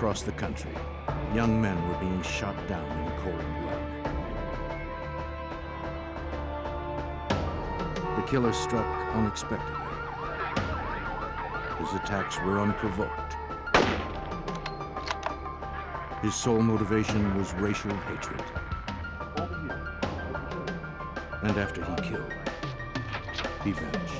across the country, young men were being shot down in cold blood. The killer struck unexpectedly. His attacks were unprovoked. His sole motivation was racial hatred. And after he killed, he vanished.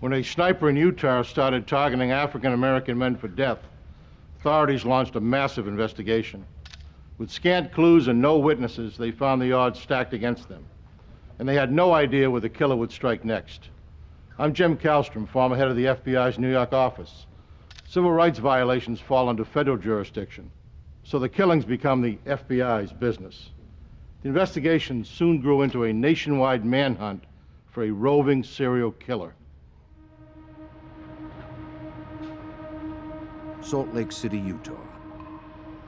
When a sniper in Utah started targeting African-American men for death, authorities launched a massive investigation. With scant clues and no witnesses, they found the odds stacked against them. And they had no idea where the killer would strike next. I'm Jim Kallstrom, former head of the FBI's New York office. Civil rights violations fall under federal jurisdiction, so the killings become the FBI's business. The investigation soon grew into a nationwide manhunt for a roving serial killer. Salt Lake City, Utah.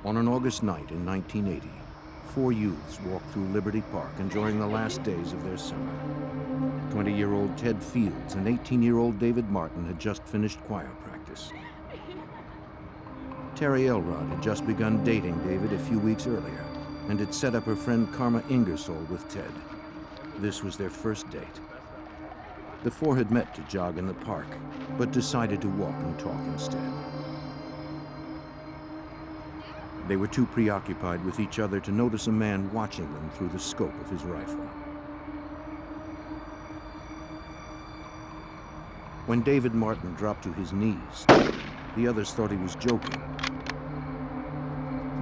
On an August night in 1980, 4 youths walked through Liberty Park enjoying the last days of their summer. 20-year-old Ted Fields and 18-year-old David Martin had just finished choir practice. Terry Elrod had just begun dating David a few weeks earlier and had set up her friend Karma Ingersoll with Ted. This was their first date. The four had met to jog in the park, but decided to walk and talk instead. They were too preoccupied with each other to notice a man watching them through the scope of his rifle. When David Martin dropped to his knees, the others thought he was joking.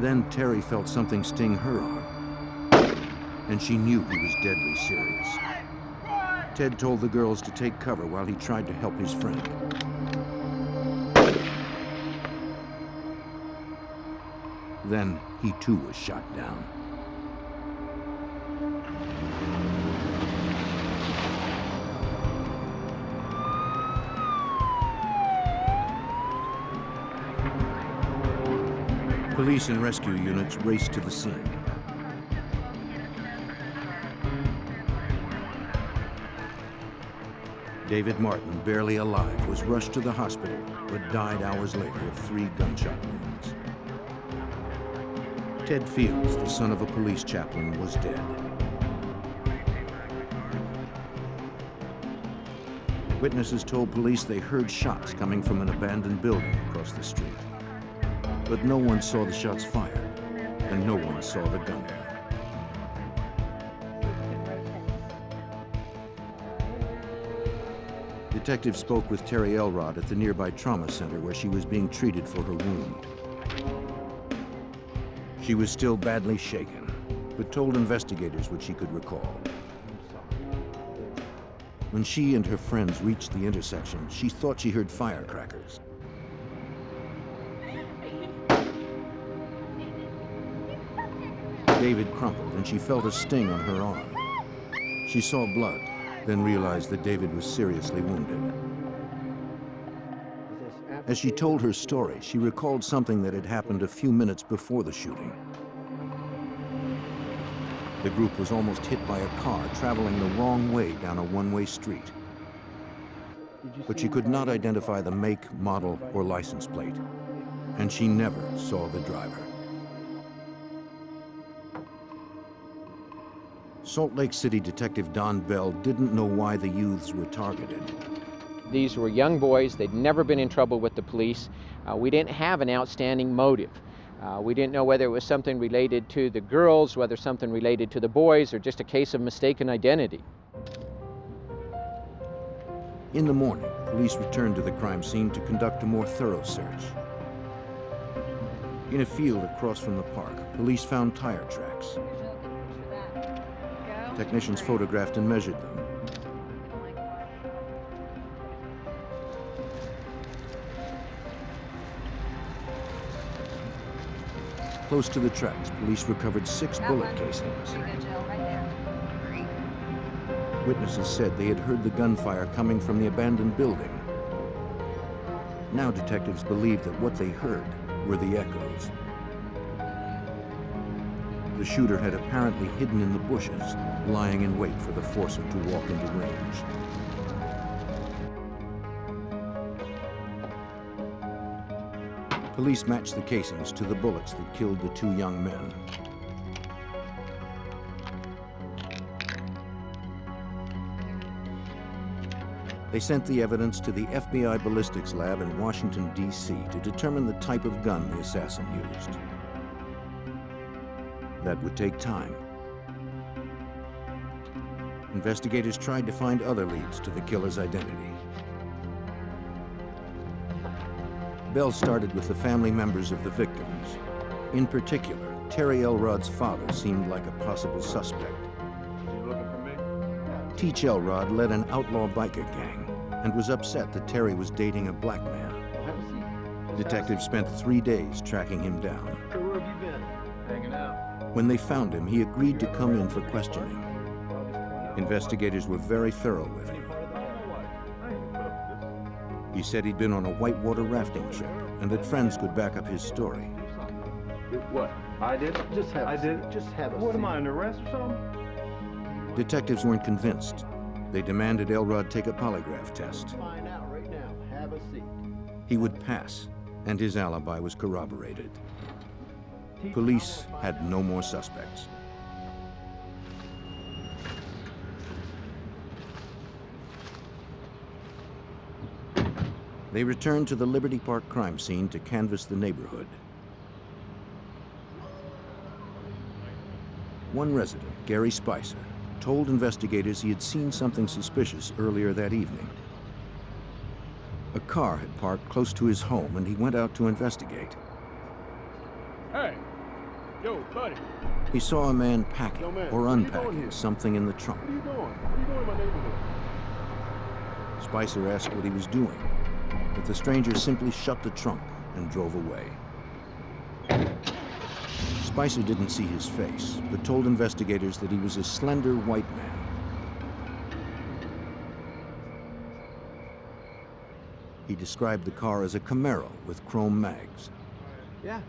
Then Terry felt something sting her arm, and she knew he was deadly serious. Ted told the girls to take cover while he tried to help his friend. Then he too was shot down. Police and rescue units raced to the scene. David Martin, barely alive, was rushed to the hospital, but died hours later of 3 gunshot wounds. Ted Fields, the son of a police chaplain, was dead. Witnesses told police they heard shots coming from an abandoned building across the street. But no one saw the shots fired, and no one saw the gunman. Detectives spoke with Terry Elrod at the nearby trauma center where she was being treated for her wound. She was still badly shaken, but told investigators what she could recall. When she and her friends reached the intersection, she thought she heard firecrackers. David crumpled, and she felt a sting on her arm. She saw blood, then realized that David was seriously wounded. As she told her story, she recalled something that had happened a few minutes before the shooting. The group was almost hit by a car traveling the wrong way down a one-way street. But she could not identify the make, model, or license plate, and she never saw the driver. Salt Lake City Detective Don Bell didn't know why the youths were targeted. These were young boys. They'd never been in trouble with the police. We didn't have an outstanding motive. We didn't know whether it was something related to the girls, whether something related to the boys, or just a case of mistaken identity. In the morning, police returned to the crime scene to conduct a more thorough search. In a field across from the park, police found tire tracks. Technicians photographed and measured them. Close to the tracks, police recovered 6 bullet casings. Witnesses said they had heard the gunfire coming from the abandoned building. Now detectives believe that what they heard were the echoes. The shooter had apparently hidden in the bushes, lying in wait for the foursome to walk into range. Police matched the casings to the bullets that killed the 2 young men. They sent the evidence to the FBI ballistics lab in Washington, D.C. to determine the type of gun the assassin used. That would take time. Investigators tried to find other leads to the killer's identity. Bell started with the family members of the victims. In particular, Terry Elrod's father seemed like a possible suspect. You looking for me? Teach Elrod led an outlaw biker gang and was upset that Terry was dating a black man. Detectives spent 3 days tracking him down. So where have you been? Hanging out. When they found him, he agreed to come in for questioning. Investigators were very thorough with him. He said he'd been on a whitewater rafting trip and that friends could back up his story. What? I did? Just have I did? Just have a What seat. am I, under arrest or something? Detectives weren't convinced. They demanded Elrod take a polygraph test. Find out right now. Have a seat. He would pass, and his alibi was corroborated. Police had no more suspects. They returned to the Liberty Park crime scene to canvass the neighborhood. One resident, Gary Spicer, told investigators he had seen something suspicious earlier that evening. A car had parked close to his home, and he went out to investigate. Hey, yo, buddy. He saw a man packing Yo, man, or what are you doing unpacking here? something in the trunk. What are you doing? What are you doing in my neighborhood? Spicer asked what he was doing, but the stranger simply shut the trunk and drove away. Spicer didn't see his face, but told investigators that he was a slender white man. He described the car as a Camaro with chrome mags. Yeah.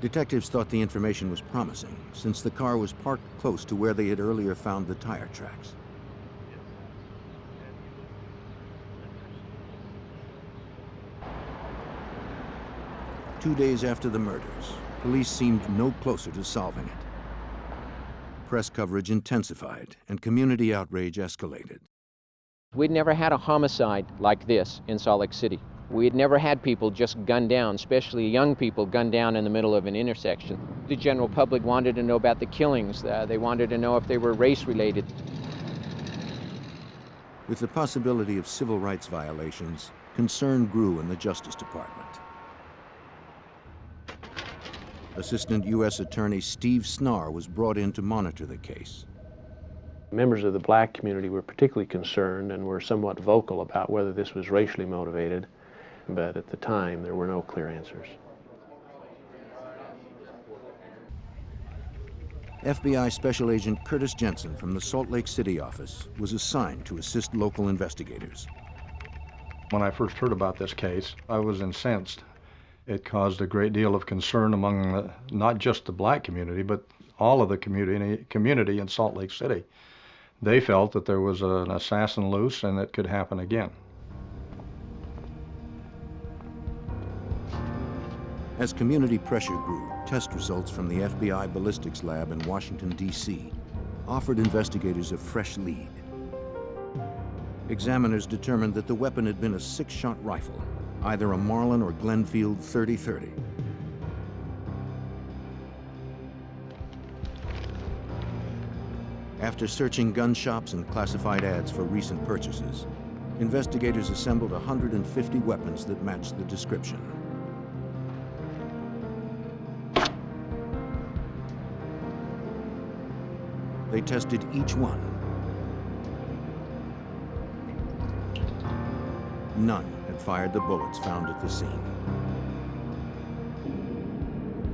Detectives thought the information was promising, since the car was parked close to where they had earlier found the tire tracks. Two days after the murders, police seemed no closer to solving it. Press coverage intensified, and community outrage escalated. We'd never had a homicide like this in Salt Lake City. We had never had people just gunned down, especially young people gunned down in the middle of an intersection. The general public wanted to know about the killings. They wanted to know if they were race-related. With the possibility of civil rights violations, concern grew in the Justice Department. Assistant U.S. Attorney Steve Snar was brought in to monitor the case. Members of the black community were particularly concerned and were somewhat vocal about whether this was racially motivated, but at the time there were no clear answers. FBI Special Agent Curtis Jensen from the Salt Lake City office was assigned to assist local investigators. When I first heard about this case, I was incensed. It caused a great deal of concern among not just the black community, but all of the community in Salt Lake City. They felt that there was an assassin loose and it could happen again. As community pressure grew, test results from the FBI ballistics lab in Washington, D.C. offered investigators a fresh lead. Examiners determined that the weapon had been a 6-shot rifle, either a Marlin or Glenfield .30-30. After searching gun shops and classified ads for recent purchases, investigators assembled 150 weapons that matched the description. They tested each one. None had fired the bullets found at the scene.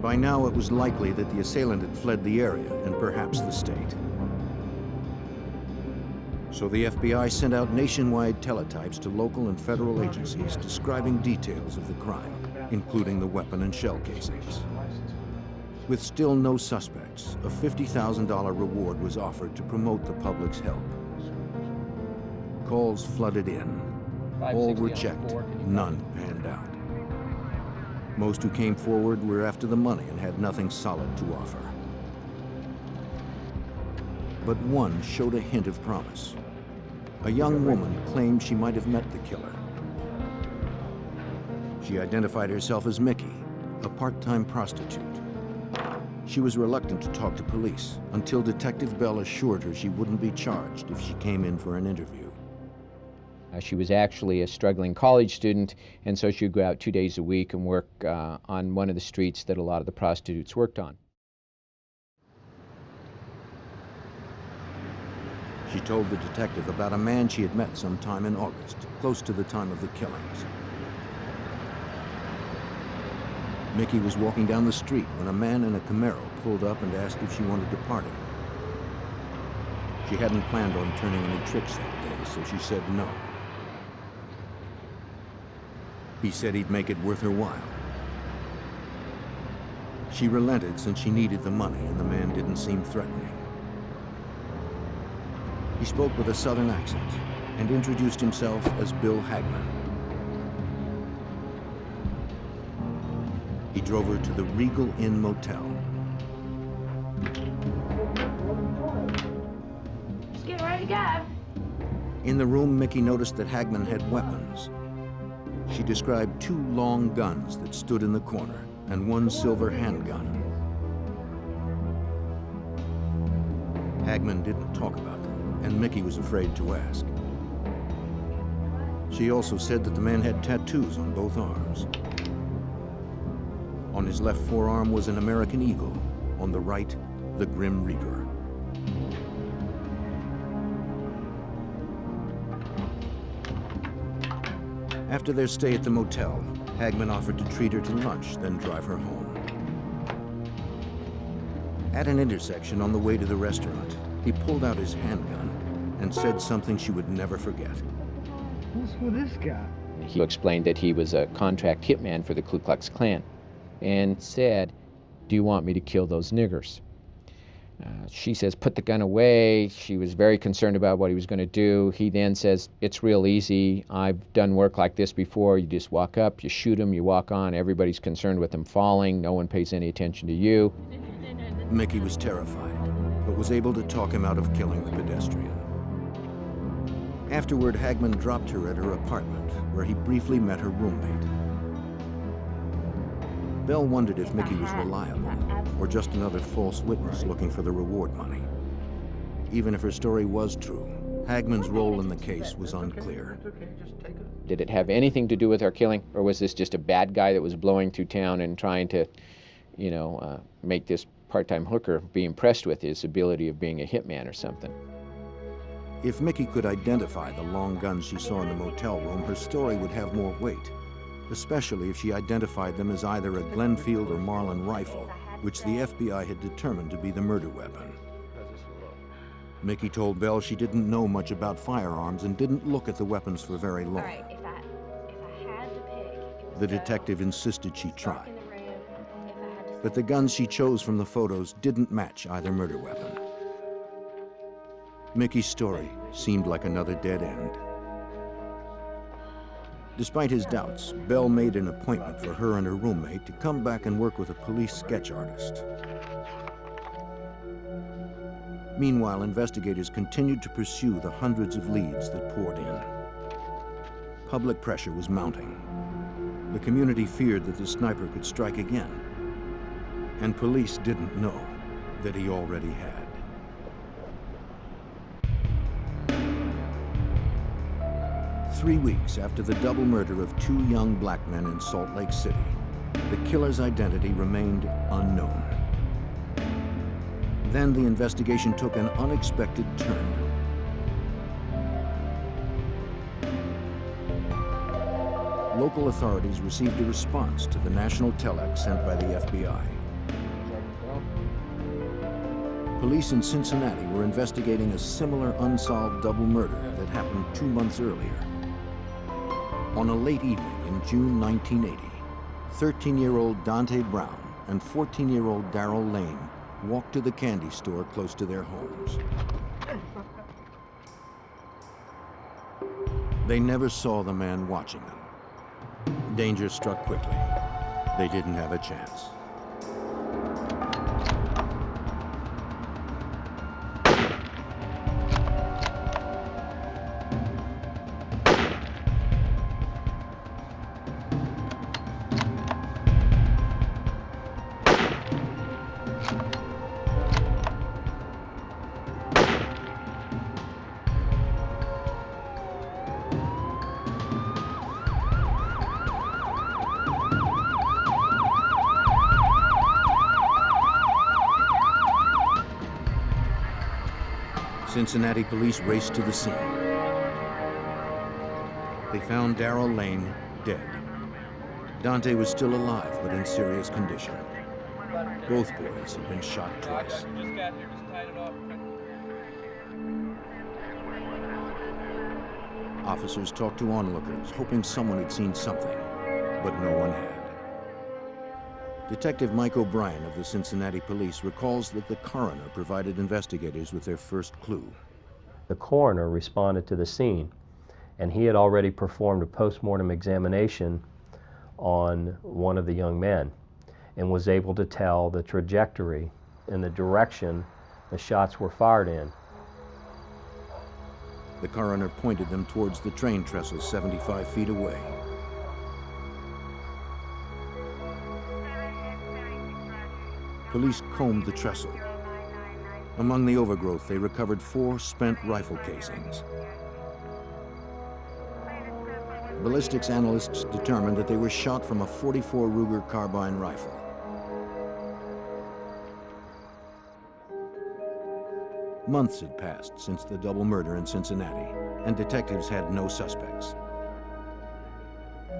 By now, it was likely that the assailant had fled the area and perhaps the state. So the FBI sent out nationwide teletypes to local and federal agencies describing details of the crime, including the weapon and shell casings. With still no suspects, a $50,000 reward was offered to promote the public's help. Calls flooded in. All were checked, none panned out. Most who came forward were after the money and had nothing solid to offer. But one showed a hint of promise. A young woman claimed she might have met the killer. She identified herself as Mickey, a part-time prostitute. She was reluctant to talk to police until Detective Bell assured her she wouldn't be charged if she came in for an interview. She was actually a struggling college student, and so she would go out 2 days a week and work on one of the streets that a lot of the prostitutes worked on. She told the detective about a man she had met sometime in August, close to the time of the killings. Mickey was walking down the street when a man in a Camaro pulled up and asked if she wanted to party. She hadn't planned on turning any tricks that day, so she said no. He said he'd make it worth her while. She relented since she needed the money and the man didn't seem threatening. He spoke with a southern accent and introduced himself as Bill Hagman. He drove her to the Regal Inn Motel. Just get ready to go. In the room, Mickey noticed that Hagman had weapons. She described 2 long guns that stood in the corner and 1 silver handgun. Hagman didn't talk about them, and Mickey was afraid to ask. She also said that the man had tattoos on both arms. On his left forearm was an American eagle, on the right, the Grim Reaper. After their stay at the motel, Hagman offered to treat her to lunch, then drive her home. At an intersection on the way to the restaurant, he pulled out his handgun and said something she would never forget. What's with this guy? He explained that he was a contract hitman for the Ku Klux Klan and said, "Do you want me to kill those niggers?" She says, "Put the gun away." She was very concerned about what he was going to do. He then says, "It's real easy. I've done work like this before. You just walk up, you shoot them, you walk on. Everybody's concerned with them falling. No one pays any attention to you." Mickey was terrified, but was able to talk him out of killing the pedestrian. Afterward, Hagman dropped her at her apartment, where he briefly met her roommate. Bell wondered if Mickey was reliable, or just another false witness looking for the reward money. Even if her story was true, Hagman's role in the case was unclear. Did it have anything to do with our killing, or was this just a bad guy that was blowing through town and trying to, make this part-time hooker be impressed with his ability of being a hitman or something? If Mickey could identify the long guns she saw in the motel room, her story would have more weight, especially if she identified them as either a Glenfield or Marlin rifle, which the FBI had determined to be the murder weapon. Mickey told Bell she didn't know much about firearms and didn't look at the weapons for very long. All right, if I had to pick, it would The go detective insisted she try. dark in the room. If I had to But the guns she chose from the photos didn't match either murder weapon. Mickey's story seemed like another dead end. Despite his doubts, Bell made an appointment for her and her roommate to come back and work with a police sketch artist. Meanwhile, investigators continued to pursue the hundreds of leads that poured in. Public pressure was mounting. The community feared that the sniper could strike again, and police didn't know that he already had. Three weeks after the double murder of 2 young black men in Salt Lake City, the killer's identity remained unknown. Then the investigation took an unexpected turn. Local authorities received a response to the national telex sent by the FBI. Police in Cincinnati were investigating a similar unsolved double murder that happened 2 months earlier. On a late evening in June 1980, 13-year-old Dante Brown and 14-year-old Darrell Lane walked to the candy store close to their homes. They never saw the man watching them. Danger struck quickly. They didn't have a chance. Cincinnati police raced to the scene. They found Darrell Lane dead. Dante was still alive, but in serious condition. Both boys had been shot twice. Just got here, just tied it off. Officers talked to onlookers, hoping someone had seen something, but no one had. Detective Mike O'Brien of the Cincinnati Police recalls that the coroner provided investigators with their first clue. The coroner responded to the scene, and he had already performed a post-mortem examination on one of the young men and was able to tell the trajectory and the direction the shots were fired in. The coroner pointed them towards the train trestle 75 feet away. Police combed the trestle. Among the overgrowth, they recovered 4 spent rifle casings. Ballistics analysts determined that they were shot from a .44 Ruger carbine rifle. Months had passed since the double murder in Cincinnati, and detectives had no suspects.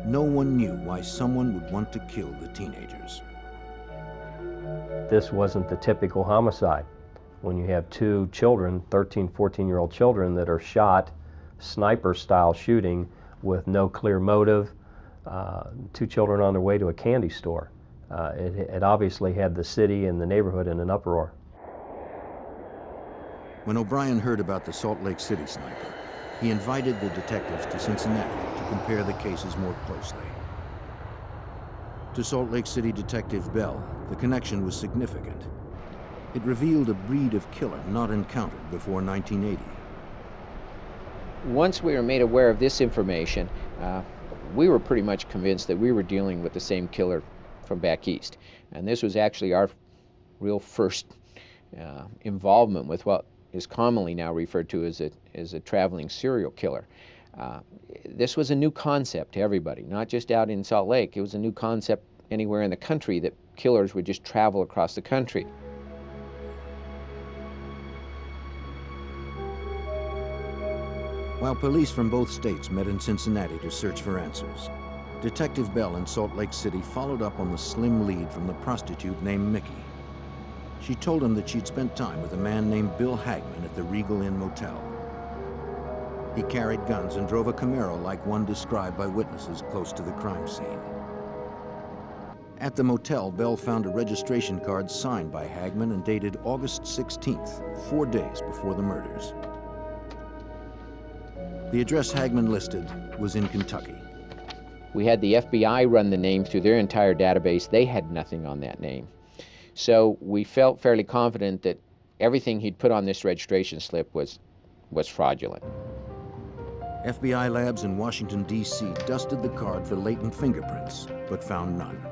No one knew why someone would want to kill the teenagers. This wasn't the typical homicide. When you have 2 children, 13, 14-year-old children that are shot, sniper-style shooting with no clear motive, 2 children on their way to a candy store. It obviously had the city and the neighborhood in an uproar. When O'Brien heard about the Salt Lake City sniper, he invited the detectives to Cincinnati to compare the cases more closely. To Salt Lake City Detective Bell, the connection was significant. It revealed a breed of killer not encountered before 1980. Once we were made aware of this information, we were pretty much convinced that we were dealing with the same killer from back east. And this was actually our real first involvement with what is commonly now referred to as a traveling serial killer. This was a new concept to everybody, not just out in Salt Lake. It was a new concept anywhere in the country that killers would just travel across the country. While police from both states met in Cincinnati to search for answers, Detective Bell in Salt Lake City followed up on the slim lead from the prostitute named Mickey. She told him that she'd spent time with a man named Bill Hagman at the Regal Inn Motel. He carried guns and drove a Camaro like one described by witnesses close to the crime scene. At the motel, Bell found a registration card signed by Hagman and dated August 16th, 4 days before the murders. The address Hagman listed was in Kentucky. We had the FBI run the name through their entire database. They had nothing on that name. So we felt fairly confident that everything he'd put on this registration slip was fraudulent. FBI labs in Washington, D.C. dusted the card for latent fingerprints, but found none.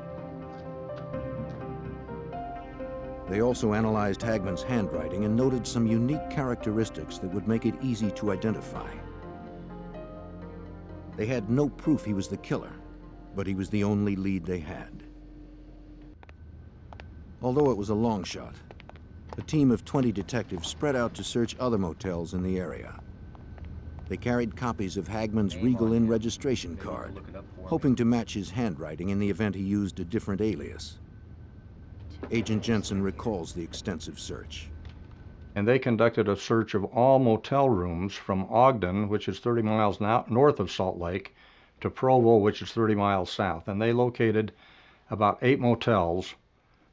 They also analyzed Hagman's handwriting and noted some unique characteristics that would make it easy to identify. They had no proof he was the killer, but he was the only lead they had. Although it was a long shot, a team of 20 detectives spread out to search other motels in the area. They carried copies of Hagman's Regal Inn registration card, hoping to match his handwriting in the event he used a different alias. Agent Jensen recalls the extensive search. and they conducted a search of all motel rooms from Ogden, which is 30 miles north of Salt Lake, to Provo, which is 30 miles south. And they located about 8 motels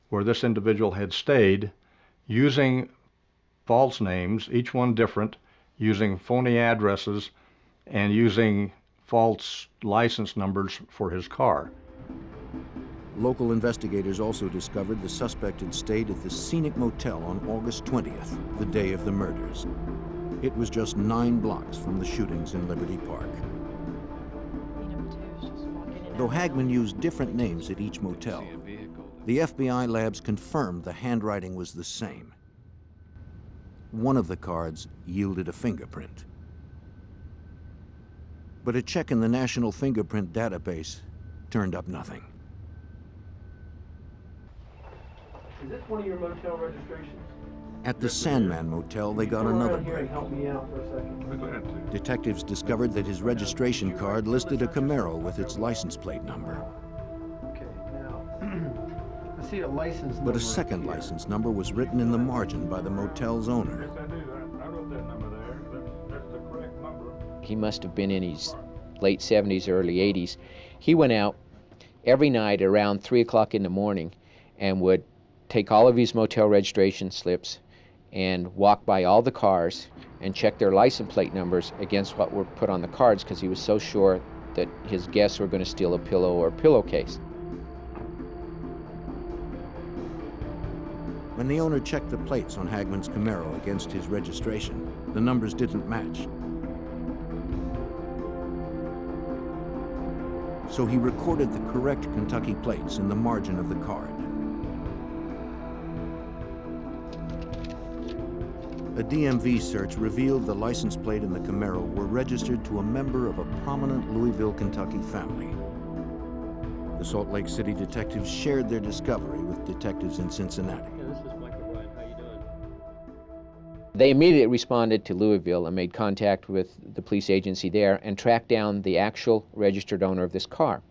where this individual had stayed using false names, each one different, using phony addresses, and using false license numbers for his car. Local investigators also discovered the suspect had stayed at the Scenic Motel on August 20th, the day of the murders. It was just 9 blocks from the shootings in Liberty Park. Though Hagman used different names at each motel, the FBI labs confirmed the handwriting was the same. One of the cards yielded a fingerprint. But a check in the National Fingerprint Database turned up nothing. Is this one of your motel registrations? At the Sandman Motel, they got another break. Help me out for a second. Detectives discovered that his registration card listed a Camaro with its license plate number. Okay, now, I see a license number. But a second license number was written in the margin by the motel's owner. Yes, I do. I wrote that number there. That's the correct number. He must have been in his late 70s, early 80s. He went out every night around 3 o'clock in the morning and would take all of his motel registration slips and walk by all the cars and check their license plate numbers against what were put on the cards, because he was so sure that his guests were going to steal a pillow or a pillowcase. When the owner checked the plates on Hagman's Camaro against his registration, the numbers didn't match. So he recorded the correct Kentucky plates in the margin of the card. A DMV search revealed the license plate and the Camaro were registered to a member of a prominent Louisville, Kentucky family. The Salt Lake City detectives shared their discovery with detectives in Cincinnati. They immediately responded to Louisville and made contact with the police agency there and tracked down the actual registered owner of this car.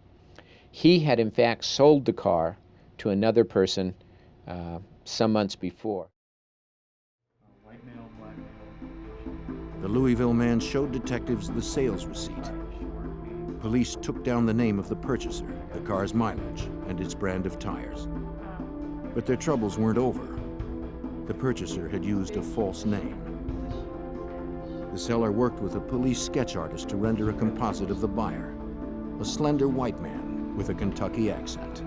He had in fact sold the car to another person some months before. The Louisville man showed detectives the sales receipt. Police took down the name of the purchaser, the car's mileage, and its brand of tires. But their troubles weren't over. The purchaser had used a false name. The seller worked with a police sketch artist to render a composite of the buyer, a slender white man with a Kentucky accent.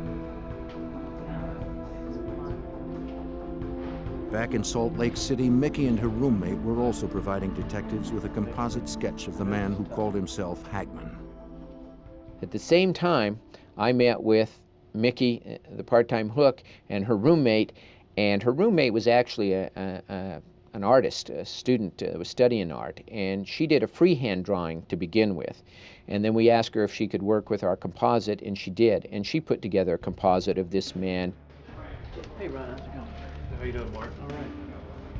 Back in Salt Lake City, Mickey and her roommate were also providing detectives with a composite sketch of the man who called himself Hagman. At the same time, I met with Mickey, the part-time hook, and her roommate was actually an artist, a student was studying art, and she did a freehand drawing to begin with. And then we asked her if she could work with our composite, and she did. And she put together a composite of this man. Hey, Ron, how's it going? How you doing, Mark? All right.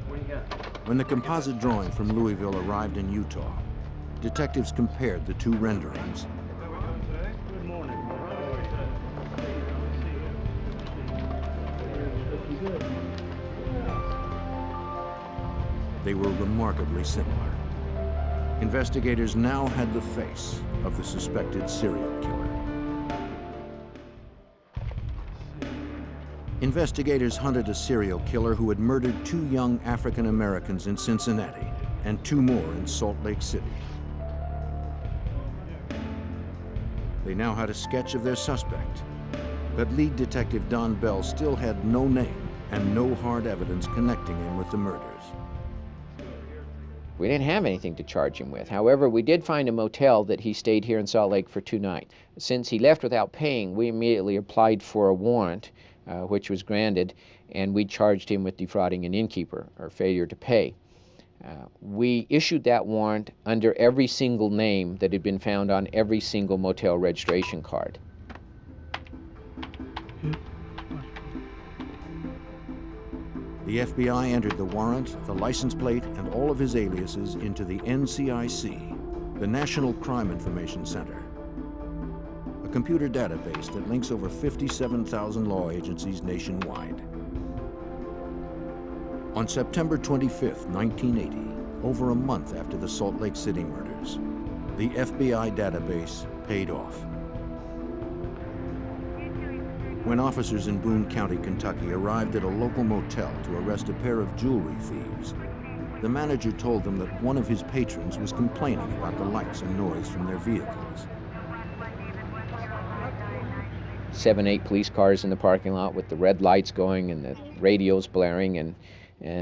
What do you got? When the composite drawing from Louisville arrived in Utah, detectives compared the two renderings. Good morning. They were remarkably similar. Investigators now had the face of the suspected serial killer. Investigators hunted a serial killer who had murdered 2 young African Americans in Cincinnati and 2 more in Salt Lake City. They now had a sketch of their suspect, but lead detective Don Bell still had no name and no hard evidence connecting him with the murders. We didn't have anything to charge him with. However, we did find a motel that he stayed here in Salt Lake for 2 nights. Since he left without paying, we immediately applied for a warrant, which was granted, and we charged him with defrauding an innkeeper or failure to pay. We issued that warrant under every single name that had been found on every single motel registration card. The FBI entered the warrant, the license plate, and all of his aliases into the NCIC, the National Crime Information Center, a computer database that links over 57,000 law agencies nationwide. On September 25, 1980, over a month after the Salt Lake City murders, the FBI database paid off. When officers in Boone County, Kentucky arrived at a local motel to arrest a pair of jewelry thieves, the manager told them that one of his patrons was complaining about the lights and noise from their vehicles. 7, 8 police cars in the parking lot with the red lights going and the radios blaring, and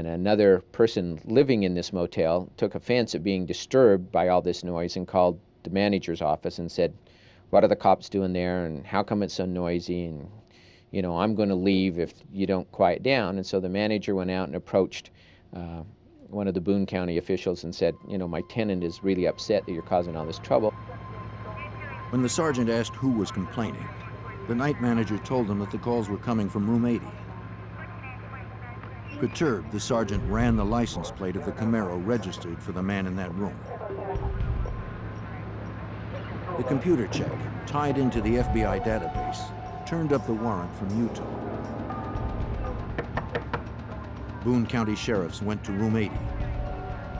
another person living in this motel took offense at being disturbed by all this noise and called the manager's office and said, "What are the cops doing there, and how come it's so noisy, and you know, I'm going to leave if you don't quiet down." And so the manager went out and approached one of the Boone County officials and said, "You know, my tenant is really upset that you're causing all this trouble." When the sergeant asked who was complaining, the night manager told them that the calls were coming from room 80. Perturbed, the sergeant ran the license plate of the Camaro registered for the man in that room. The computer check, tied into the FBI database, turned up the warrant from Utah. Boone County sheriffs went to room 80.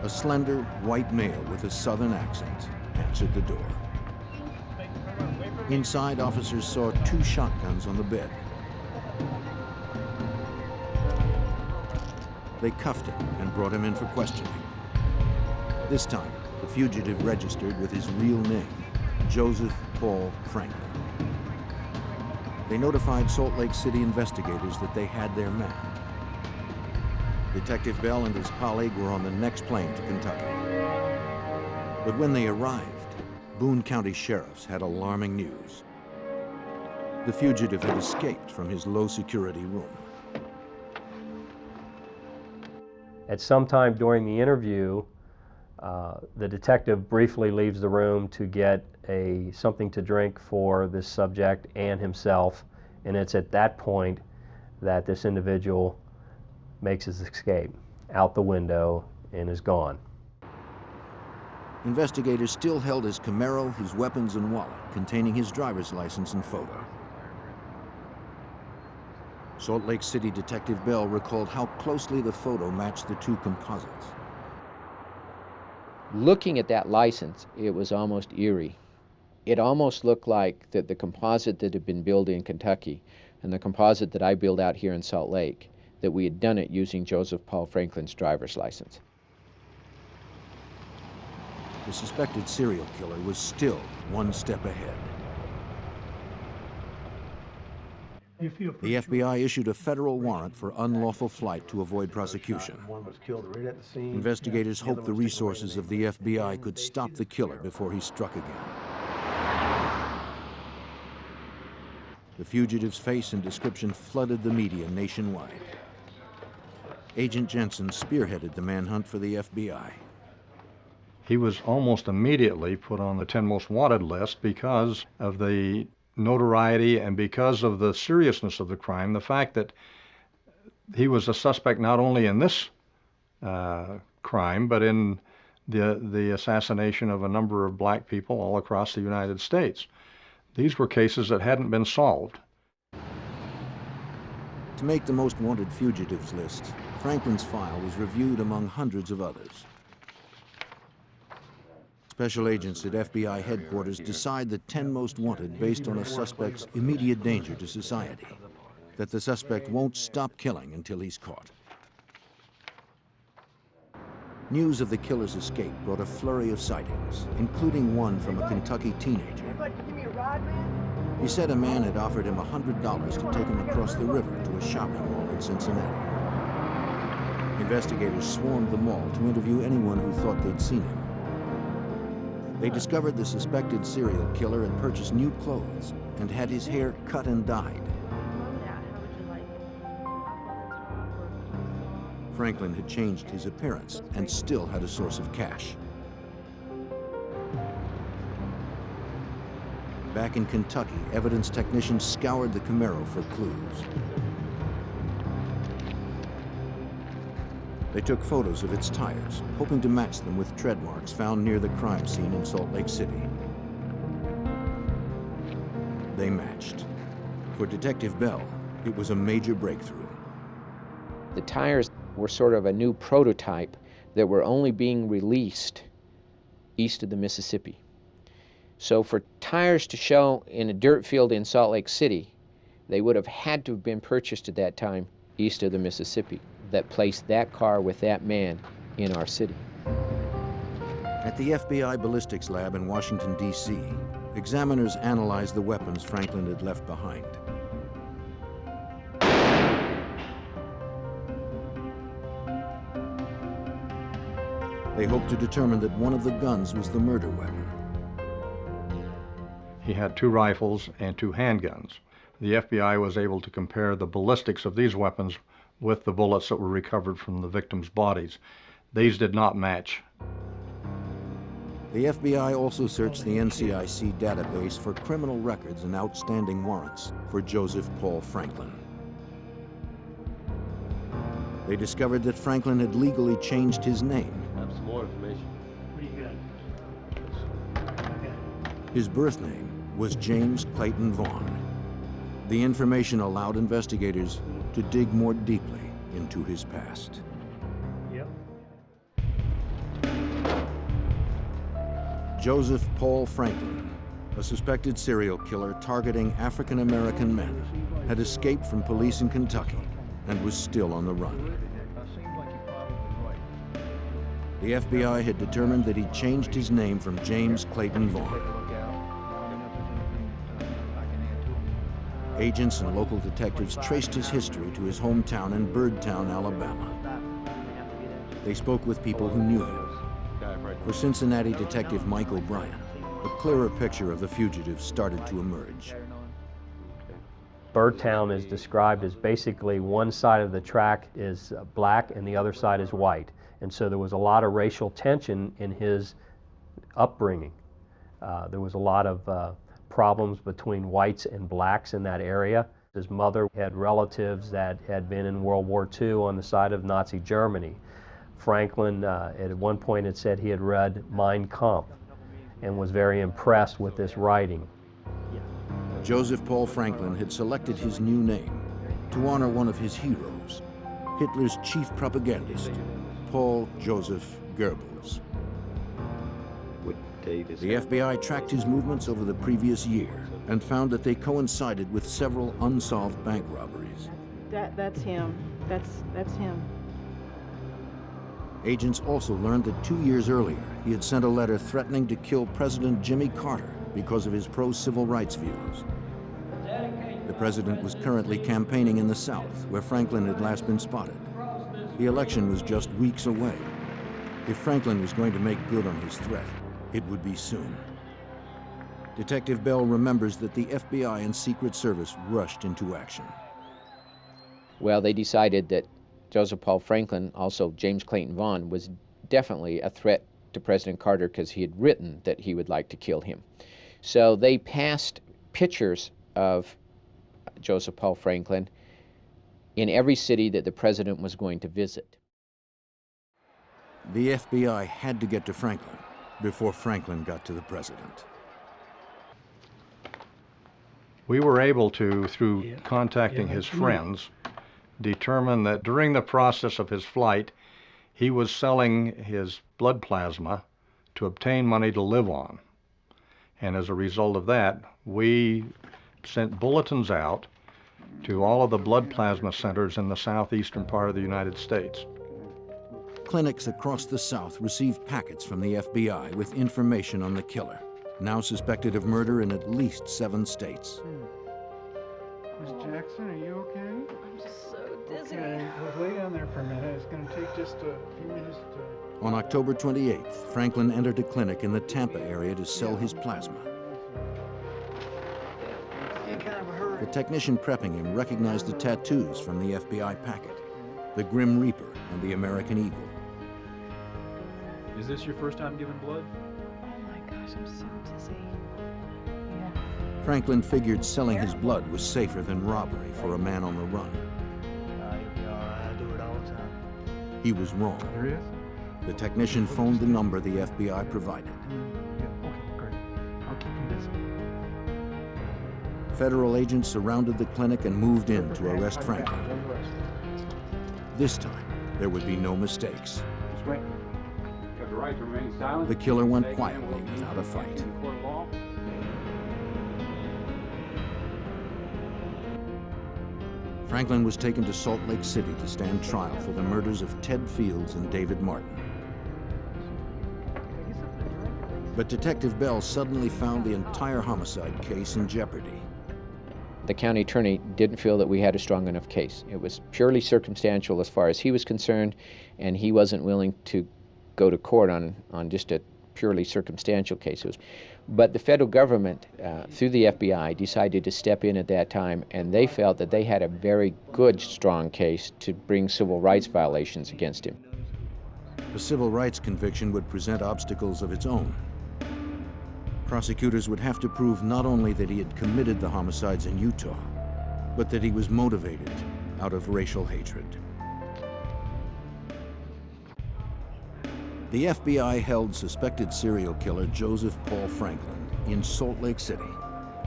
A slender, white male with a southern accent answered the door. Inside, officers saw 2 shotguns on the bed. They cuffed him and brought him in for questioning. This time, the fugitive registered with his real name, Joseph Paul Franklin. They notified Salt Lake City investigators that they had their man. Detective Bell and his colleague were on the next plane to Kentucky. But when they arrived, Boone County sheriffs had alarming news. The fugitive had escaped from his low-security room. At some time during the interview, the detective briefly leaves the room to get something to drink for this subject and himself, and it's at that point that this individual makes his escape out the window and is gone. Investigators still held his Camaro, his weapons, and wallet containing his driver's license and photo. Salt Lake City Detective Bell recalled how closely the photo matched the 2 composites. Looking at that license, it was almost eerie. It almost looked like that the composite that had been built in Kentucky and the composite that I built out here in Salt Lake, that we had done it using Joseph Paul Franklin's driver's license. The suspected serial killer was still 1 step ahead. The FBI issued a federal warrant for unlawful flight to avoid prosecution. Investigators hoped the resources of the FBI could stop the killer before he struck again. The fugitive's face and description flooded the media nationwide. Agent Jensen spearheaded the manhunt for the FBI. He was almost immediately put on the 10 most wanted list because of the notoriety and because of the seriousness of the crime, the fact that he was a suspect not only in this crime, but in the assassination of a number of black people all across the United States. These were cases that hadn't been solved. To make the most wanted fugitives list, Franklin's file was reviewed among hundreds of others. Special agents at FBI headquarters decide the 10 most wanted based on a suspect's immediate danger to society, that the suspect won't stop killing until he's caught. News of the killer's escape brought a flurry of sightings, including one from a Kentucky teenager. He said a man had offered him $100 to take him across the river to a shopping mall in Cincinnati. Investigators swarmed the mall to interview anyone who thought they'd seen him. They discovered the suspected serial killer had purchased new clothes and had his hair cut and dyed. Franklin had changed his appearance and still had a source of cash. Back in Kentucky, evidence technicians scoured the Camaro for clues. They took photos of its tires, hoping to match them with tread marks found near the crime scene in Salt Lake City. They matched. For Detective Bell, it was a major breakthrough. The tires were sort of a new prototype that were only being released east of the Mississippi. So for tires to show in a dirt field in Salt Lake City, they would have had to have been purchased at that time east of the Mississippi that placed that car with that man in our city. At the FBI ballistics lab in Washington, D.C., examiners analyzed the weapons Franklin had left behind. They hoped to determine that one of the guns was the murder weapon. He had 2 rifles and 2 handguns. The FBI was able to compare the ballistics of these weapons with the bullets that were recovered from the victims' bodies. These did not match. The FBI also searched the NCIC database for criminal records and outstanding warrants for Joseph Paul Franklin. They discovered that Franklin had legally changed his name. Have some more information. His birth name was James Clayton Vaughn. The information allowed investigators to dig more deeply into his past. Yep. Joseph Paul Franklin, a suspected serial killer targeting African-American men, had escaped from police in Kentucky and was still on the run. The FBI had determined that he changed his name from James Clayton Vaughn. Agents and local detectives traced his history to his hometown in Birdtown, Alabama. They spoke with people who knew him. For Cincinnati detective Mike O'Brien, a clearer picture of the fugitive started to emerge. Birdtown is described as basically one side of the track is black and the other side is white. And so there was a lot of racial tension in his upbringing. There was a lot of problems between whites and blacks in that area. His mother had relatives that had been in World War II on the side of Nazi Germany. Franklin, at one point, had said he had read Mein Kampf and was very impressed with this writing. Joseph Paul Franklin had selected his new name to honor one of his heroes, Hitler's chief propagandist, Paul Joseph Goebbels. The FBI tracked his movements over the previous year and found that they coincided with several unsolved bank robberies. That's him. That's him. Agents also learned that 2 years earlier, he had sent a letter threatening to kill President Jimmy Carter because of his pro-civil rights views. The president was currently campaigning in the South, where Franklin had last been spotted. The election was just weeks away. If Franklin was going to make good on his threat, it would be soon. Detective Bell remembers that the FBI and Secret Service rushed into action. Well, they decided that Joseph Paul Franklin, also James Clayton Vaughn, was definitely a threat to President Carter because he had written that he would like to kill him. So they passed pictures of Joseph Paul Franklin in every city that the president was going to visit. The FBI had to get to Franklin before Franklin got to the president. We were able to, through contacting his friends, determine that during the process of his flight, he was selling his blood plasma to obtain money to live on. And as a result of that, we sent bulletins out to all of the blood plasma centers in the southeastern part of the United States. Clinics across the South received packets from the FBI with information on the killer, now suspected of murder in at least 7 states. Miss Jackson, are you okay? I'm just so dizzy. Okay, well, lay down there for a minute. It's going to take just a few minutes to... On October 28th, Franklin entered a clinic in the Tampa area to sell his plasma. The technician prepping him recognized the tattoos from the FBI packet, the Grim Reaper and the American Eagle. Is this your first time giving blood? Oh my gosh, I'm so dizzy. Yeah. Franklin figured selling his blood was safer than robbery for a man on the run. You'll be all right. I do it all the time. He was wrong. There is? The technician phoned the number the FBI provided. Yeah, okay, great. I'll keep you busy. Federal agents surrounded the clinic and moved in to arrest Franklin. This time, there would be no mistakes. This way. You have the right to remain silent. The killer went quietly without a fight. In court of law. Franklin was taken to Salt Lake City to stand trial for the murders of Ted Fields and David Martin. But Detective Bell suddenly found the entire homicide case in jeopardy. The county attorney didn't feel that we had a strong enough case. It was purely circumstantial as far as he was concerned, and he wasn't willing to go to court on just a purely circumstantial case. But the federal government, through the FBI, decided to step in at that time, and they felt that they had a very good, strong case to bring civil rights violations against him. The civil rights conviction would present obstacles of its own. Prosecutors would have to prove not only that he had committed the homicides in Utah, but that he was motivated out of racial hatred. The FBI held suspected serial killer Joseph Paul Franklin in Salt Lake City,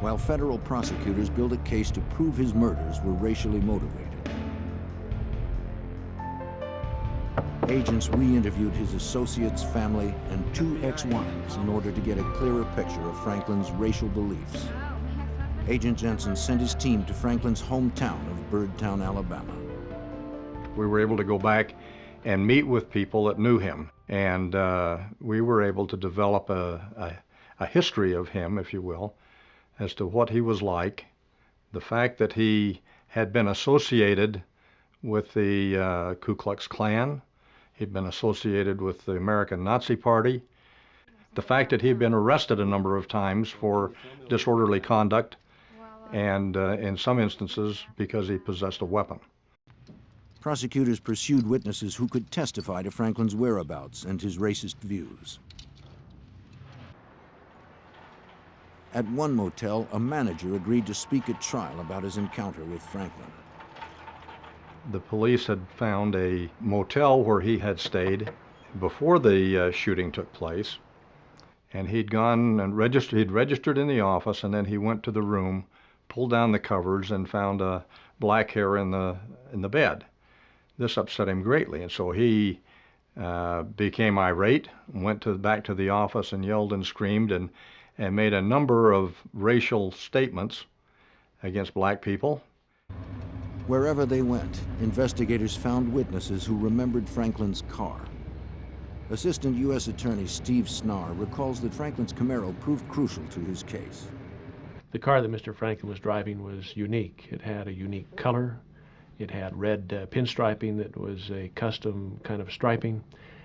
while federal prosecutors built a case to prove his murders were racially motivated. Agents re-interviewed his associates, family, and 2 ex-wives in order to get a clearer picture of Franklin's racial beliefs. Agent Jensen sent his team to Franklin's hometown of Birdtown, Alabama. We were able to go back and meet with people that knew him, and we were able to develop a history of him, if you will, as to what he was like, the fact that he had been associated with the Ku Klux Klan. He'd been associated with the American Nazi Party. The fact that he'd been arrested a number of times for disorderly conduct, and in some instances because he possessed a weapon. Prosecutors pursued witnesses who could testify to Franklin's whereabouts and his racist views. At one motel, a manager agreed to speak at trial about his encounter with Franklin. The police had found a motel where he had stayed before the shooting took place, and he'd gone and registered in the office, and then he went to the room, pulled down the covers, and found black hair in the bed. This upset him greatly, and so he became irate, went back to the office and yelled and screamed and made a number of racial statements against black people. Wherever they went, investigators found witnesses who remembered Franklin's car. Assistant U.S. Attorney Steve Snar recalls that Franklin's Camaro proved crucial to his case. The car that Mr. Franklin was driving was unique. It had a unique color. It had red pinstriping that was a custom kind of striping.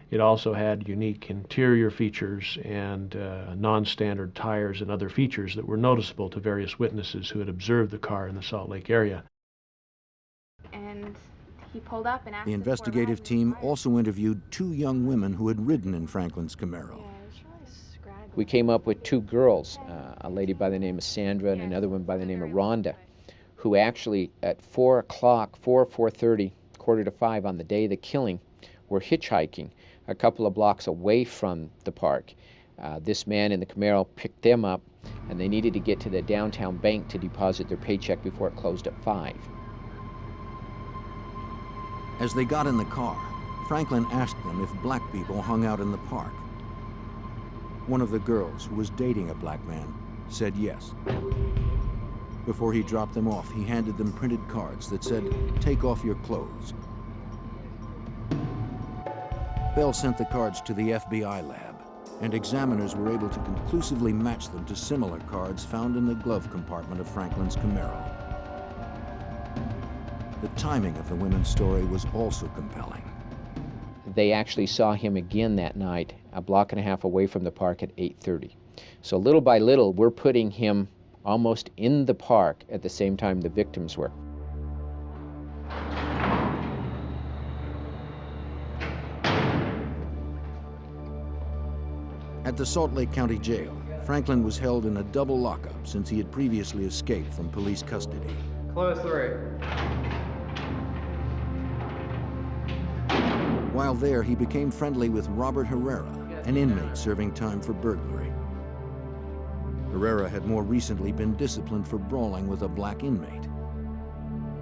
It also had unique interior features and non-standard tires and other features that were noticeable to various witnesses who had observed the car in the Salt Lake area. And he pulled up and asked The investigative team also interviewed 2 young women who had ridden in Franklin's Camaro. We came up with 2 girls, a lady by the name of Sandra and another one by the name of Rhonda, who actually at 4 o'clock, 4:30, 4:45 on the day of the killing, were hitchhiking a couple of blocks away from the park. This man in the Camaro picked them up, and they needed to get to the downtown bank to deposit their paycheck before it closed at 5. As they got in the car, Franklin asked them if black people hung out in the park. One of the girls, who was dating a black man, said yes. Before he dropped them off, he handed them printed cards that said, "Take off your clothes." Bell sent the cards to the FBI lab, and examiners were able to conclusively match them to similar cards found in the glove compartment of Franklin's Camaro. The timing of the women's story was also compelling. They actually saw him again that night, a block and a half away from the park at 8:30. So little by little, we're putting him almost in the park at the same time the victims were. At the Salt Lake County Jail, Franklin was held in a double lockup since he had previously escaped from police custody. Close 3. While there, he became friendly with Robert Herrera, an inmate serving time for burglary. Herrera had more recently been disciplined for brawling with a black inmate.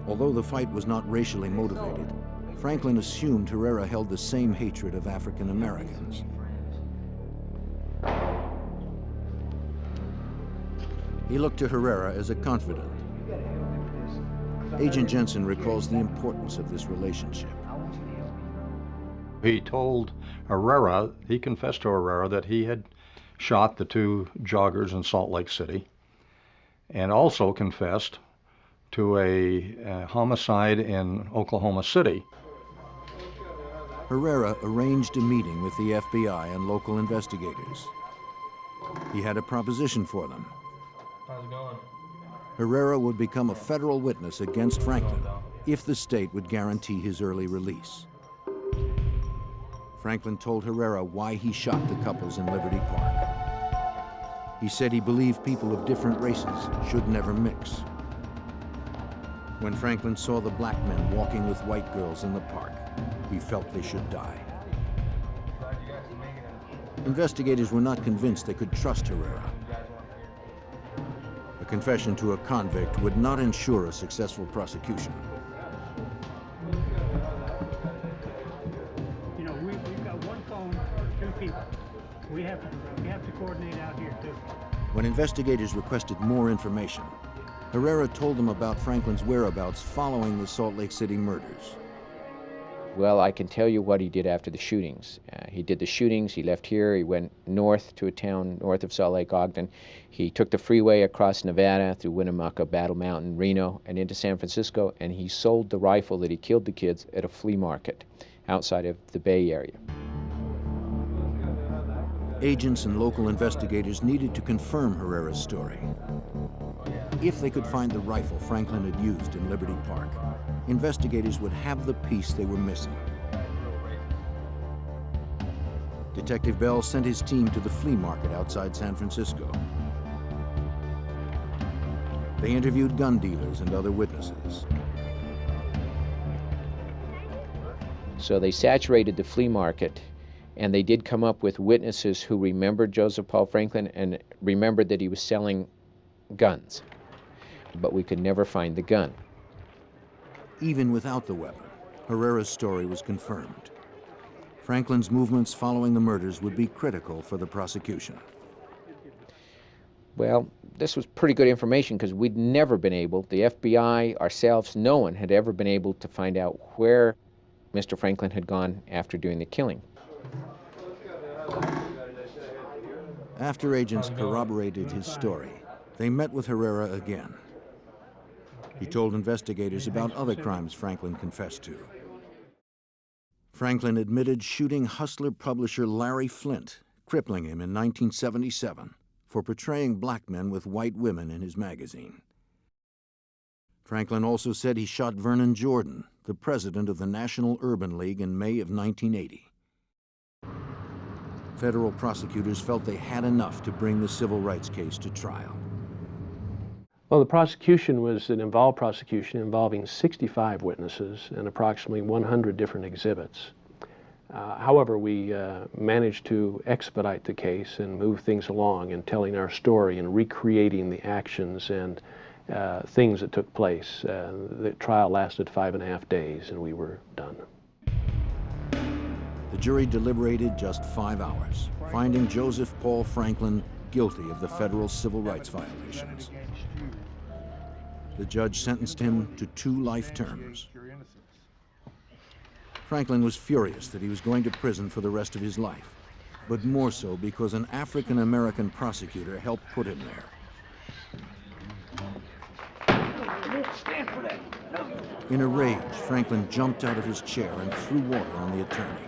Although the fight was not racially motivated, Franklin assumed Herrera held the same hatred of African Americans. He looked to Herrera as a confidant. Agent Jensen recalls the importance of this relationship. He told Herrera, he confessed to Herrera that he had shot the two joggers in Salt Lake City, and also confessed to a homicide in Oklahoma City. Herrera arranged a meeting with the FBI and local investigators. He had a proposition for them. How's it going? Herrera would become a federal witness against Franklin if the state would guarantee his early release. Franklin told Herrera why he shot the couples in Liberty Park. He said he believed people of different races should never mix. When Franklin saw the black men walking with white girls in the park, he felt they should die. Investigators were not convinced they could trust Herrera. A confession to a convict would not ensure a successful prosecution. You know, we've got one phone, two people. We have to coordinate out here too. When investigators requested more information, Herrera told them about Franklin's whereabouts following the Salt Lake City murders. Well, I can tell you what he did after the shootings. He did the shootings, he left here, he went north to a town north of Salt Lake, Ogden. He took the freeway across Nevada through Winnemucca, Battle Mountain, Reno, and into San Francisco, and he sold the rifle that he killed the kids at a flea market outside of the Bay Area. Agents and local investigators needed to confirm Herrera's story. If they could find the rifle Franklin had used in Liberty Park, investigators would have the piece they were missing. Detective Bell sent his team to the flea market outside San Francisco. They interviewed gun dealers and other witnesses. So they saturated the flea market, and they did come up with witnesses who remembered Joseph Paul Franklin and remembered that he was selling guns. But we could never find the gun. Even without the weapon, Herrera's story was confirmed. Franklin's movements following the murders would be critical for the prosecution. Well, this was pretty good information because we'd never been able, the FBI, ourselves, no one had ever been able to find out where Mr. Franklin had gone after doing the killing. After agents corroborated his story, they met with Herrera again. He told investigators about other crimes Franklin confessed to. Franklin admitted shooting hustler publisher Larry Flint, crippling him in 1977 for portraying black men with white women in his magazine. Franklin also said he shot Vernon Jordan, the president of the National Urban League, in May of 1980. Federal prosecutors felt they had enough to bring the civil rights case to trial. Well, the prosecution was an involved prosecution involving 65 witnesses and approximately 100 different exhibits. However, we managed to expedite the case and move things along in telling our story and recreating the actions and things that took place. The trial lasted 5.5 days and we were done. The jury deliberated just 5 hours, finding Joseph Paul Franklin guilty of the federal civil rights violations. The judge sentenced him to 2 life terms. Franklin was furious that he was going to prison for the rest of his life, but more so because an African-American prosecutor helped put him there. In a rage, Franklin jumped out of his chair and threw water on the attorney.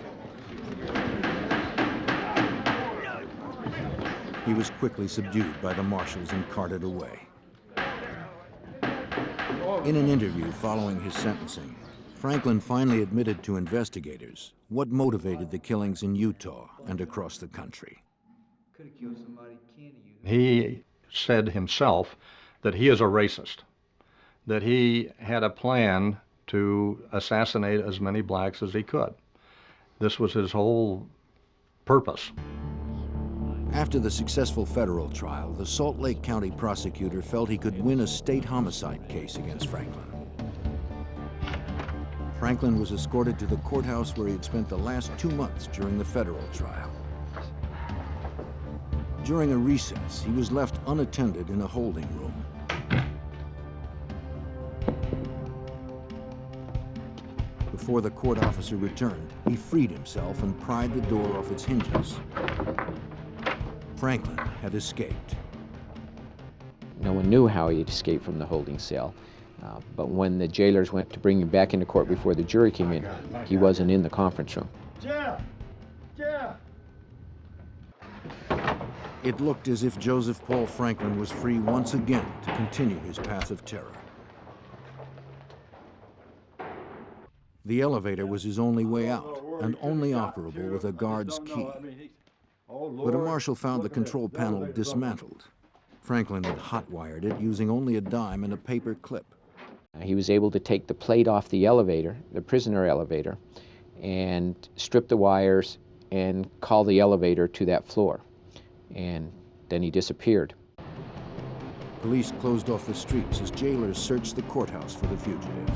He was quickly subdued by the marshals and carted away. In an interview following his sentencing, Franklin finally admitted to investigators what motivated the killings in Utah and across the country. He said himself that he is a racist, that he had a plan to assassinate as many blacks as he could. This was his whole purpose. After the successful federal trial, the Salt Lake County prosecutor felt he could win a state homicide case against Franklin. Franklin was escorted to the courthouse where he had spent the last 2 months during the federal trial. During a recess, he was left unattended in a holding room. Before the court officer returned, he freed himself and pried the door off its hinges. Franklin had escaped. No one knew how he had escaped from the holding cell. But when the jailers went to bring him back into court before the jury came in, he wasn't in the conference room. Jeff! Jeff! It looked as if Joseph Paul Franklin was free once again to continue his path of terror. The elevator was his only way out, and only operable with a guard's key. But a marshal found the control panel dismantled. Franklin had hot-wired it using only a dime and a paper clip. He was able to take the plate off the elevator, the prisoner elevator, and strip the wires and call the elevator to that floor. And then he disappeared. Police closed off the streets as jailers searched the courthouse for the fugitive.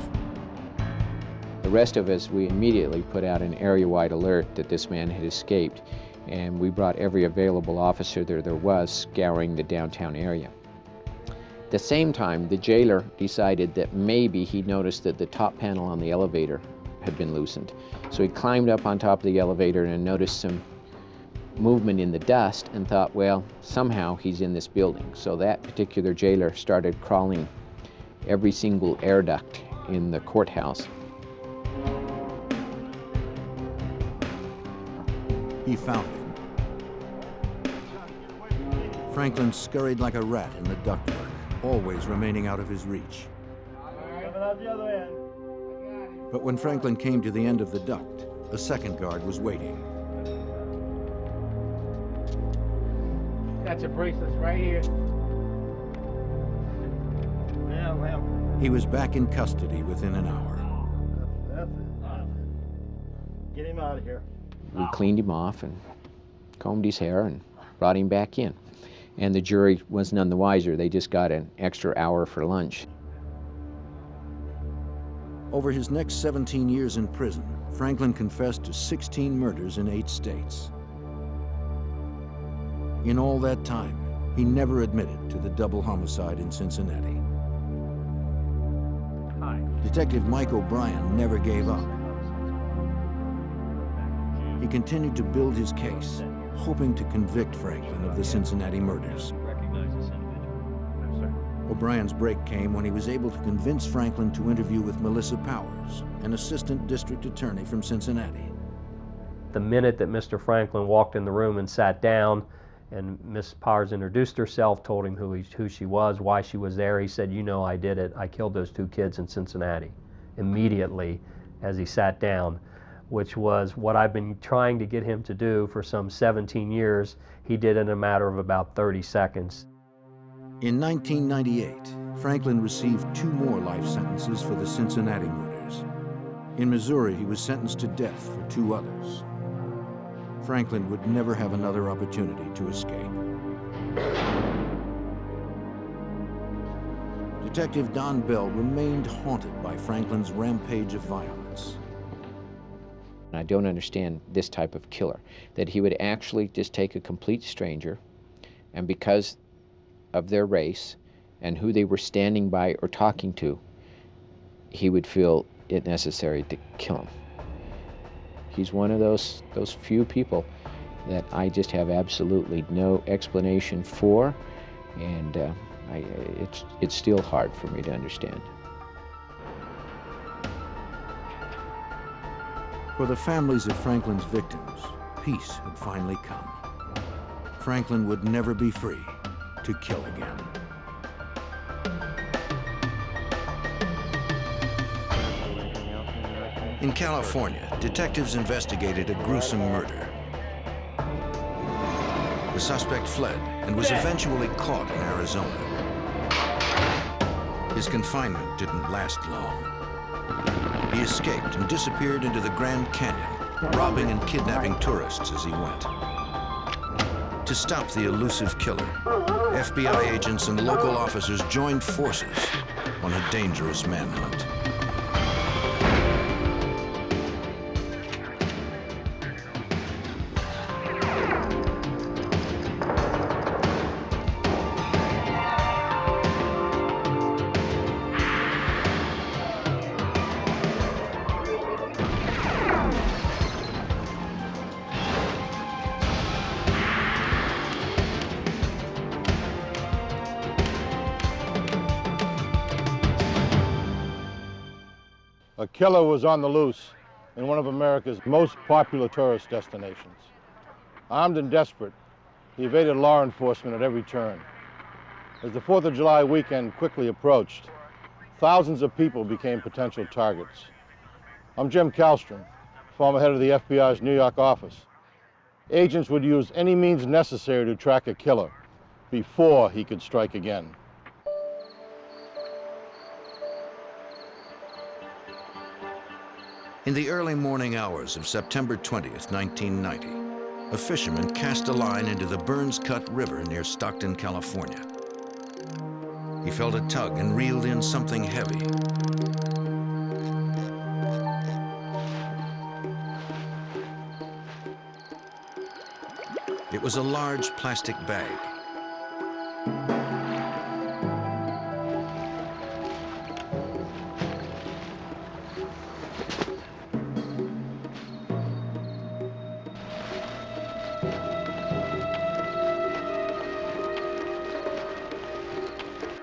The rest of us, we immediately put out an area-wide alert that this man had escaped, and we brought every available officer there was scouring the downtown area. At the same time, the jailer decided that maybe he noticed that the top panel on the elevator had been loosened. So he climbed up on top of the elevator and noticed some movement in the dust and thought, well, somehow he's in this building. So that particular jailer started crawling every single air duct in the courthouse. He found him. Franklin scurried like a rat in the ductwork, always remaining out of his reach. But when Franklin came to the end of the duct, a second guard was waiting. Got your bracelets right here. Yeah, well. He was back in custody within an hour. That's it. Get him out of here. We cleaned him off and combed his hair and brought him back in. And the jury was none the wiser. They just got an extra hour for lunch. Over his next 17 years in prison, Franklin confessed to 16 murders in 8 states. In all that time, he never admitted to the double homicide in Cincinnati. Detective Mike O'Brien never gave up. He continued to build his case, hoping to convict Franklin of the Cincinnati murders. O'Brien's break came when he was able to convince Franklin to interview with Melissa Powers, an assistant district attorney from Cincinnati. The minute that Mr. Franklin walked in the room and sat down, and Miss Powers introduced herself, told him who she was, why she was there, he said, "You know I did it. I killed those 2 kids in Cincinnati." Immediately, as he sat down, which was what I've been trying to get him to do for some 17 years. He did in a matter of about 30 seconds. In 1998, Franklin received 2 more life sentences for the Cincinnati murders. In Missouri, he was sentenced to death for 2 others. Franklin would never have another opportunity to escape. Detective Don Bell remained haunted by Franklin's rampage of violence. I don't understand this type of killer, that he would actually just take a complete stranger, and because of their race and who they were standing by or talking to, he would feel it necessary to kill him. He's one of those few people that I just have absolutely no explanation for, and it's still hard for me to understand. For the families of Franklin's victims, peace had finally come. Franklin would never be free to kill again. In California, detectives investigated a gruesome murder. The suspect fled and was eventually caught in Arizona. His confinement didn't last long. He escaped and disappeared into the Grand Canyon, robbing and kidnapping tourists as he went. To stop the elusive killer, FBI agents and local officers joined forces on a dangerous manhunt. A killer was on the loose in one of America's most popular tourist destinations. Armed and desperate, he evaded law enforcement at every turn. As the 4th of July weekend quickly approached, thousands of people became potential targets. I'm Jim Kallstrom, former head of the FBI's New York office. Agents would use any means necessary to track a killer before he could strike again. In the early morning hours of September 20th, 1990, a fisherman cast a line into the Burns Cut River near Stockton, California. He felt a tug and reeled in something heavy. It was a large plastic bag.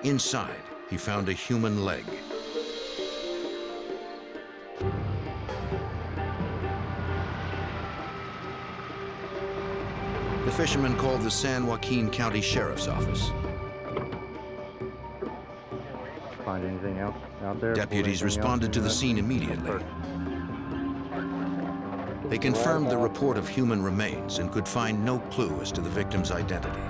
Inside, he found a human leg. The fisherman called the San Joaquin County Sheriff's Office. Find anything else out there? Deputies responded to the scene immediately. They confirmed the report of human remains and could find no clue as to the victim's identity.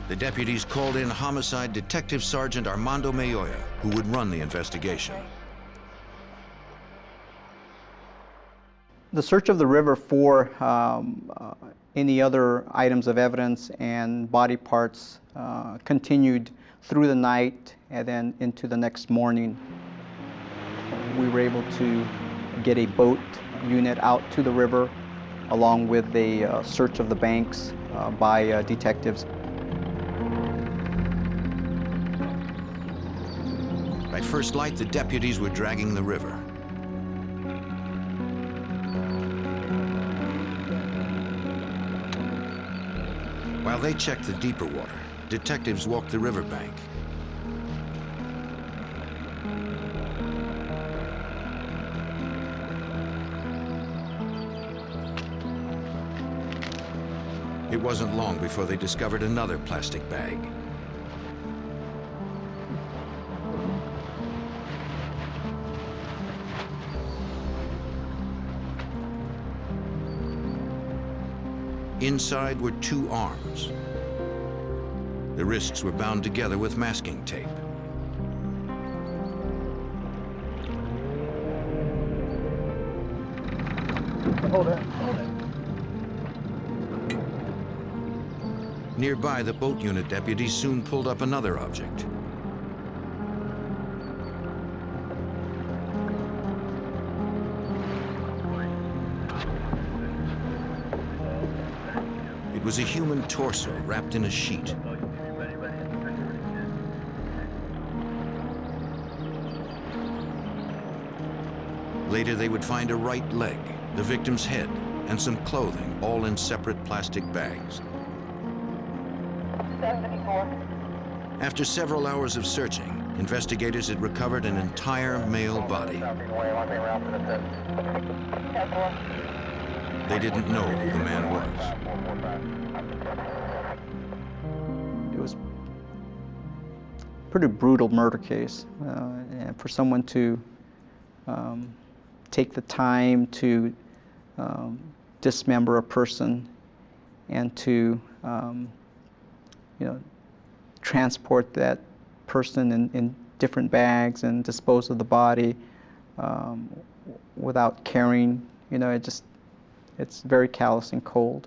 The deputies called in Homicide Detective Sergeant Armando Mayoya, who would run the investigation. The search of the river for any other items of evidence and body parts continued through the night and then into the next morning. We were able to get a boat unit out to the river along with a search of the banks by detectives. By first light, the deputies were dragging the river. While they checked the deeper water, detectives walked the riverbank. It wasn't long before they discovered another plastic bag. Inside were 2 arms. The wrists were bound together with masking tape. Hold it, hold it. Nearby, the boat unit deputies soon pulled up another object. It was a human torso wrapped in a sheet. Later, they would find a right leg, the victim's head, and some clothing, all in separate plastic bags. 74. After several hours of searching, investigators had recovered an entire male body. They didn't know who the man was. It was a pretty brutal murder case. And for someone to take the time to dismember a person and to transport that person in different bags and dispose of the body without caring, it's very callous and cold.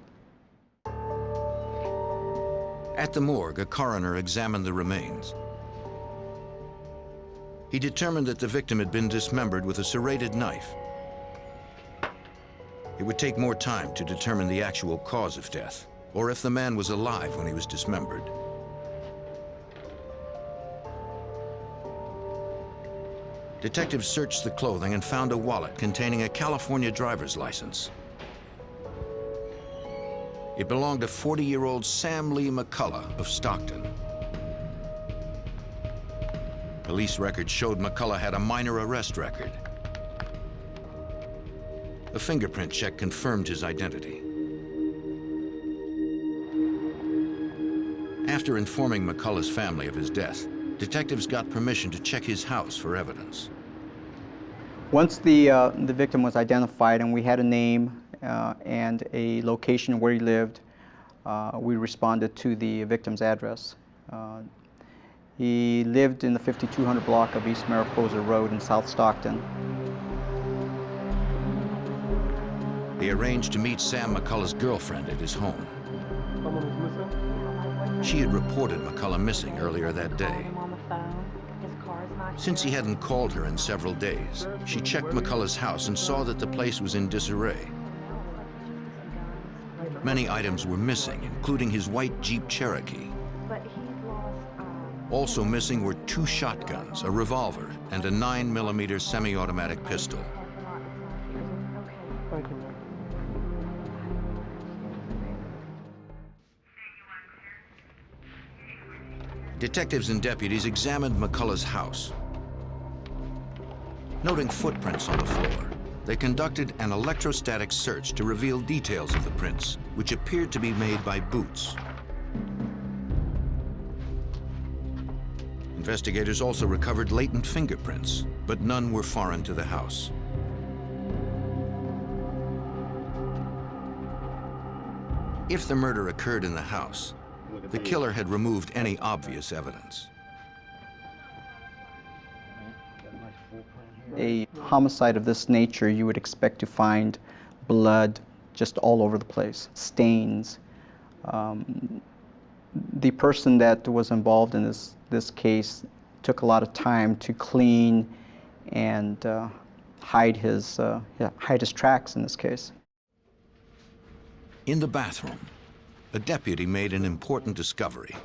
At the morgue, a coroner examined the remains. He determined that the victim had been dismembered with a serrated knife. It would take more time to determine the actual cause of death, or if the man was alive when he was dismembered. Detectives searched the clothing and found a wallet containing a California driver's license. It belonged to 40-year-old Sam Lee McCullough of Stockton. Police records showed McCullough had a minor arrest record. A fingerprint check confirmed his identity. After informing McCullough's family of his death, detectives got permission to check his house for evidence. Once the victim was identified and we had a name and a location where he lived, we responded to the victim's address. He lived in the 5200 block of East Mariposa Road in South Stockton. They arranged to meet Sam McCullough's girlfriend at his home. Someone is missing? She had reported McCullough missing earlier that day. Since he hadn't called her in several days, she checked McCullough's house and saw that the place was in disarray. Many items were missing, including his white Jeep Cherokee. Also missing were 2 shotguns, a revolver, and a 9mm semi-automatic pistol. Thank you. Detectives and deputies examined McCullough's house. Noting footprints on the floor, they conducted an electrostatic search to reveal details of the prints, which appeared to be made by boots. Investigators also recovered latent fingerprints, but none were foreign to the house. If the murder occurred in the house, the killer had removed any obvious evidence. A homicide of this nature, you would expect to find blood just all over the place, stains. The person that was involved in this case took a lot of time to clean and hide his tracks in this case. In the bathroom, a deputy made an important discovery.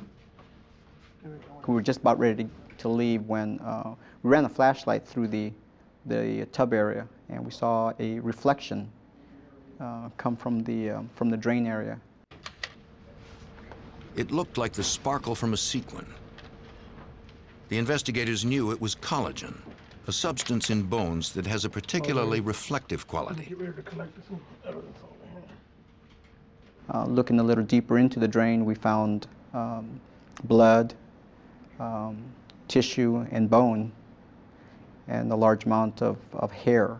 We were just about ready to leave when we ran a flashlight through the tub area, and we saw a reflection come from the drain area. It looked like the sparkle from a sequin. The investigators knew it was collagen, a substance in bones that has a particularly reflective quality. Looking a little deeper into the drain, we found blood, tissue, and bone, and a large amount of hair.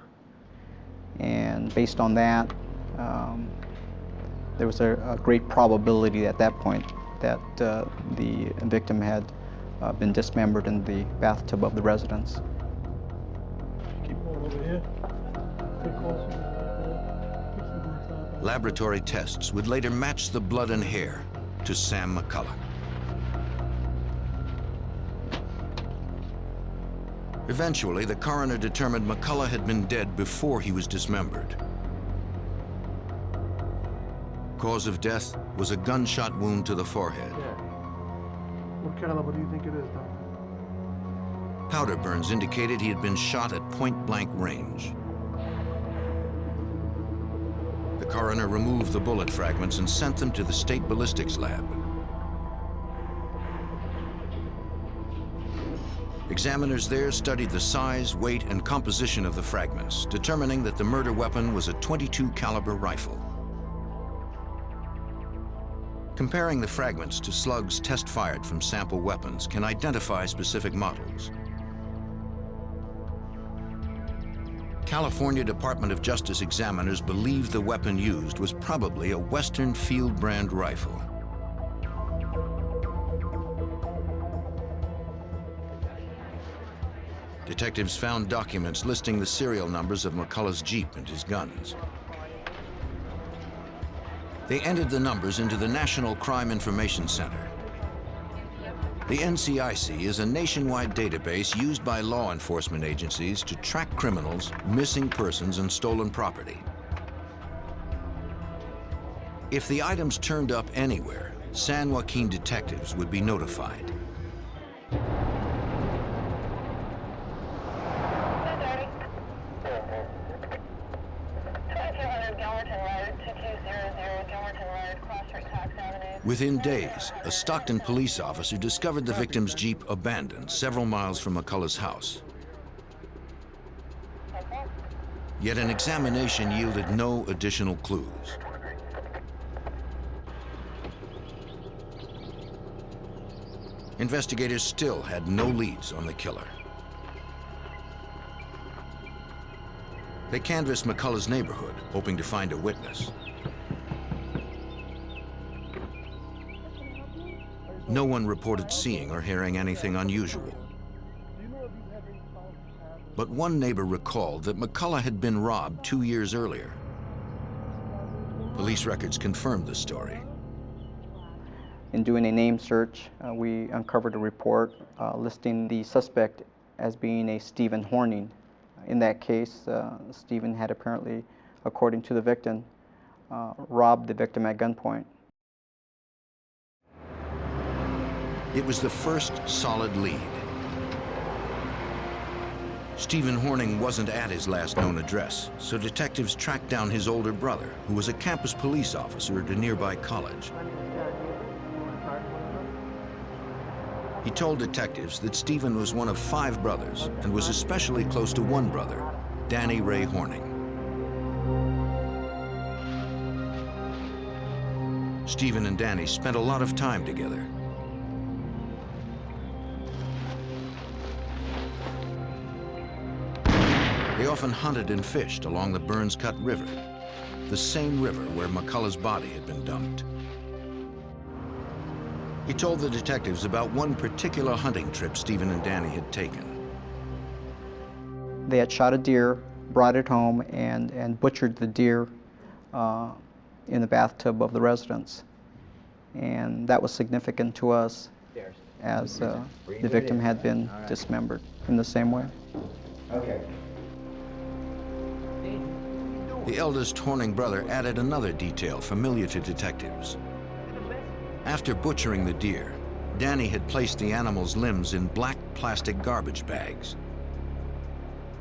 And based on that, there was a great probability at that point that the victim had been dismembered in the bathtub of the residence. Keep going over here. Stay closer. Laboratory tests would later match the blood and hair to Sam McCullough. Eventually, the coroner determined McCullough had been dead before he was dismembered. Cause of death was a gunshot wound to the forehead. What caliber do you think it is, Doctor? Powder burns indicated he had been shot at point-blank range. The coroner removed the bullet fragments and sent them to the state ballistics lab. Examiners there studied the size, weight, and composition of the fragments, determining that the murder weapon was a .22 caliber rifle. Comparing the fragments to slugs test-fired from sample weapons can identify specific models. California Department of Justice examiners believe the weapon used was probably a Western Field brand rifle. Detectives found documents listing the serial numbers of McCullough's Jeep and his guns. They entered the numbers into the National Crime Information Center. The NCIC is a nationwide database used by law enforcement agencies to track criminals, missing persons, and stolen property. If the items turned up anywhere, San Joaquin detectives would be notified. Within days, a Stockton police officer discovered the victim's Jeep abandoned several miles from McCullough's house. Yet an examination yielded no additional clues. Investigators still had no leads on the killer. They canvassed McCullough's neighborhood, hoping to find a witness. No one reported seeing or hearing anything unusual. But one neighbor recalled that McCullough had been robbed 2 years earlier. Police records confirmed the story. In doing a name search, we uncovered a report listing the suspect as being a Stephen Horning. In that case, Stephen had apparently, according to the victim, robbed the victim at gunpoint. It was the first solid lead. Stephen Horning wasn't at his last known address, so detectives tracked down his older brother, who was a campus police officer at a nearby college. He told detectives that Stephen was one of 5 brothers and was especially close to one brother, Danny Ray Horning. Stephen and Danny spent a lot of time together. They often hunted and fished along the Burns Cut River, the same river where McCullough's body had been dumped. He told the detectives about one particular hunting trip Stephen and Danny had taken. They had shot a deer, brought it home, and butchered the deer in the bathtub of the residence. And that was significant to us, as the victim had been dismembered in the same way. Okay. The eldest Horning brother added another detail familiar to detectives. After butchering the deer, Danny had placed the animal's limbs in black plastic garbage bags.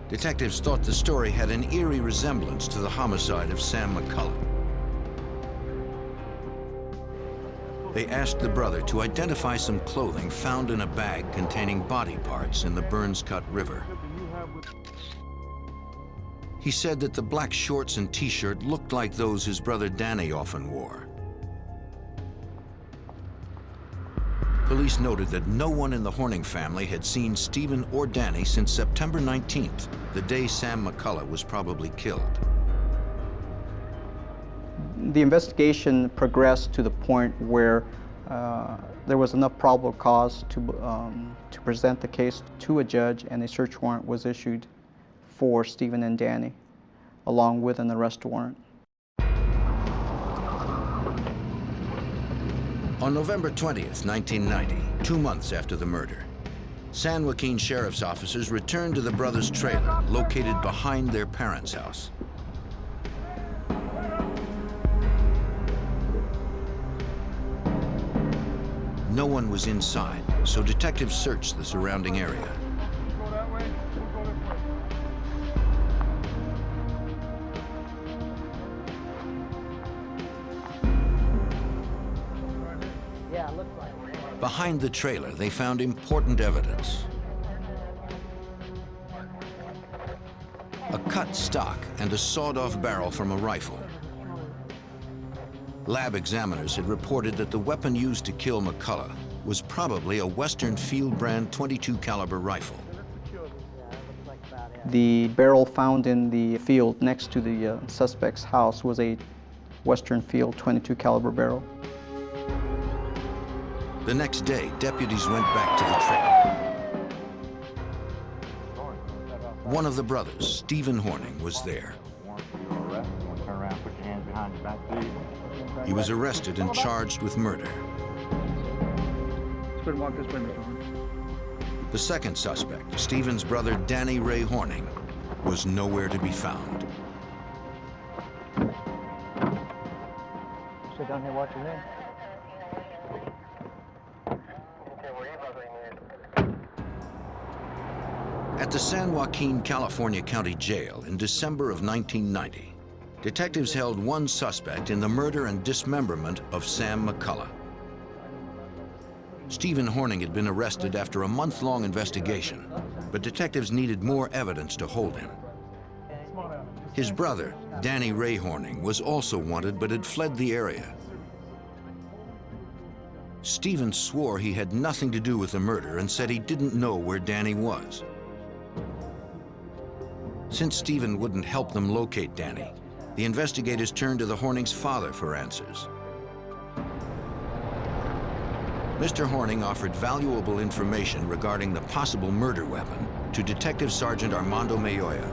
Detectives thought the story had an eerie resemblance to the homicide of Sam McCullough. They asked the brother to identify some clothing found in a bag containing body parts in the Burns Cut River. He said that the black shorts and t-shirt looked like those his brother Danny often wore. Police noted that no one in the Horning family had seen Stephen or Danny since September 19th, the day Sam McCullough was probably killed. The investigation progressed to the point where there was enough probable cause to present the case to a judge, and a search warrant was issued for Stephen and Danny, along with an arrest warrant. On November 20th, 1990, 2 months after the murder, San Joaquin Sheriff's officers returned to the brothers' trailer located behind their parents' house. No one was inside, so detectives searched the surrounding area. Behind the trailer, they found important evidence. A cut stock and a sawed-off barrel from a rifle. Lab examiners had reported that the weapon used to kill McCullough was probably a Western Field brand .22 caliber rifle. The barrel found in the field next to the suspect's house was a Western Field .22 caliber barrel. The next day, deputies went back to the trailer. One of the brothers, Stephen Horning, was there. He was arrested and charged with murder. The second suspect, Stephen's brother Danny Ray Horning, was nowhere to be found. Sit down here, watch your name. At the San Joaquin, California County Jail in December of 1990, detectives held one suspect in the murder and dismemberment of Sam McCullough. Stephen Horning had been arrested after a month-long investigation, but detectives needed more evidence to hold him. His brother, Danny Ray Horning, was also wanted but had fled the area. Stephen swore he had nothing to do with the murder and said he didn't know where Danny was. Since Stephen wouldn't help them locate Danny, the investigators turned to the Horning's father for answers. Mr. Horning offered valuable information regarding the possible murder weapon to Detective Sergeant Armando Mayoya.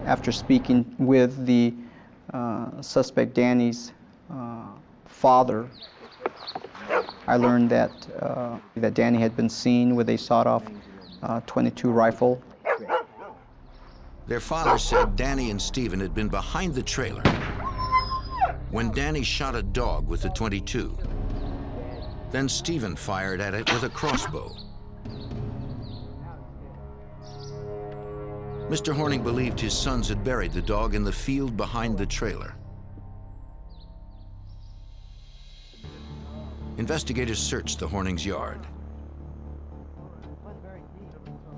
After speaking with the suspect Danny's father, I learned that that Danny had been seen with a sawed-off .22 rifle. Their father said Danny and Stephen had been behind the trailer when Danny shot a dog with the .22. Then Stephen fired at it with a crossbow. Mr. Horning believed his sons had buried the dog in the field behind the trailer. Investigators searched the Hornings' yard.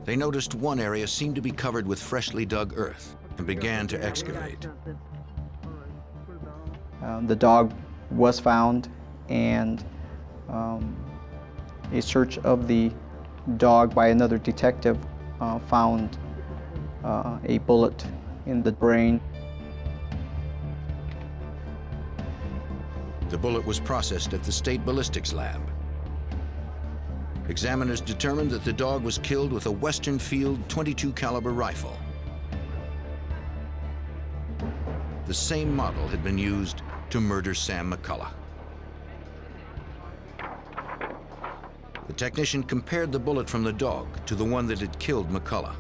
They noticed one area seemed to be covered with freshly dug earth and began to excavate. The dog was found, and a search of the dog by another detective found a bullet in the brain. The bullet was processed at the state ballistics lab. Examiners determined that the dog was killed with a Western Field .22 caliber rifle. The same model had been used to murder Sam McCullough. The technician compared the bullet from the dog to the one that had killed McCullough.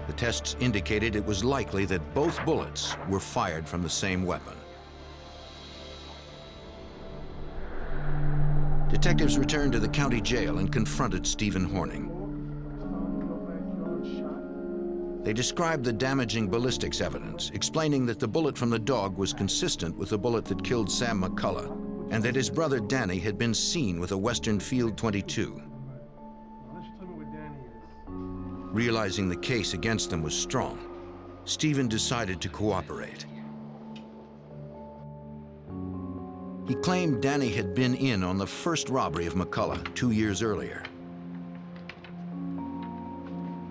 The tests indicated it was likely that both bullets were fired from the same weapon. Detectives returned to the county jail and confronted Stephen Horning. They described the damaging ballistics evidence, explaining that the bullet from the dog was consistent with the bullet that killed Sam McCullough, and that his brother Danny had been seen with a Western Field .22. Realizing the case against them was strong, Stephen decided to cooperate. He claimed Danny had been in on the first robbery of McCullough 2 years earlier.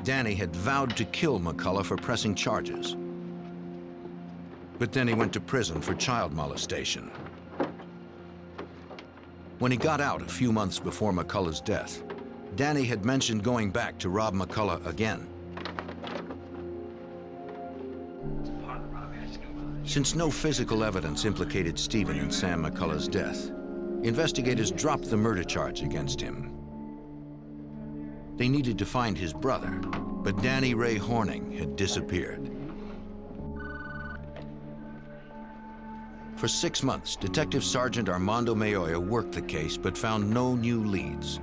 Danny had vowed to kill McCullough for pressing charges. But then he went to prison for child molestation. When he got out a few months before McCullough's death, Danny had mentioned going back to rob McCullough again. Since no physical evidence implicated Stephen in Sam McCullough's death, investigators dropped the murder charge against him. They needed to find his brother, but Danny Ray Horning had disappeared. For 6 months, Detective Sergeant Armando Mayoya worked the case but found no new leads.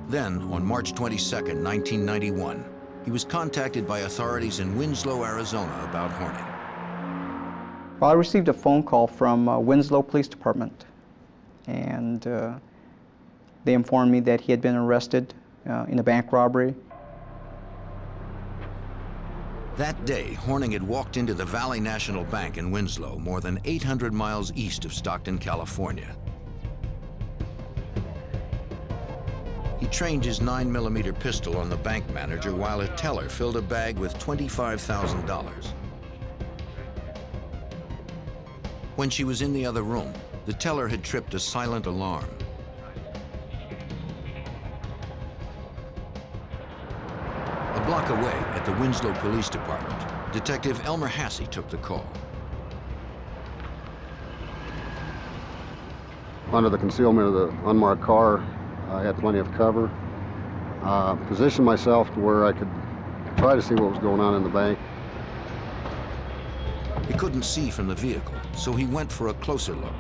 Then, on March 22, 1991, he was contacted by authorities in Winslow, Arizona about Horning. Well, I received a phone call from Winslow Police Department, and they informed me that he had been arrested in a bank robbery. That day, Horning had walked into the Valley National Bank in Winslow, more than 800 miles east of Stockton, California. He trained his 9mm pistol on the bank manager while a teller filled a bag with $25,000. When she was in the other room, the teller had tripped a silent alarm. A block away at the Winslow Police Department, Detective Elmer Hassey took the call. Under the concealment of the unmarked car, I had plenty of cover. Positioned myself to where I could try to see what was going on in the bank. He couldn't see from the vehicle, so he went for a closer look.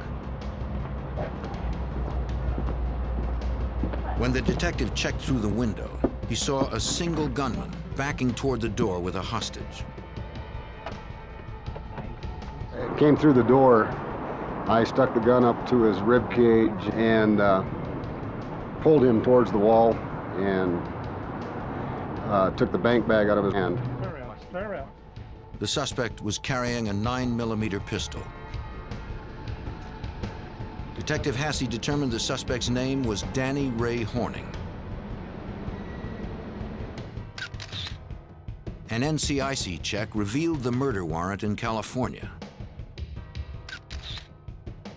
When the detective checked through the window, he saw a single gunman backing toward the door with a hostage. came through the door, I stuck the gun up to his rib cage and pulled him towards the wall and took the bank bag out of his hand. The suspect was carrying a 9mm pistol. Detective Hasse determined the suspect's name was Danny Ray Horning. An NCIC check revealed the murder warrant in California.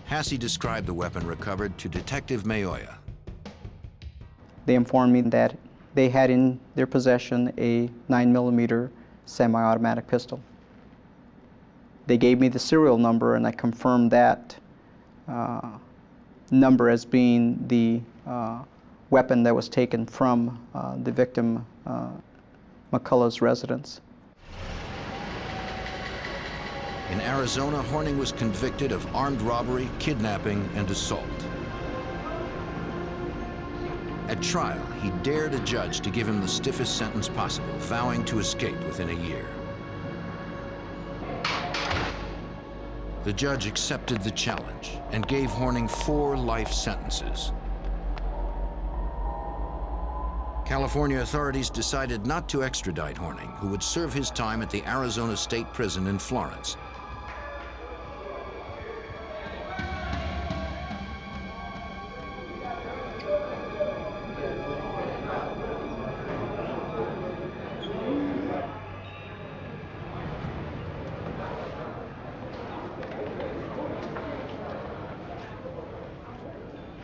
Hasse described the weapon recovered to Detective Mayoya. They informed me that they had in their possession a 9mm semi-automatic pistol. They gave me the serial number, and I confirmed that number as being the weapon that was taken from the victim McCullough's residence. In Arizona, Horning was convicted of armed robbery, kidnapping, and assault. At trial, he dared a judge to give him the stiffest sentence possible, vowing to escape within a year. The judge accepted the challenge and gave Horning 4 life sentences. California authorities decided not to extradite Horning, who would serve his time at the Arizona State Prison in Florence.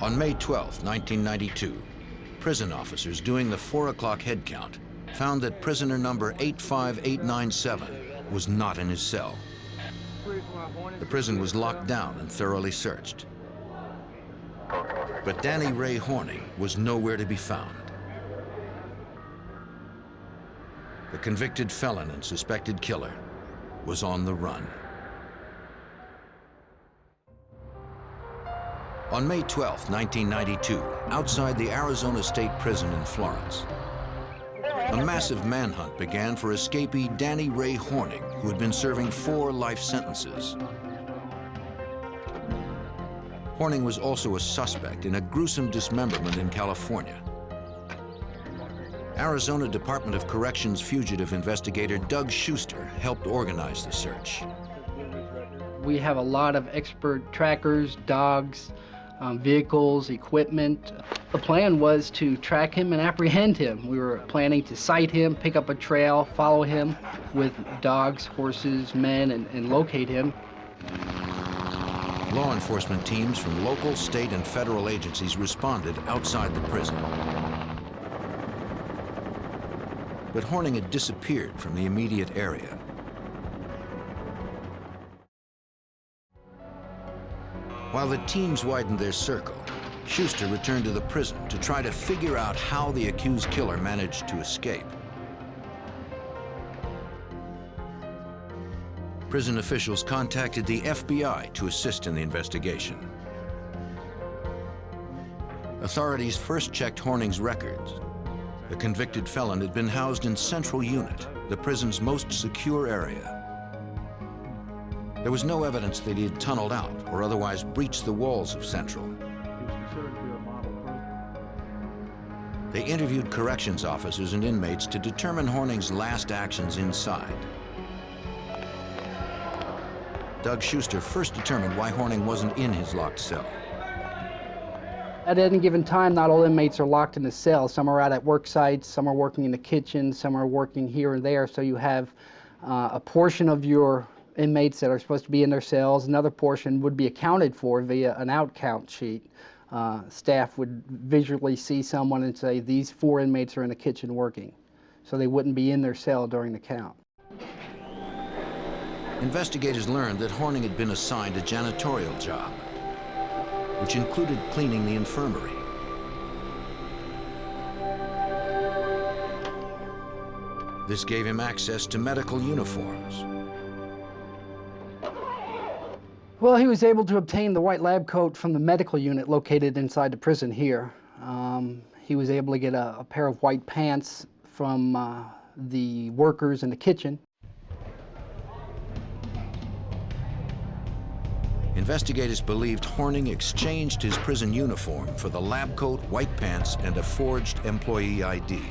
On May 12, 1992, prison officers doing the 4 o'clock head count found that prisoner number 85897 was not in his cell. The prison was locked down and thoroughly searched. But Danny Ray Horning was nowhere to be found. The convicted felon and suspected killer was on the run. On May 12, 1992, outside the Arizona State Prison in Florence, a massive manhunt began for escapee Danny Ray Horning, who had been serving 4 life sentences. Horning was also a suspect in a gruesome dismemberment in California. Arizona Department of Corrections fugitive investigator Doug Schuster helped organize the search. We have a lot of expert trackers, dogs, vehicles, equipment. The plan was to track him and apprehend him. We were planning to cite him, pick up a trail, follow him with dogs, horses, men, and locate him. Law enforcement teams from local, state, and federal agencies responded outside the prison. But Horning had disappeared from the immediate area. While the teams widened their circle, Schuster returned to the prison to try to figure out how the accused killer managed to escape. Prison officials contacted the FBI to assist in the investigation. Authorities first checked Horning's records. The convicted felon had been housed in Central Unit, the prison's most secure area. There was no evidence that he had tunneled out or otherwise breached the walls of Central. They interviewed corrections officers and inmates to determine Horning's last actions inside. Doug Schuster first determined why Horning wasn't in his locked cell. At any given time, not all inmates are locked in the cell. Some are out at work sites, some are working in the kitchen, some are working here and there. So you have a portion of your inmates that are supposed to be in their cells. Another portion would be accounted for via an out count sheet. Staff would visually see someone and say, these 4 inmates are in the kitchen working. So they wouldn't be in their cell during the count. Investigators learned that Horning had been assigned a janitorial job, which included cleaning the infirmary. This gave him access to medical uniforms. Well, he was able to obtain the white lab coat from the medical unit located inside the prison here. He was able to get a pair of white pants from the workers in the kitchen. Investigators believed Horning exchanged his prison uniform for the lab coat, white pants, and a forged employee ID.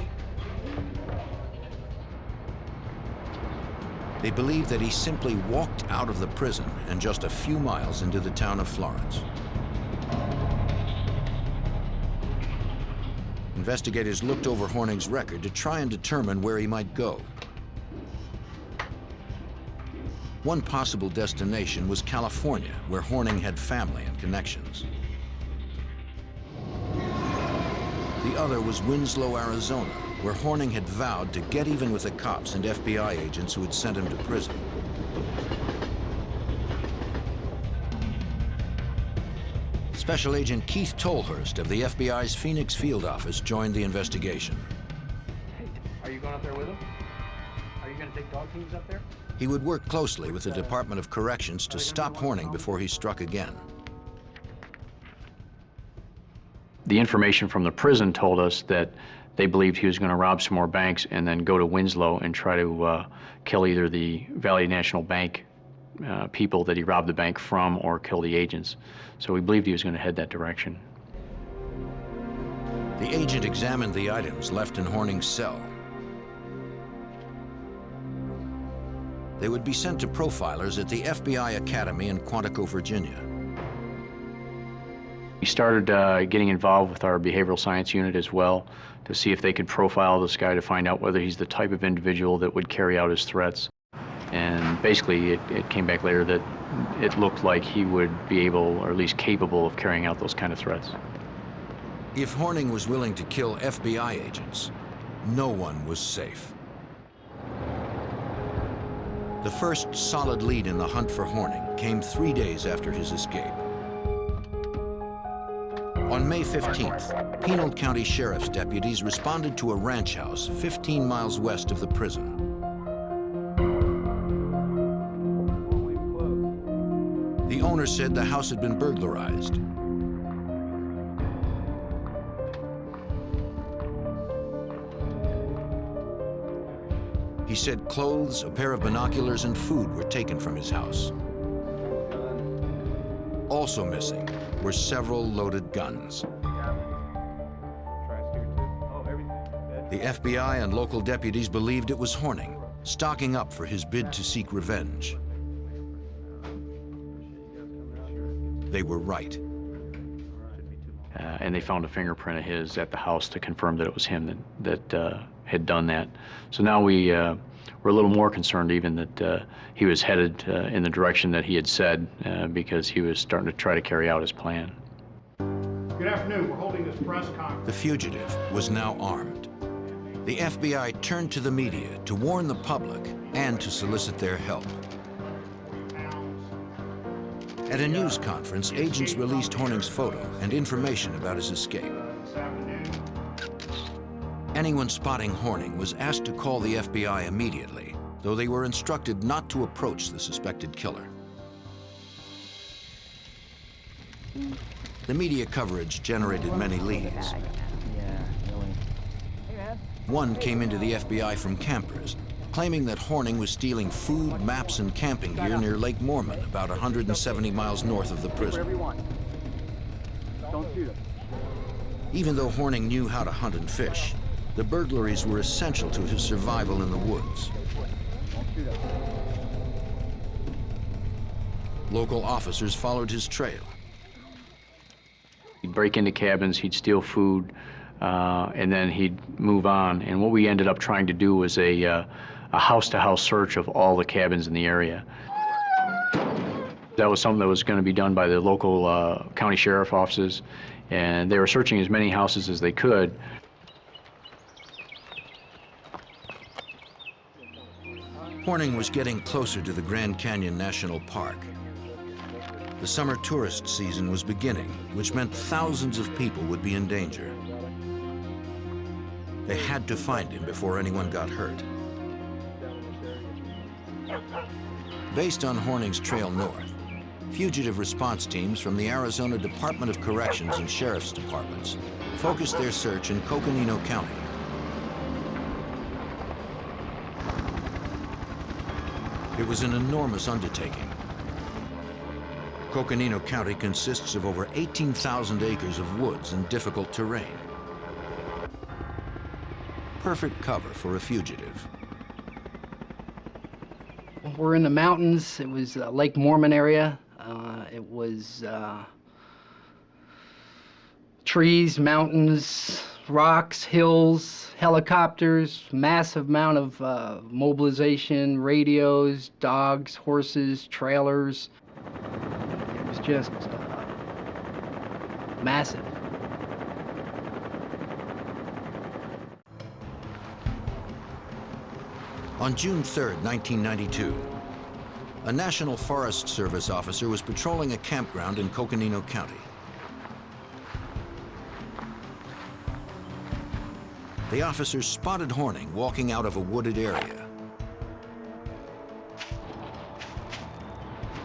They believe that he simply walked out of the prison and just a few miles into the town of Florence. Investigators looked over Horning's record to try and determine where he might go. One possible destination was California, where Horning had family and connections. The other was Winslow, Arizona, where Horning had vowed to get even with the cops and FBI agents who had sent him to prison. Special Agent Keith Tolhurst of the FBI's Phoenix field office joined the investigation. Are you going up there with him? Are you going to take dog teams up there? He would work closely with the Department of Corrections to stop Horning before he struck again. The information from the prison told us that they believed he was going to rob some more banks and then go to Winslow and try to kill either the Valley National Bank people that he robbed the bank from or kill the agents. So we believed he was going to head that direction. The agent examined the items left in Horning's cell. They would be sent to profilers at the FBI Academy in Quantico, Virginia. We started getting involved with our behavioral science unit as well to see if they could profile this guy to find out whether he's the type of individual that would carry out his threats. And basically, it came back later that it looked like he would be able, or at least capable, of carrying out those kind of threats. If Horning was willing to kill FBI agents, no one was safe. The first solid lead in the hunt for Horning came 3 days after his escape. On May 15th, Pinal County Sheriff's deputies responded to a ranch house 15 miles west of the prison. The owner said the house had been burglarized. He said clothes, a pair of binoculars, and food were taken from his house. Also missing were several loaded guns. The FBI and local deputies believed it was Horning, stocking up for his bid to seek revenge. They were right. And they found a fingerprint of his at the house to confirm that it was him that had done that. So now we're a little more concerned even that he was headed in the direction that he had said because he was starting to try to carry out his plan. Good afternoon. We're holding this press conference. The fugitive was now armed. The FBI turned to the media to warn the public and to solicit their help. At a news conference, agents released Horning's photo and information about his escape. Anyone spotting Horning was asked to call the FBI immediately, though they were instructed not to approach the suspected killer. The media coverage generated many leads. One came into the FBI from campers, claiming that Horning was stealing food, maps, and camping gear near Lake Mormon, about 170 miles north of the prison. Even though Horning knew how to hunt and fish, the burglaries were essential to his survival in the woods. Local officers followed his trail. He'd break into cabins, he'd steal food, and then he'd move on. And what we ended up trying to do was a house-to-house search of all the cabins in the area. That was something that was going to be done by the local county sheriff offices, and they were searching as many houses as they could. Horning was getting closer to the Grand Canyon National Park. The summer tourist season was beginning, which meant thousands of people would be in danger. They had to find him before anyone got hurt. Based on Horning's trail north, fugitive response teams from the Arizona Department of Corrections and Sheriff's Departments focused their search in Coconino County. It was an enormous undertaking. Coconino County consists of over 18,000 acres of woods and difficult terrain. Perfect cover for a fugitive. We're in the mountains. It was Lake Mormon area. It was trees, mountains, rocks, hills, helicopters, massive amount of mobilization, radios, dogs, horses, trailers. It was just massive. On June 3, 1992, a National Forest Service officer was patrolling a campground in Coconino County. The officer spotted Horning walking out of a wooded area.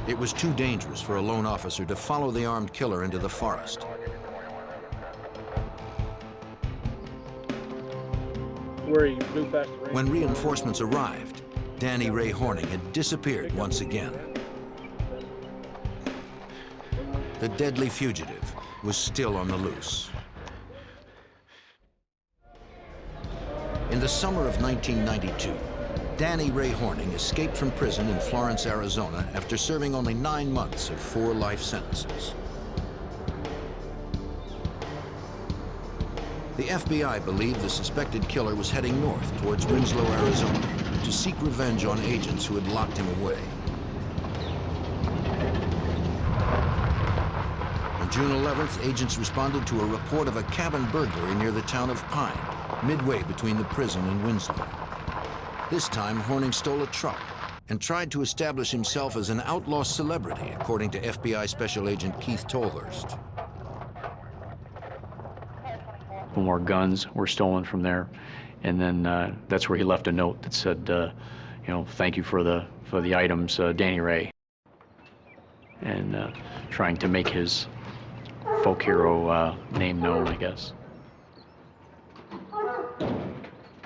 It was too dangerous for a lone officer to follow the armed killer into the forest. When reinforcements arrived, Danny Ray Horning had disappeared once again. The deadly fugitive was still on the loose. In the summer of 1992, Danny Ray Horning escaped from prison in Florence, Arizona after serving only 9 months of 4 life sentences. The FBI believed the suspected killer was heading north towards Winslow, Arizona, to seek revenge on agents who had locked him away. On June 11th, agents responded to a report of a cabin burglary near the town of Pine, midway between the prison and Winslow. This time, Horning stole a truck and tried to establish himself as an outlaw celebrity, according to FBI Special Agent Keith Tolhurst. More guns were stolen from there, and then that's where he left a note that said, you know, thank you for the items, Danny Ray, and trying to make his folk hero name known, I guess.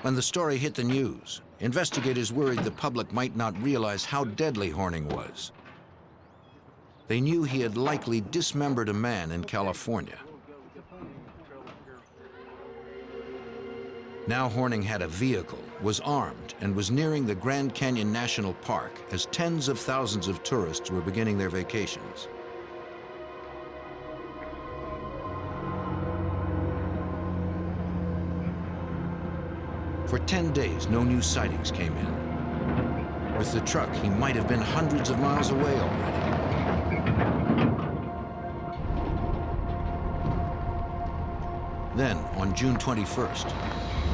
When the story hit the news, investigators worried the public might not realize how deadly Horning was. They knew he had likely dismembered a man in California. Now Horning had a vehicle, was armed, and was nearing the Grand Canyon National Park as tens of thousands of tourists were beginning their vacations. For 10 days, no new sightings came in. With the truck, he might have been hundreds of miles away already. Then, on June 21st,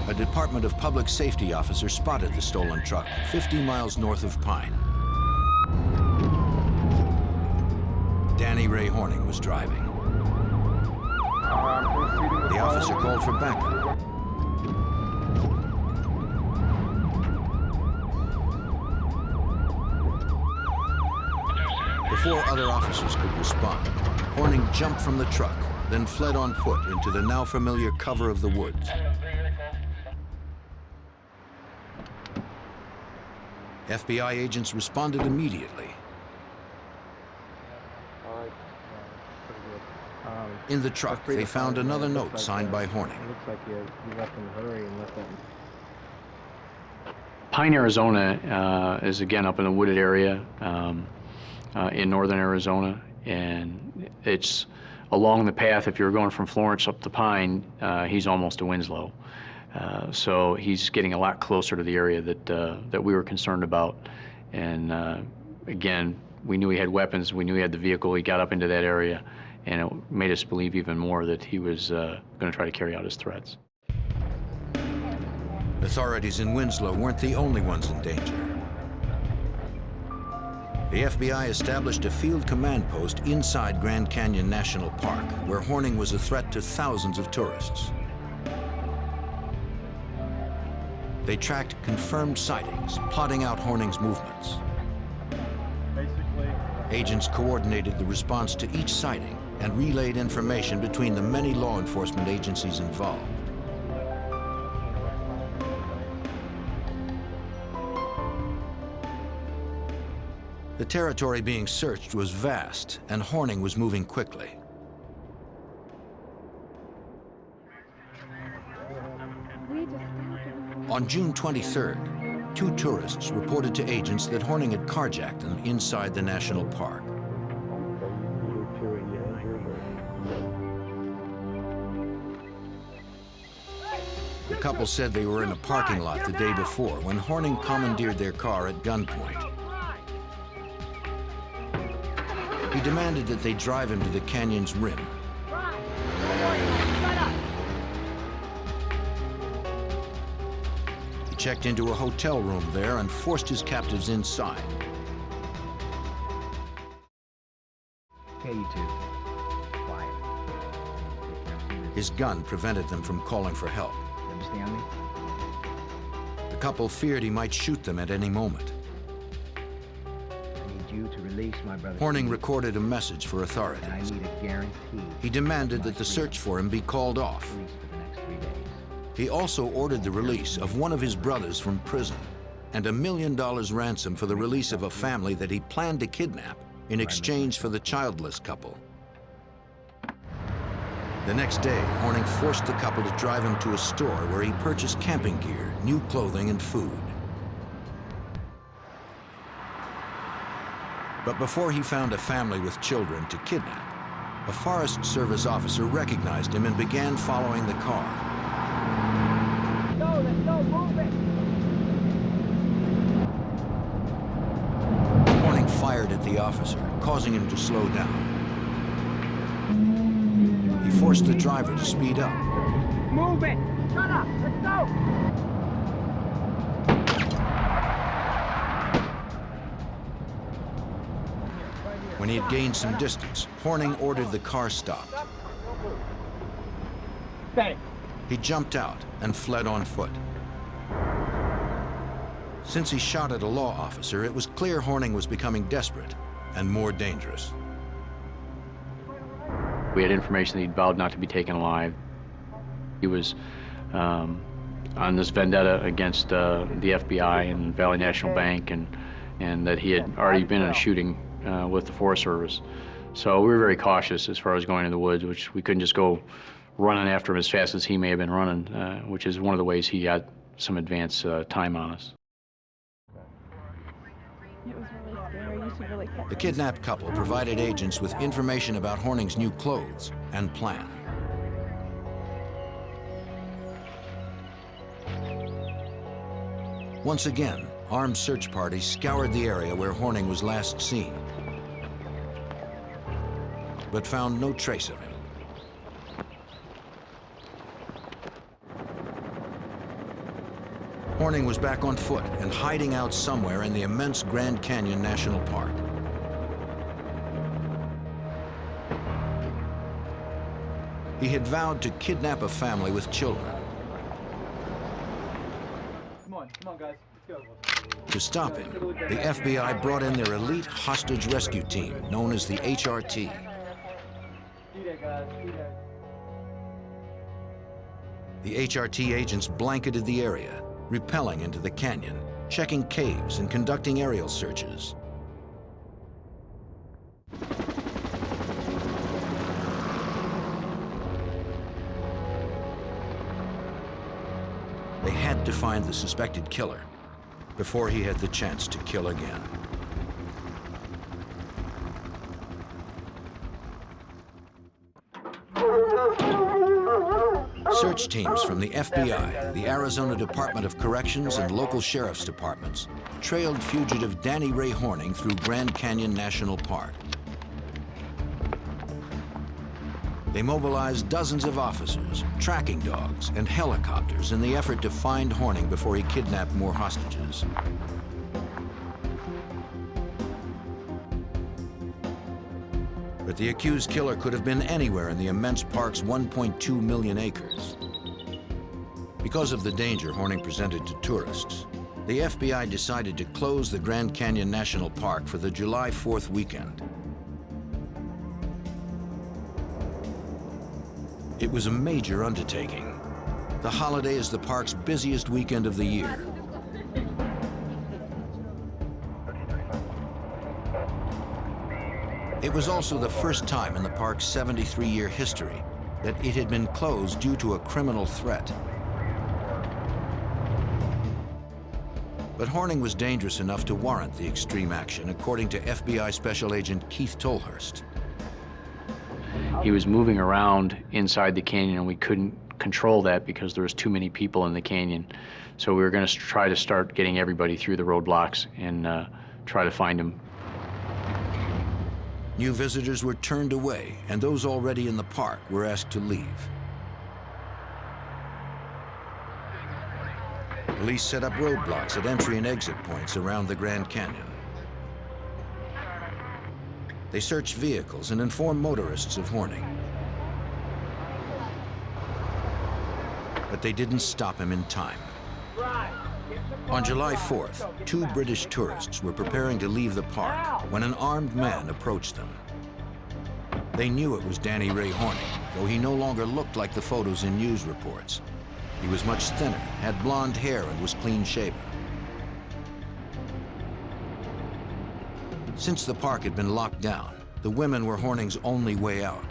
a Department of Public Safety officer spotted the stolen truck 50 miles north of Pine. Danny Ray Horning was driving. The officer called for backup. Before other officers could respond, Horning jumped from the truck, then fled on foot into the now familiar cover of the woods. FBI agents responded immediately. In the truck, they found another note signed by Horning. It looks like he left in a hurry and left that. Pine, Arizona is again up in a wooded area in northern Arizona, and it's along the path. If you're going from Florence up to Pine, he's almost to Winslow. So he's getting a lot closer to the area that we were concerned about. And again, we knew he had weapons, we knew he had the vehicle, he got up into that area, and it made us believe even more that he was going to try to carry out his threats. Authorities in Winslow weren't the only ones in danger. The FBI established a field command post inside Grand Canyon National Park, where Horning was a threat to thousands of tourists. They tracked confirmed sightings, plotting out Horning's movements. Agents coordinated the response to each sighting and relayed information between the many law enforcement agencies involved. The territory being searched was vast, and Horning was moving quickly. On June 23rd, 2 tourists reported to agents that Horning had carjacked them inside the national park. The couple said they were in a parking lot the day before when Horning commandeered their car at gunpoint. He demanded that they drive him to the canyon's rim. He checked into a hotel room there and forced his captives inside. Okay, you two. Quiet. His gun prevented them from calling for help. You understand me? The couple feared he might shoot them at any moment. I need you to release my brother. Horning recorded a message for authorities. And I need a guarantee. He demanded that the search for him be called off. For the next 3 days. He also ordered the release of one of his brothers from prison and $1 million ransom for the release of a family that he planned to kidnap in exchange for the childless couple. The next day, Horning forced the couple to drive him to a store where he purchased camping gear, new clothing, and food. But before he found a family with children to kidnap, a Forest Service officer recognized him and began following the car. Let's go, move it! Horning fired at the officer, causing him to slow down. He forced the driver to speed up. Move it! Shut up! Let's go! When he had gained some distance, Horning ordered the car stopped. Thanks. He jumped out and fled on foot. Since he shot at a law officer, it was clear Horning was becoming desperate and more dangerous. We had information that he'd vowed not to be taken alive. He was on this vendetta against the FBI and Valley National Bank, and that he had already been in a shooting with the Forest Service. So we were very cautious as far as going in the woods, which we couldn't just go running after him as fast as he may have been running, which is one of the ways he got some advance time on us. It was really scary. You should really catch The kidnapped couple provided agents with information about Horning's new clothes and plan. Once again, armed search parties scoured the area where Horning was last seen, but found no trace of him. Horning was back on foot and hiding out somewhere in the immense Grand Canyon National Park. He had vowed to kidnap a family with children. Come on, guys. Let's go. To stop him, the FBI brought in their elite hostage rescue team, known as the HRT. Be there, guys. Be there. The HRT agents blanketed the area, rappelling into the canyon, checking caves and conducting aerial searches. They had to find the suspected killer before he had the chance to kill again. Search teams from the FBI, the Arizona Department of Corrections, and local sheriff's departments trailed fugitive Danny Ray Horning through Grand Canyon National Park. They mobilized dozens of officers, tracking dogs, and helicopters in the effort to find Horning before he kidnapped more hostages. But the accused killer could have been anywhere in the immense park's 1.2 million acres. Because of the danger Horning presented to tourists, the FBI decided to close the Grand Canyon National Park for the July 4th weekend. It was a major undertaking. The holiday is the park's busiest weekend of the year. It was also the first time in the park's 73-year history that it had been closed due to a criminal threat. But Horning was dangerous enough to warrant the extreme action, according to FBI Special Agent Keith Tolhurst. He was moving around inside the canyon, and we couldn't control that because there was too many people in the canyon. So we were going to try to start getting everybody through the roadblocks and try to find him. New visitors were turned away, and those already in the park were asked to leave. Police set up roadblocks at entry and exit points around the Grand Canyon. They searched vehicles and informed motorists of Horning. But they didn't stop him in time. On July 4th, 2 British tourists were preparing to leave the park when an armed man approached them. They knew it was Danny Ray Horning, though he no longer looked like the photos in news reports. He was much thinner, had blonde hair, and was clean-shaven. Since the park had been locked down, the women were Horning's only way out.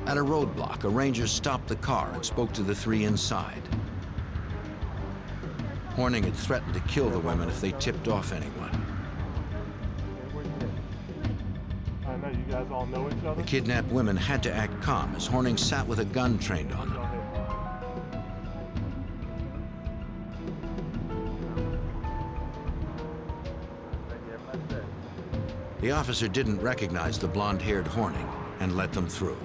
At a roadblock, a ranger stopped the car and spoke to the 3 inside. Horning had threatened to kill the women if they tipped off anyone. I know you guys all know each other. The kidnapped women had to act calm as Horning sat with a gun trained on them. The officer didn't recognize the blonde-haired Horning and let them through.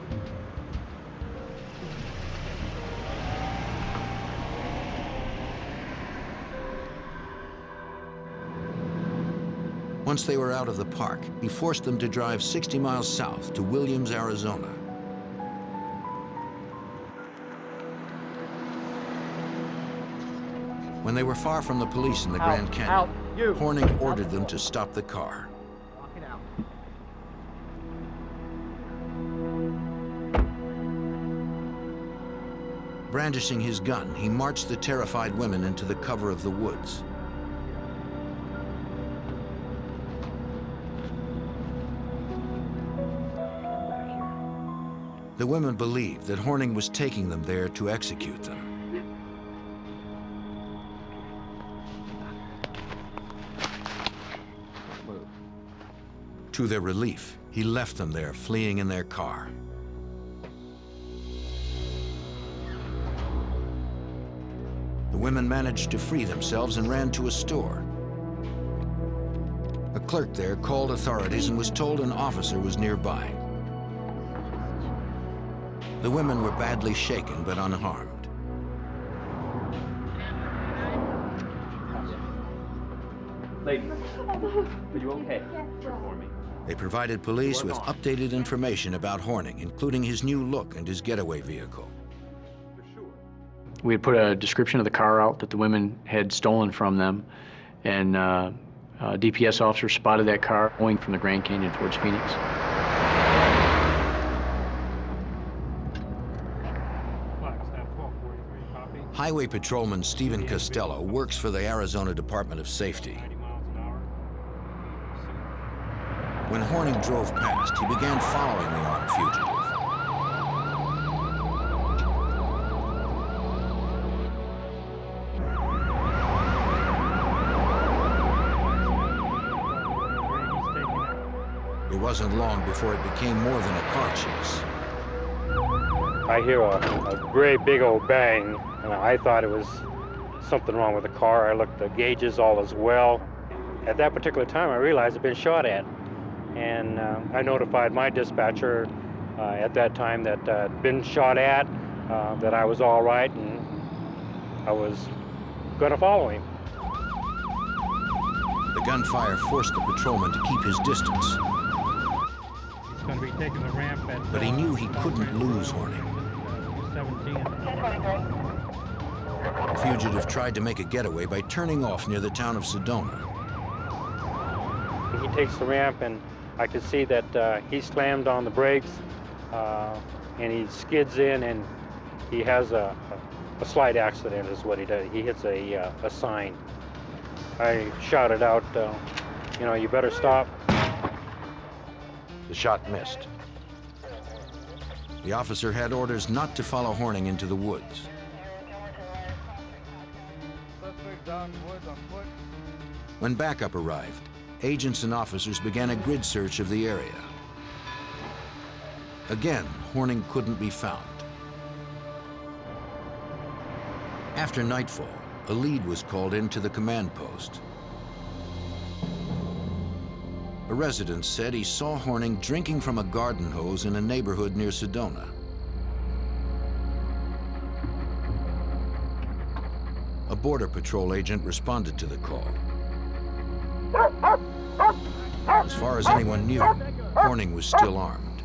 Once they were out of the park, he forced them to drive 60 miles south to Williams, Arizona. When they were far from the police in the Grand Canyon, Horning ordered them to stop the car. Brandishing his gun, he marched the terrified women into the cover of the woods. The women believed that Horning was taking them there to execute them. To their relief, he left them there, fleeing in their car. The women managed to free themselves and ran to a store. A clerk there called authorities and was told an officer was nearby. The women were badly shaken but unharmed. Ladies, are you okay? For me. They provided police with updated information about Horning, including his new look and his getaway vehicle. We had put a description of the car out that the women had stolen from them, and a DPS officer spotted that car going from the Grand Canyon towards Phoenix. Highway Patrolman Stephen Costello works for the Arizona Department of Safety. When Horning drove past, he began following the armed fugitive. It wasn't long before it became more than a car chase. I hear a great big old bang, and I thought it was something wrong with the car. I looked at the gauges, all as well. At that particular time, I realized I'd been shot at, and I notified my dispatcher at that time that I'd been shot at, that I was all right, and I was going to follow him. The gunfire forced the patrolman to keep his distance. He's going to be taking the ramp at... But he knew he couldn't lose Horning. 17. The fugitive tried to make a getaway by turning off near the town of Sedona. He takes the ramp, and I could see that he slammed on the brakes, and he skids in, and he has a A slight accident is what he did. He hits a sign. I shouted out, you know, you better stop. The shot missed. The officer had orders not to follow Horning into the woods. When backup arrived, agents and officers began a grid search of the area. Again, Horning couldn't be found. After nightfall, a lead was called in to the command post. A resident said he saw Horning drinking from a garden hose in a neighborhood near Sedona. A Border Patrol agent responded to the call. As far as anyone knew, Horning was still armed.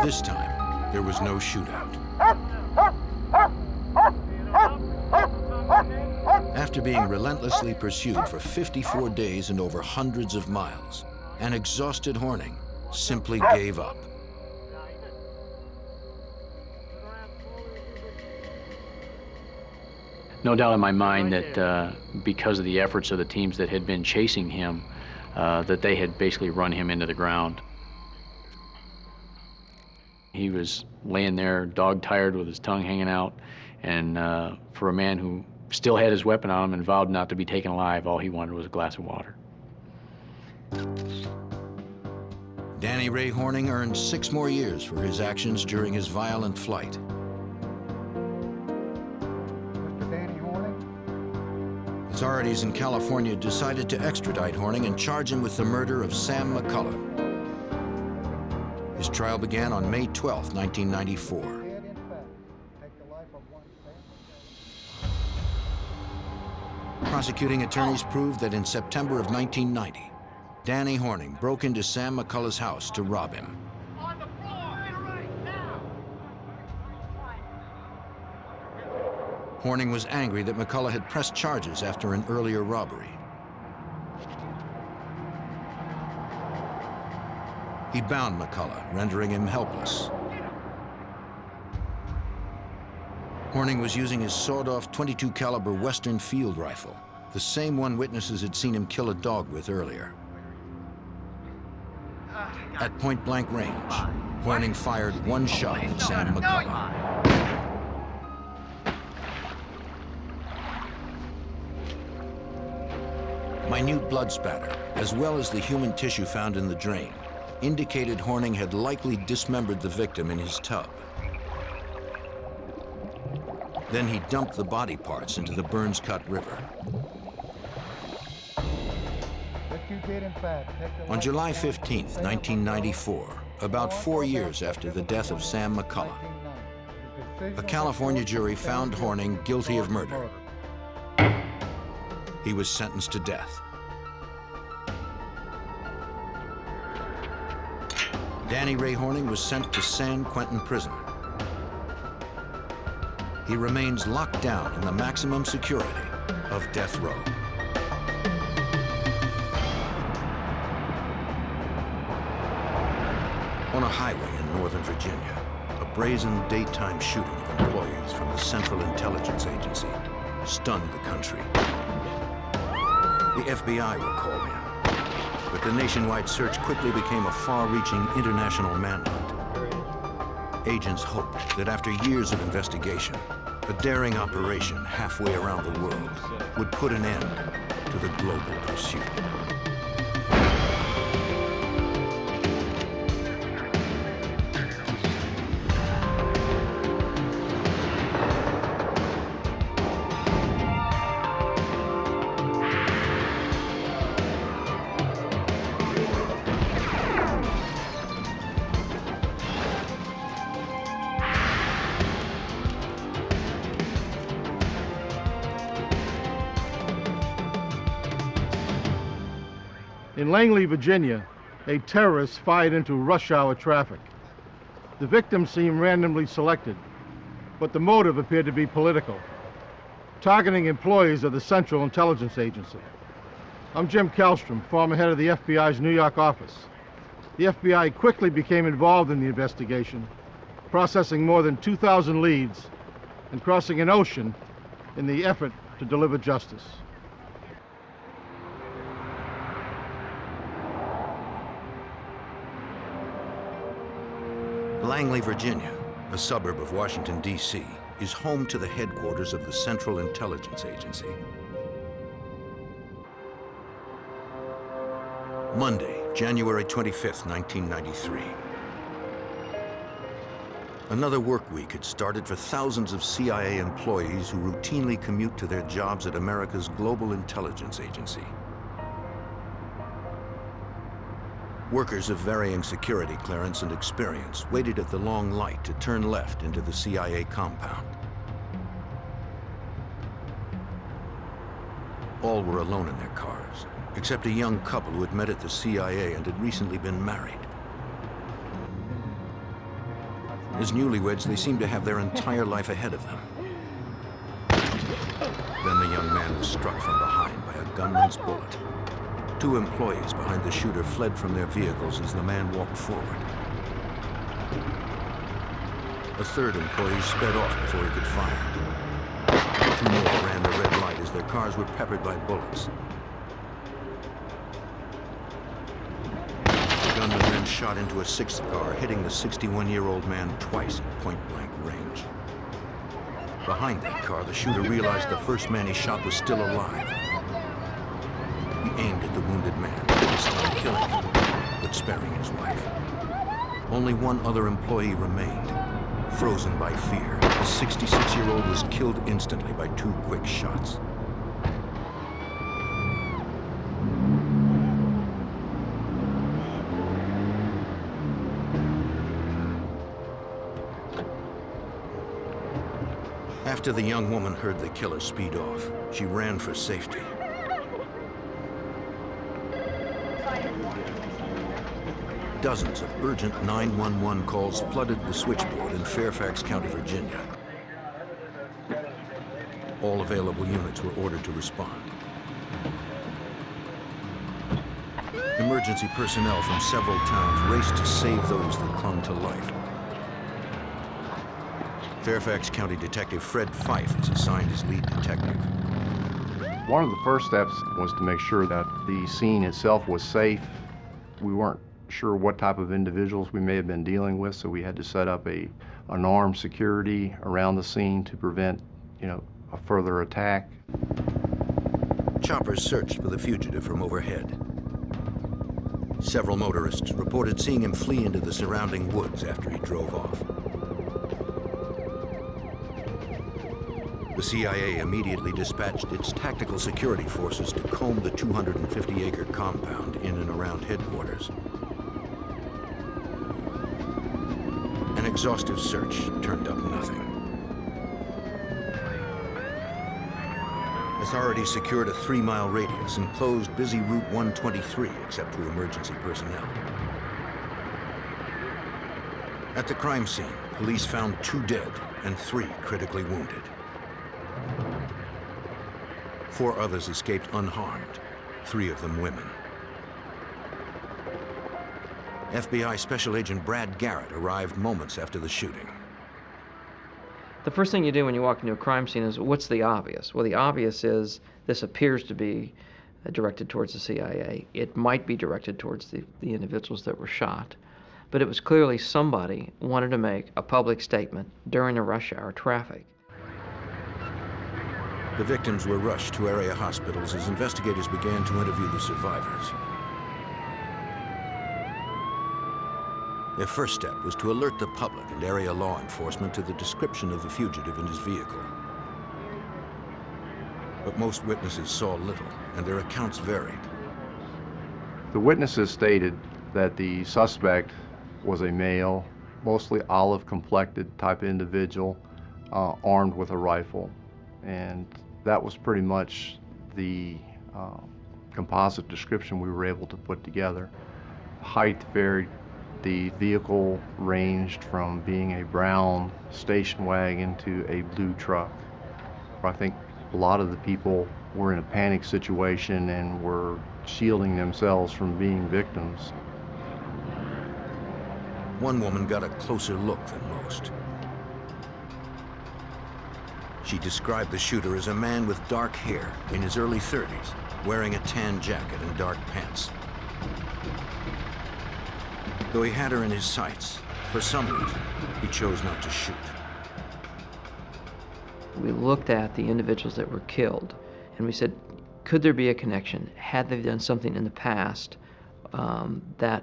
This time, there was no shootout. After being relentlessly pursued for 54 days and over hundreds of miles, an exhausted Horning simply gave up. No doubt in my mind that because of the efforts of the teams that had been chasing him, that they had basically run him into the ground. He was laying there, dog-tired with his tongue hanging out, and for a man who still had his weapon on him and vowed not to be taken alive, all he wanted was a glass of water. Danny Ray Horning earned 6 more years for his actions during his violent flight. Authorities in California decided to extradite Horning and charge him with the murder of Sam McCullough. His trial began on May 12, 1994. Prosecuting attorneys proved that in September of 1990, Danny Horning broke into Sam McCullough's house to rob him. Horning was angry that McCullough had pressed charges after an earlier robbery. He bound McCullough, rendering him helpless. Horning was using his sawed-off .22 caliber Western field rifle, the same one witnesses had seen him kill a dog with earlier. At point-blank range, Horning fired one shot at Sam McCullough. Minute blood spatter, as well as the human tissue found in the drain, indicated Horning had likely dismembered the victim in his tub. Then he dumped the body parts into the Burns Cut River. On July 15, 1994, about 4 years after the death of Sam McCullough, a California jury found Horning guilty of murder. He was sentenced to death. Danny Ray Horning was sent to San Quentin Prison. He remains locked down in the maximum security of death row. On a highway in Northern Virginia, a brazen daytime shooting of employees from the Central Intelligence Agency stunned the country. The FBI were called in, but the nationwide search quickly became a far-reaching international manhunt. Agents hoped that after years of investigation, a daring operation halfway around the world would put an end to the global pursuit. In Langley, Virginia, a terrorist fired into rush hour traffic. The victims seemed randomly selected, but the motive appeared to be political, targeting employees of the Central Intelligence Agency. I'm Jim Kallstrom, former head of the FBI's New York office. The FBI quickly became involved in the investigation, processing more than 2,000 leads and crossing an ocean in the effort to deliver justice. Langley, Virginia, a suburb of Washington, D.C., is home to the headquarters of the Central Intelligence Agency. Monday, January 25th, 1993. Another work week had started for thousands of CIA employees who routinely commute to their jobs at America's global intelligence agency. Workers of varying security clearance and experience waited at the long light to turn left into the CIA compound. All were alone in their cars, except a young couple who had met at the CIA and had recently been married. As newlyweds, they seemed to have their entire life ahead of them. Then the young man was struck from behind by a gunman's bullet. Two employees behind the shooter fled from their vehicles as the man walked forward. A third employee sped off before he could fire. Two more ran the red light as their cars were peppered by bullets. The gunman then shot into a sixth car, hitting the 61-year-old man twice at point-blank range. Behind that car, the shooter realized the first man he shot was still alive. He aimed at the wounded man, this time killing him, but sparing his wife. Only one other employee remained. Frozen by fear, the 66-year-old was killed instantly by two quick shots. After the young woman heard the killer speed off, she ran for safety. Dozens of urgent 911 calls flooded the switchboard in Fairfax County, Virginia. All available units were ordered to respond. Emergency personnel from several towns raced to save those that clung to life. Fairfax County Detective Fred Fife is assigned as lead detective. One of the first steps was to make sure that the scene itself was safe. We weren't sure what type of individuals we may have been dealing with, so we had to set up an armed security around the scene to prevent, a further attack. Choppers searched for the fugitive from overhead. Several motorists reported seeing him flee into the surrounding woods after he drove off. The CIA immediately dispatched its tactical security forces to comb the 250-acre compound in and around headquarters. An exhaustive search turned up nothing. Authorities secured a 3-mile radius and closed busy Route 123 except to emergency personnel. At the crime scene, police found 2 dead and 3 critically wounded. 4 others escaped unharmed, 3 of them women. FBI Special Agent Brad Garrett arrived moments after the shooting. The first thing you do when you walk into a crime scene is, what's the obvious? Well, the obvious is this appears to be directed towards the CIA. It might be directed towards the individuals that were shot, but it was clearly somebody wanted to make a public statement during the rush hour traffic. The victims were rushed to area hospitals as investigators began to interview the survivors. Their first step was to alert the public and area law enforcement to the description of the fugitive and his vehicle. But most witnesses saw little, and their accounts varied. The witnesses stated that the suspect was a male, mostly olive-complected type individual, armed with a rifle. And that was pretty much the composite description we were able to put together. Height varied. The vehicle ranged from being a brown station wagon to a blue truck. I think a lot of the people were in a panic situation and were shielding themselves from being victims. One woman got a closer look than most. She described the shooter as a man with dark hair in his early 30s, wearing a tan jacket and dark pants. Though he had her in his sights, for some reason, he chose not to shoot. We looked at the individuals that were killed, and we said, could there be a connection? Had they done something in the past that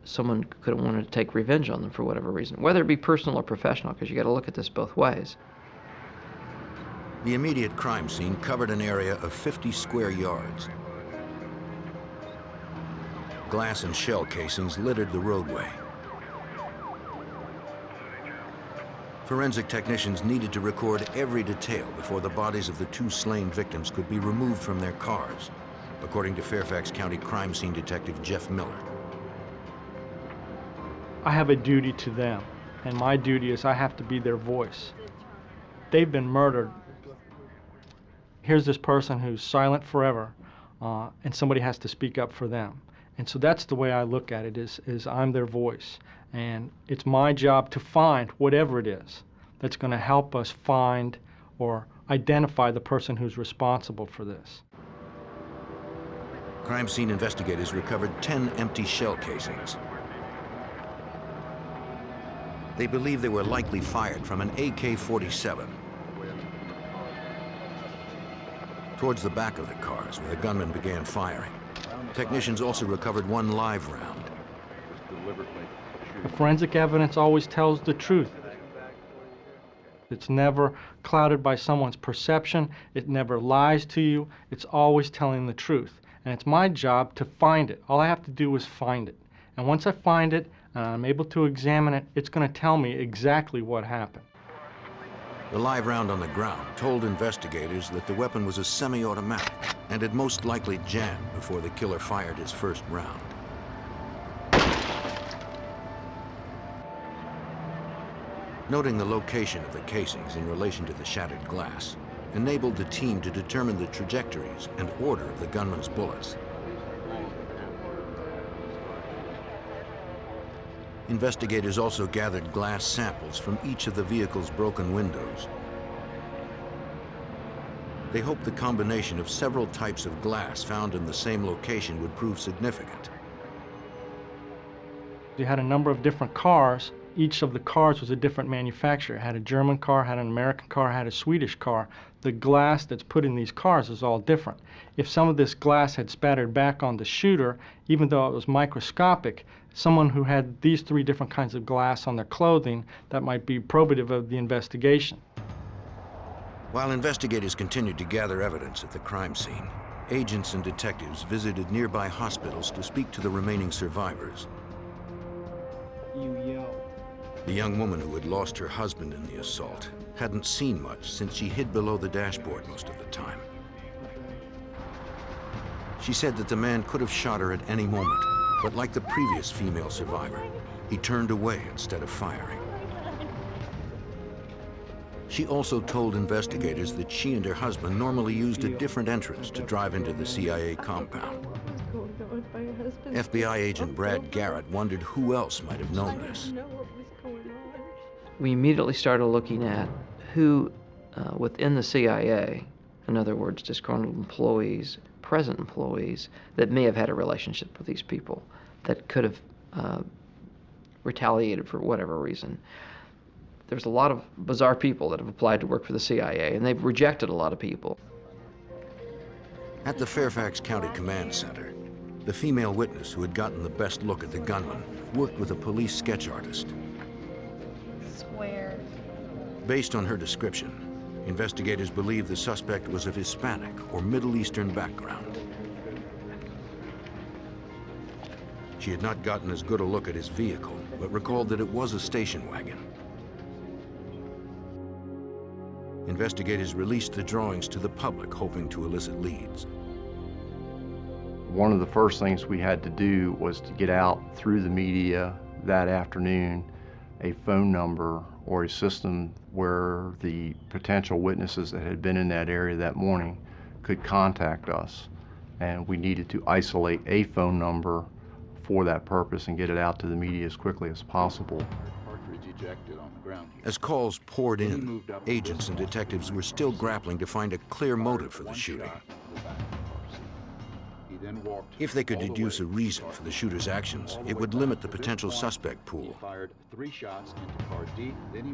someone could have wanted to take revenge on them for whatever reason, whether it be personal or professional, because you got to look at this both ways. The immediate crime scene covered an area of 50 square yards. Glass and shell casings littered the roadway. Forensic technicians needed to record every detail before the bodies of the two slain victims could be removed from their cars, according to Fairfax County crime scene detective Jeff Miller. I have a duty to them, and my duty is I have to be their voice. They've been murdered. Here's this person who's silent forever, and somebody has to speak up for them. And so that's the way I look at it, is I'm their voice. And it's my job to find whatever it is that's going to help us find or identify the person who's responsible for this. Crime scene investigators recovered 10 empty shell casings. They believe they were likely fired from an AK-47. Towards the back of the cars, where the gunman began firing, technicians also recovered one live round. Forensic evidence always tells the truth. It's never clouded by someone's perception. It never lies to you. It's always telling the truth. And it's my job to find it. All I have to do is find it. And once I find it, and I'm able to examine it, it's going to tell me exactly what happened. The live round on the ground told investigators that the weapon was a semi-automatic and had most likely jammed before the killer fired his first round. Noting the location of the casings in relation to the shattered glass enabled the team to determine the trajectories and order of the gunman's bullets. Investigators also gathered glass samples from each of the vehicle's broken windows. They hoped the combination of several types of glass found in the same location would prove significant. You had a number of different cars. Each of the cars was a different manufacturer. It had a German car, had an American car, had a Swedish car. The glass that's put in these cars is all different. If some of this glass had spattered back on the shooter, even though it was microscopic, someone who had these three different kinds of glass on their clothing, that might be probative of the investigation. While investigators continued to gather evidence at the crime scene, agents and detectives visited nearby hospitals to speak to the remaining survivors. The young woman who had lost her husband in the assault hadn't seen much since she hid below the dashboard most of the time. She said that the man could have shot her at any moment, but like the previous female survivor, he turned away instead of firing. She also told investigators that she and her husband normally used a different entrance to drive into the CIA compound. FBI agent Brad Garrett wondered who else might have known this. We immediately started looking at who within the CIA, in other words, disgruntled employees, present employees, that may have had a relationship with these people that could have retaliated for whatever reason. There's a lot of bizarre people that have applied to work for the CIA, and they've rejected a lot of people. At the Fairfax County Command Center, the female witness who had gotten the best look at the gunman worked with a police sketch artist. Swear. Based on her description, investigators believe the suspect was of Hispanic or Middle Eastern background. She had not gotten as good a look at his vehicle, but recalled that it was a station wagon. Investigators released the drawings to the public, hoping to elicit leads. One of the first things we had to do was to get out through the media that afternoon a phone number or a system where the potential witnesses that had been in that area that morning could contact us. And we needed to isolate a phone number for that purpose and get it out to the media as quickly as possible. As calls poured in, agents and detectives were still grappling to find a clear motive for the shooting. If they could deduce a reason for the shooter's actions, it would limit the potential suspect pool.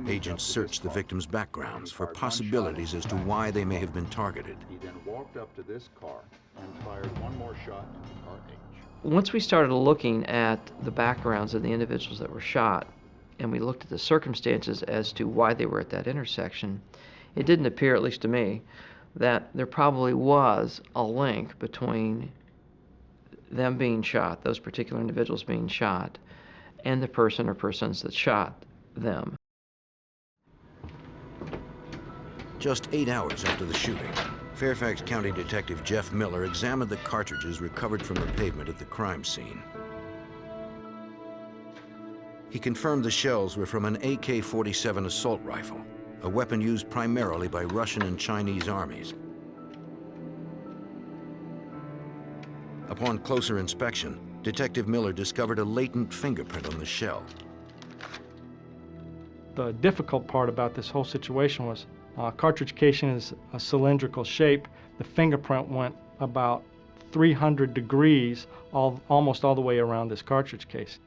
Agents searched the victims' backgrounds for possibilities as to why they may have been targeted. He then walked up to this car and fired one more shot into car H. Once we started looking at the backgrounds of the individuals that were shot, and we looked at the circumstances as to why they were at that intersection, it didn't appear, at least to me, that there probably was a link between them being shot, those particular individuals being shot, and the person or persons that shot them. Just 8 hours after the shooting, Fairfax County Detective Jeff Miller examined the cartridges recovered from the pavement at the crime scene. He confirmed the shells were from an AK-47 assault rifle, a weapon used primarily by Russian and Chinese armies. Upon closer inspection, Detective Miller discovered a latent fingerprint on the shell. The difficult part about this whole situation was cartridge casing is a cylindrical shape. The fingerprint went about 300 degrees almost all the way around this cartridge case.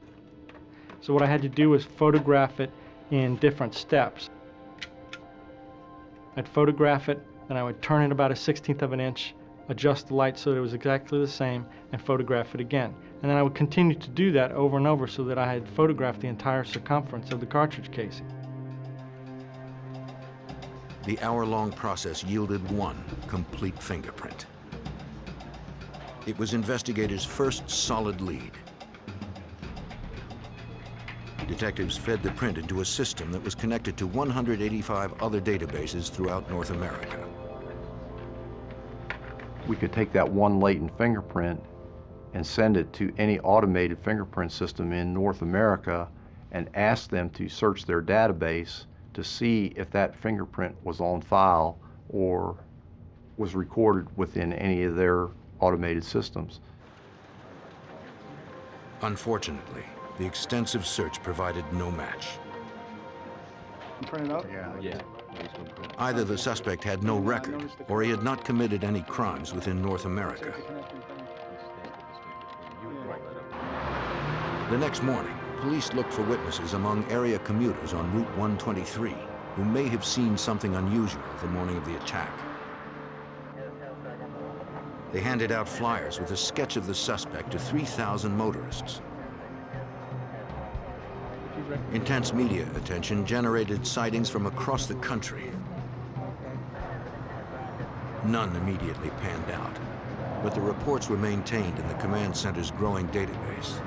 So what I had to do was photograph it in different steps. I'd photograph it, then I would turn it about 1/16 of an inch, adjust the light so that it was exactly the same, and photograph it again. And then I would continue to do that over and over so that I had photographed the entire circumference of the cartridge casing. The hour-long process yielded one complete fingerprint. It was investigators' first solid lead. Detectives fed the print into a system that was connected to 185 other databases throughout North America. We could take that one latent fingerprint and send it to any automated fingerprint system in North America and ask them to search their database to see if that fingerprint was on file or was recorded within any of their automated systems. Unfortunately, the extensive search provided no match. Print it up? Yeah. Either the suspect had no record, or he had not committed any crimes within North America. The next morning, police looked for witnesses among area commuters on Route 123 who may have seen something unusual the morning of the attack. They handed out flyers with a sketch of the suspect to 3,000 motorists. Intense media attention generated sightings from across the country. None immediately panned out, but the reports were maintained in the command center's growing database.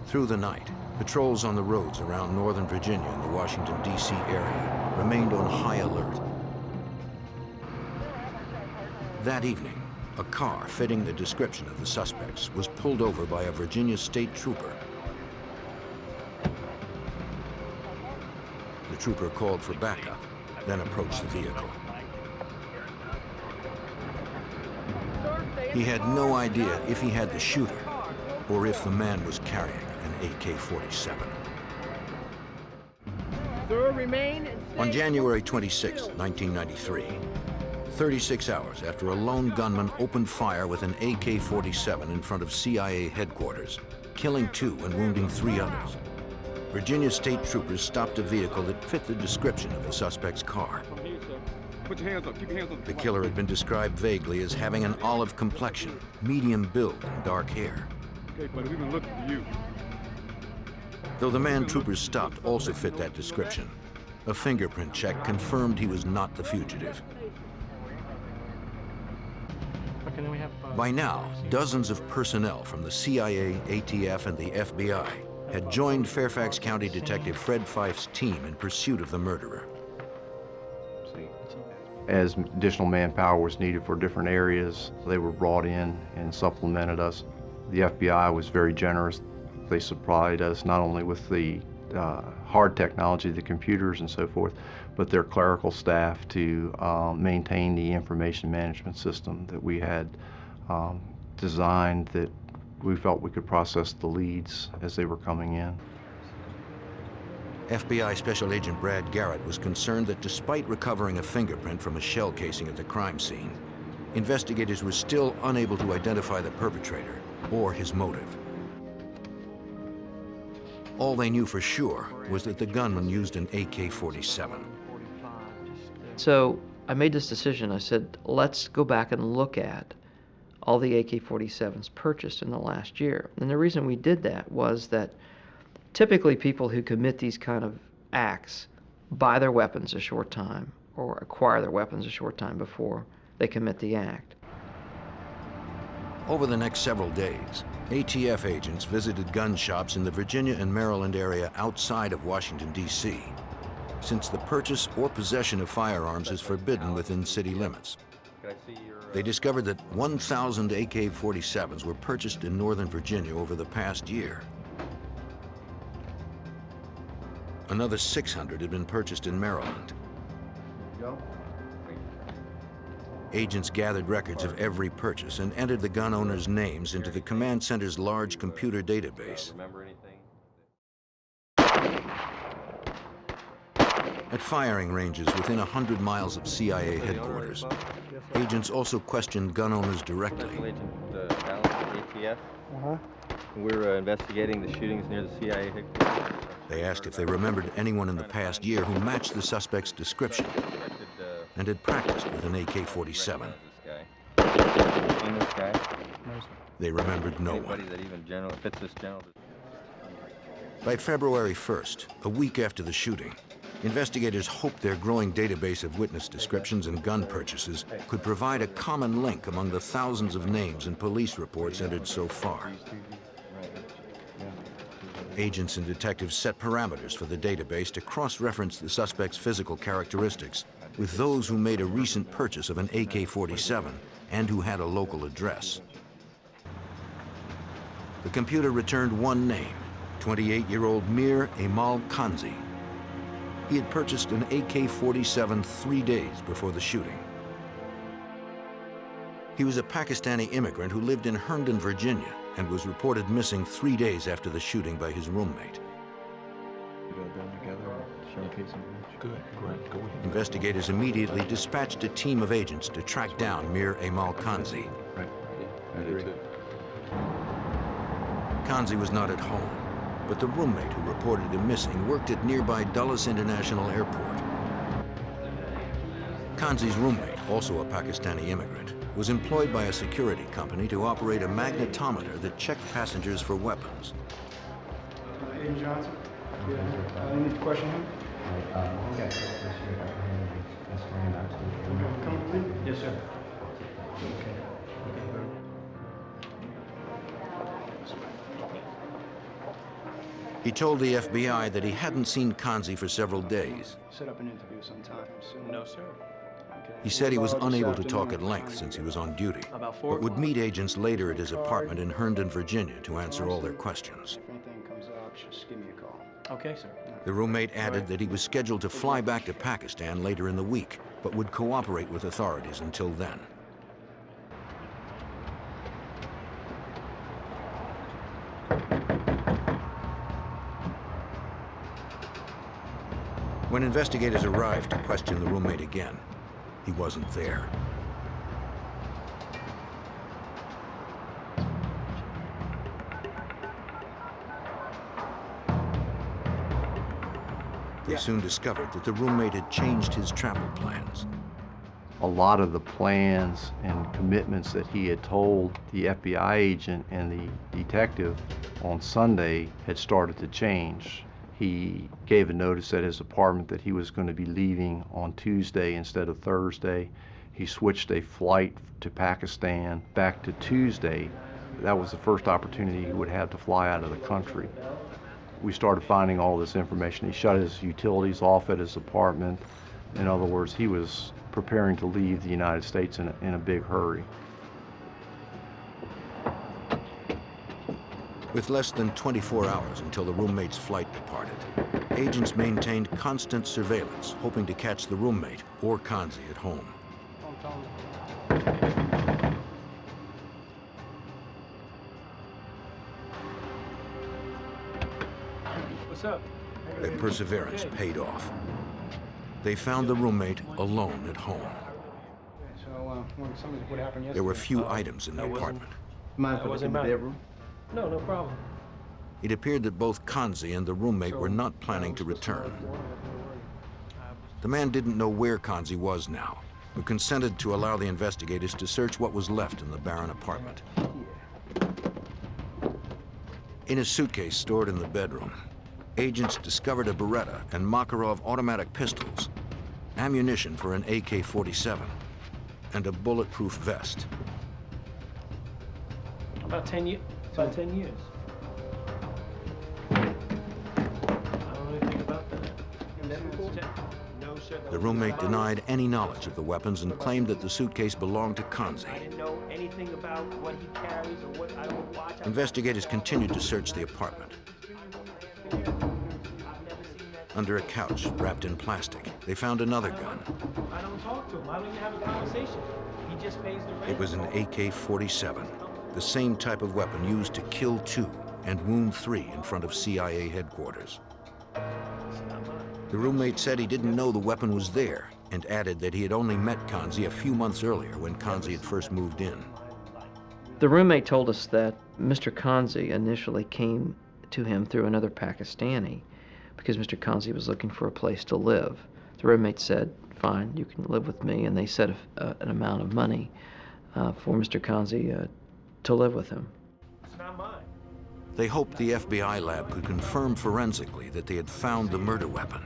Through the night, patrols on the roads around Northern Virginia and the Washington, D.C. area remained on high alert. That evening, a car fitting the description of the suspects was pulled over by a Virginia state trooper. The trooper called for backup, then approached the vehicle. He had no idea if he had the shooter or if the man was carrying an AK-47. On January 26, 1993, 36 hours after a lone gunman opened fire with an AK-47 in front of CIA headquarters, killing 2 and wounding 3 others, Virginia state troopers stopped a vehicle that fit the description of the suspect's car. Put your hands up. Keep your hands up. The killer had been described vaguely as having an olive complexion, medium build, and dark hair. Okay, buddy, we've been looking for you. Though the man troopers stopped also fit that description, a fingerprint check confirmed he was not the fugitive. By now, dozens of personnel from the CIA, ATF, and the FBI had joined Fairfax County Detective Fred Fife's team in pursuit of the murderer. As additional manpower was needed for different areas, they were brought in and supplemented us. The FBI was very generous. They supplied us not only with the hard technology, the computers and so forth, but their clerical staff to maintain the information management system that we had designed that we felt we could process the leads as they were coming in. FBI Special Agent Brad Garrett was concerned that despite recovering a fingerprint from a shell casing at the crime scene, investigators were still unable to identify the perpetrator or his motive. All they knew for sure was that the gunman used an AK-47. So I made this decision. I said, let's go back and look at all the AK-47s purchased in the last year. And the reason we did that was that typically people who commit these kind of acts buy their weapons a short time or acquire their weapons a short time before they commit the act. Over the next several days, ATF agents visited gun shops in the Virginia and Maryland area outside of Washington, D.C., since the purchase or possession of firearms is forbidden within city limits. They discovered that 1,000 AK-47s were purchased in Northern Virginia over the past year. Another 600 had been purchased in Maryland. Agents gathered records of every purchase and entered the gun owners' names into the command center's large computer database. At firing ranges within 100 miles of CIA headquarters, agents also questioned gun owners directly. We're investigating the shootings near the CIA headquarters. They asked if they remembered anyone in the past year who matched the suspect's description and had practiced with an AK-47. Seen this guy? They remembered no one. Anybody that even fits this general. By February 1st, a week after the shooting, investigators hoped their growing database of witness descriptions and gun purchases could provide a common link among the thousands of names and police reports entered so far. Agents and detectives set parameters for the database to cross-reference the suspect's physical characteristics with those who made a recent purchase of an AK-47 and who had a local address. The computer returned one name, 28-year-old Mir Emal Kanzi. He had purchased an AK-47 3 days before the shooting. He was a Pakistani immigrant who lived in Herndon, Virginia, and was reported missing 3 days after the shooting by his roommate. Investigators immediately dispatched a team of agents to track down Mir Emal Kanzi. Kanzi was not at home, but the roommate who reported him missing worked at nearby Dulles International Airport. Kanzi's roommate, also a Pakistani immigrant, was employed by a security company to operate a magnetometer that checked passengers for weapons. Agent Johnson, any question him? Okay. Yes, sir. He told the FBI that he hadn't seen Kanzi for several days. Set up an interview sometime soon. No, sir. He said he was unable to talk at length since he was on duty, but would meet agents later at his apartment in Herndon, Virginia to answer all their questions. If anything comes up, just give me a call. Okay, sir. The roommate added that he was scheduled to fly back to Pakistan later in the week, but would cooperate with authorities until then. When investigators arrived to question the roommate again, he wasn't there. They soon discovered that the roommate had changed his travel plans. A lot of the plans and commitments that he had told the FBI agent and the detective on Sunday had started to change. He gave a notice at his apartment that he was going to be leaving on Tuesday instead of Thursday. He switched a flight to Pakistan back to Tuesday. That was the first opportunity he would have to fly out of the country. We started finding all this information. He shut his utilities off at his apartment. In other words, he was preparing to leave the United States in a big hurry. With less than 24 hours until the roommate's flight departed, agents maintained constant surveillance, hoping to catch the roommate or Kanzi at home. What's up? Their perseverance paid off. They found the roommate alone at home. So, what happened yesterday? There were few items in the apartment. Mind if I look in the bedroom? No, no problem. It appeared that both Kanzi and the roommate were not planning to return. The man didn't know where Kanzi was now, but consented to allow the investigators to search what was left in the barren apartment. In a suitcase stored in the bedroom, agents discovered a Beretta and Makarov automatic pistols, ammunition for an AK-47, and a bulletproof vest. About 10 years. About 10 years. I don't know anything about that. No, sir. The roommate denied any knowledge of the weapons and claimed that the suitcase belonged to Kanzi. I didn't know anything about what he carries or what I don't watch. Investigators continued to search the apartment. Under a couch wrapped in plastic, they found another gun. I don't talk to him. I don't even have a conversation. He just pays the rent. It was an AK-47, the same type of weapon used to kill 2 and wound 3 in front of CIA headquarters. The roommate said he didn't know the weapon was there and added that he had only met Kanzi a few months earlier when Kanzi had first moved in. The roommate told us that Mr. Kanzi initially came to him through another Pakistani because Mr. Kanzi was looking for a place to live. The roommate said, fine, you can live with me, and they set an amount of money for Mr. Kanzi to live with him. It's not mine. They hoped the FBI lab could confirm forensically that they had found the murder weapon.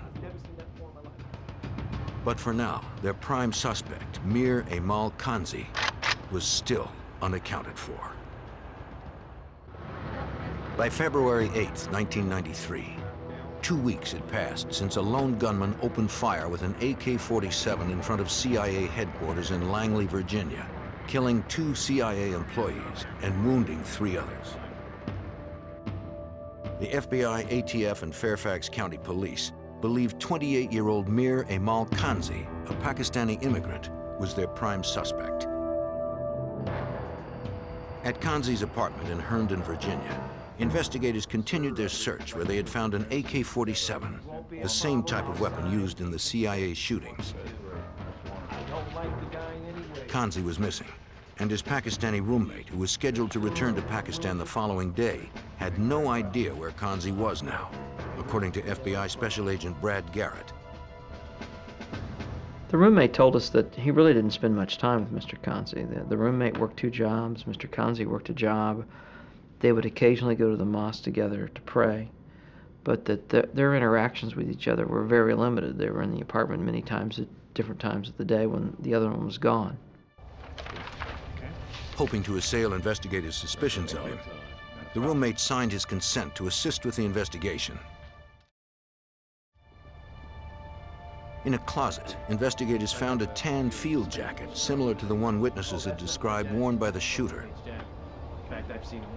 But for now, their prime suspect, Mir Amal Kanzi, was still unaccounted for. By February 8, 1993, 2 weeks had passed since a lone gunman opened fire with an AK-47 in front of CIA headquarters in Langley, Virginia, killing 2 CIA employees and wounding 3 others. The FBI, ATF, and Fairfax County Police believed 28-year-old Mir Amal Kanzi, a Pakistani immigrant, was their prime suspect. At Kanzi's apartment in Herndon, Virginia, investigators continued their search where they had found an AK-47, the same type of weapon used in the CIA shootings. Kanzi was missing, and his Pakistani roommate, who was scheduled to return to Pakistan the following day, had no idea where Kanzi was now, according to FBI Special Agent Brad Garrett. The roommate told us that he really didn't spend much time with Mr. Kanzi. The roommate worked 2 jobs, Mr. Kanzi worked a job. They would occasionally go to the mosque together to pray, but that their interactions with each other were very limited. They were in the apartment many times at different times of the day when the other one was gone. Hoping to assail investigators' suspicions of him, the roommate signed his consent to assist with the investigation. In a closet, investigators found a tan field jacket similar to the one witnesses had described worn by the shooter. In fact, I've seen him.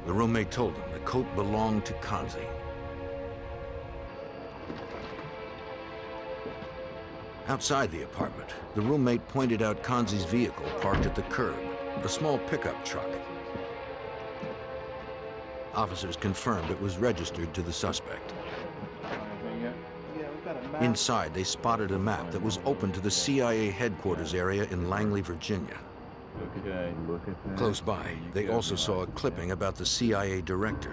The roommate told them the coat belonged to Kanzi. Outside the apartment, the roommate pointed out Kanzi's vehicle parked at the curb, a small pickup truck. Officers confirmed it was registered to the suspect. Inside, they spotted a map that was open to the CIA headquarters area in Langley, Virginia. Okay, look at that. Close by, they also saw a clipping about the CIA director.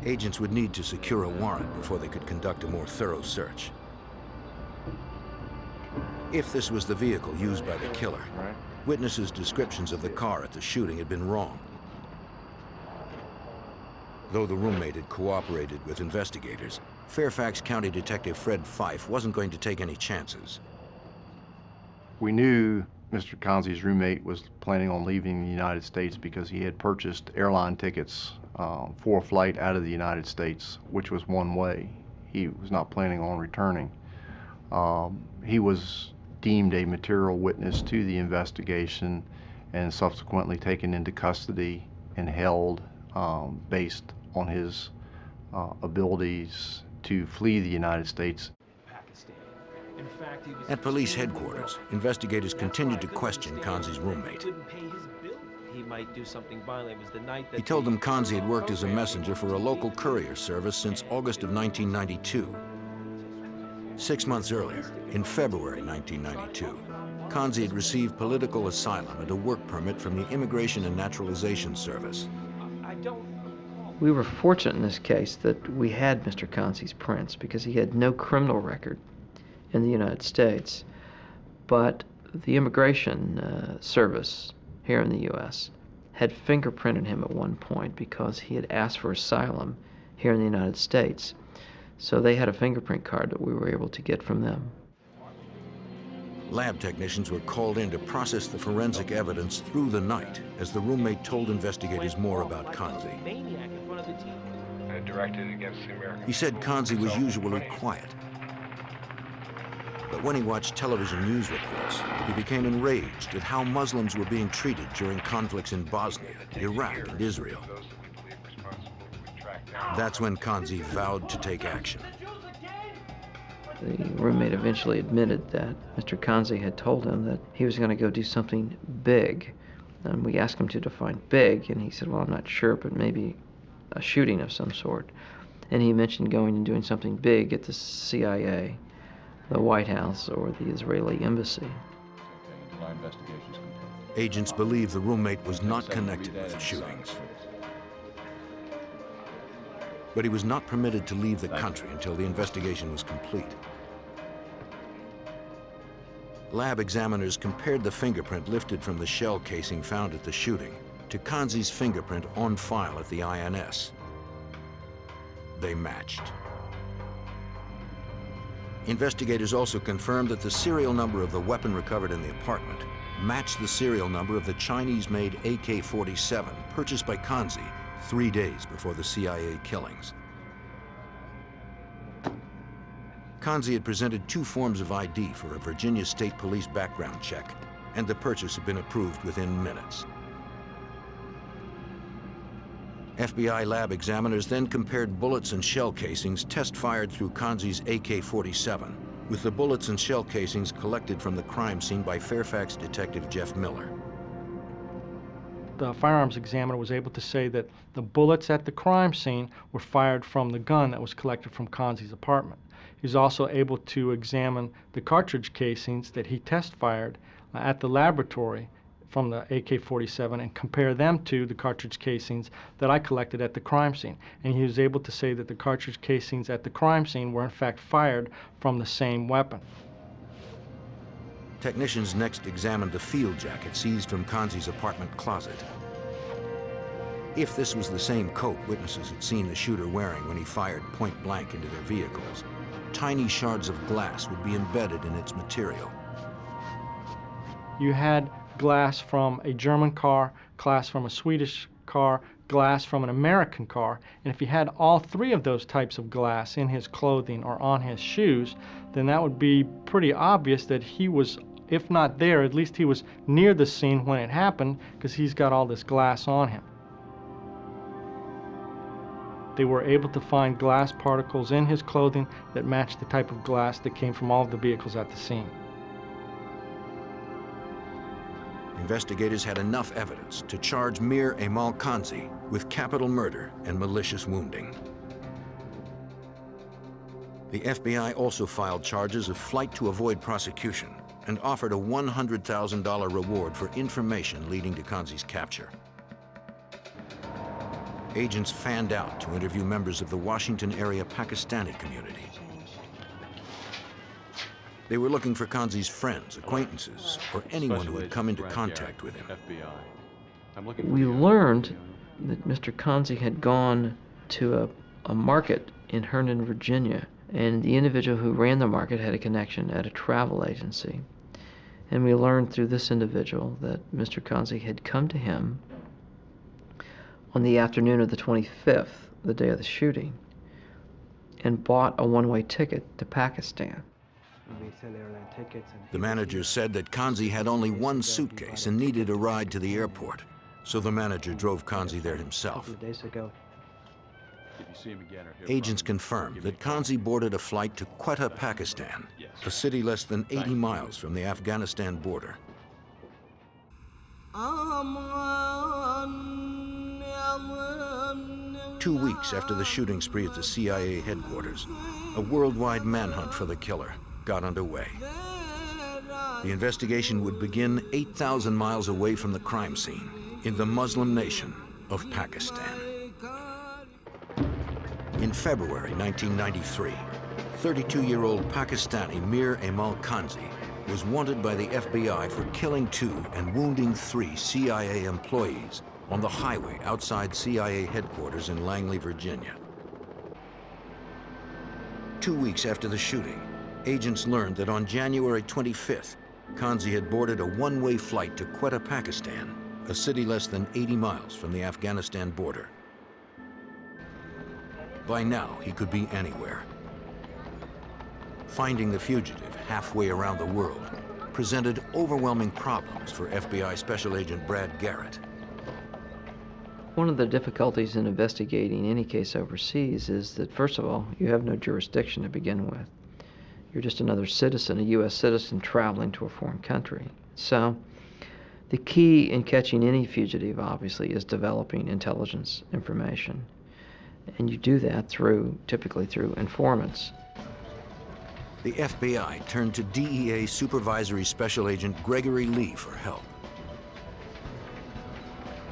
Agents would need to secure a warrant before they could conduct a more thorough search. If this was the vehicle used by the killer, witnesses' descriptions of the car at the shooting had been wrong. Though the roommate had cooperated with investigators, Fairfax County Detective Fred Fife wasn't going to take any chances. We knew Mr. Kanzi's roommate was planning on leaving the United States because he had purchased airline tickets for a flight out of the United States, which was one way. He was not planning on returning. He was deemed a material witness to the investigation and subsequently taken into custody and held based on his abilities to flee the United States. At police headquarters, investigators continued to question Kanzi's roommate. he might do something violent. It was the night that He told them Kanzi had worked as a messenger for a local courier service since August of 1992. 6 months earlier, in February 1992, Kanzi had received political asylum and a work permit from the Immigration and Naturalization Service. We were fortunate in this case that we had Mr. Kanzi's prints because he had no criminal record in the United States, but the Immigration Service here in the U.S. had fingerprinted him at one point because he had asked for asylum here in the United States. So they had a fingerprint card that we were able to get from them. Lab technicians were called in to process the forensic evidence through the night as the roommate told investigators more about Kanzi. Directed against the American. He said Kanzi was usually quiet. But when he watched television news reports, he became enraged at how Muslims were being treated during conflicts in Bosnia, Iraq, and Israel. That's when Kanzi vowed to take action. The roommate eventually admitted that Mr. Kanzi had told him that he was going to go do something big. And we asked him to define big, and he said, well, I'm not sure, but maybe a shooting of some sort. And he mentioned going and doing something big at the CIA, the White House, or the Israeli embassy. Agents believe the roommate was not connected with the shootings. But he was not permitted to leave the country until the investigation was complete. Lab examiners compared the fingerprint lifted from the shell casing found at the shooting to Kanzi's fingerprint on file at the INS. They matched. Investigators also confirmed that the serial number of the weapon recovered in the apartment matched the serial number of the Chinese-made AK-47 purchased by Kanzi 3 days before the CIA killings. Kanzi had presented 2 forms of ID for a Virginia State Police background check, and the purchase had been approved within minutes. FBI lab examiners then compared bullets and shell casings test-fired through Kanzi's AK-47 with the bullets and shell casings collected from the crime scene by Fairfax detective Jeff Miller. The firearms examiner was able to say that the bullets at the crime scene were fired from the gun that was collected from Kanzi's apartment. He was also able to examine the cartridge casings that he test-fired at the laboratory from the AK-47 and compare them to the cartridge casings that I collected at the crime scene. And he was able to say that the cartridge casings at the crime scene were in fact fired from the same weapon. Technicians next examined the field jacket seized from Kanzi's apartment closet. If this was the same coat witnesses had seen the shooter wearing when he fired point blank into their vehicles, tiny shards of glass would be embedded in its material. You had glass from a German car, glass from a Swedish car, glass from an American car, and if you had all 3 of those types of glass in his clothing or on his shoes, then that would be pretty obvious that he was, if not there, at least he was near the scene when it happened, because he's got all this glass on him. They were able to find glass particles in his clothing that matched the type of glass that came from all of the vehicles at the scene. Investigators had enough evidence to charge Mir Emal Kanzi with capital murder and malicious wounding. The FBI also filed charges of flight to avoid prosecution and offered a $100,000 reward for information leading to Kanzi's capture. Agents fanned out to interview members of the Washington area Pakistani community. They were looking for Kanzi's friends, acquaintances, or anyone who had come into contact with him. We learned that Mr. Kanzi had gone to a market in Herndon, Virginia, and the individual who ran the market had a connection at a travel agency. And we learned through this individual that Mr. Kanzi had come to him on the afternoon of the 25th, the day of the shooting, and bought a one-way ticket to Pakistan. The manager said that Kanzi had only one suitcase and needed a ride to the airport, so the manager drove Kanzi there himself. Agents confirmed that Kanzi boarded a flight to Quetta, Pakistan, a city less than 80 miles from the Afghanistan border. 2 weeks after the shooting spree at the CIA headquarters, a worldwide manhunt for the killer got underway. The investigation would begin 8,000 miles away from the crime scene in the Muslim nation of Pakistan. In February 1993, 32-year-old Pakistani Mir Amal Kanzi was wanted by the FBI for killing 2 and wounding 3 CIA employees on the highway outside CIA headquarters in Langley, Virginia. 2 weeks after the shooting, agents learned that on January 25th, Kanzi had boarded a one-way flight to Quetta, Pakistan, a city less than 80 miles from the Afghanistan border. By now, he could be anywhere. Finding the fugitive halfway around the world presented overwhelming problems for FBI Special Agent Brad Garrett. One of the difficulties in investigating any case overseas is that, first of all, you have no jurisdiction to begin with. You're just another citizen, a U.S. citizen traveling to a foreign country. So the key in catching any fugitive, obviously, is developing intelligence information. And you do that typically through informants. The FBI turned to DEA Supervisory Special Agent Gregory Lee for help.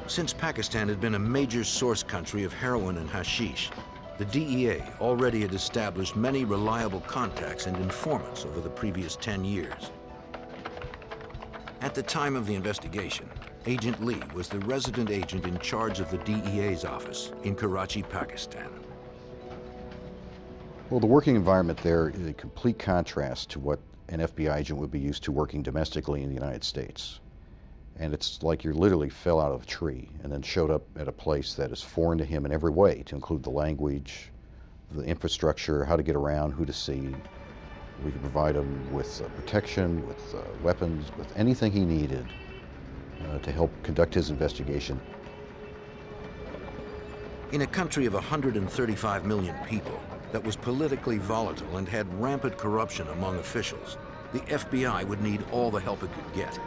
Since Pakistan had been a major source country of heroin and hashish, the DEA already had established many reliable contacts and informants over the previous 10 years. At the time of the investigation, Agent Lee was the resident agent in charge of the DEA's office in Karachi, Pakistan. Well, the working environment there is a complete contrast to what an FBI agent would be used to working domestically in the United States. And it's like you literally fell out of a tree and then showed up at a place that is foreign to him in every way, to include the language, the infrastructure, how to get around, who to see. We could provide him with protection, with weapons, with anything he needed to help conduct his investigation. In a country of 135 million people that was politically volatile and had rampant corruption among officials, the FBI would need all the help it could get.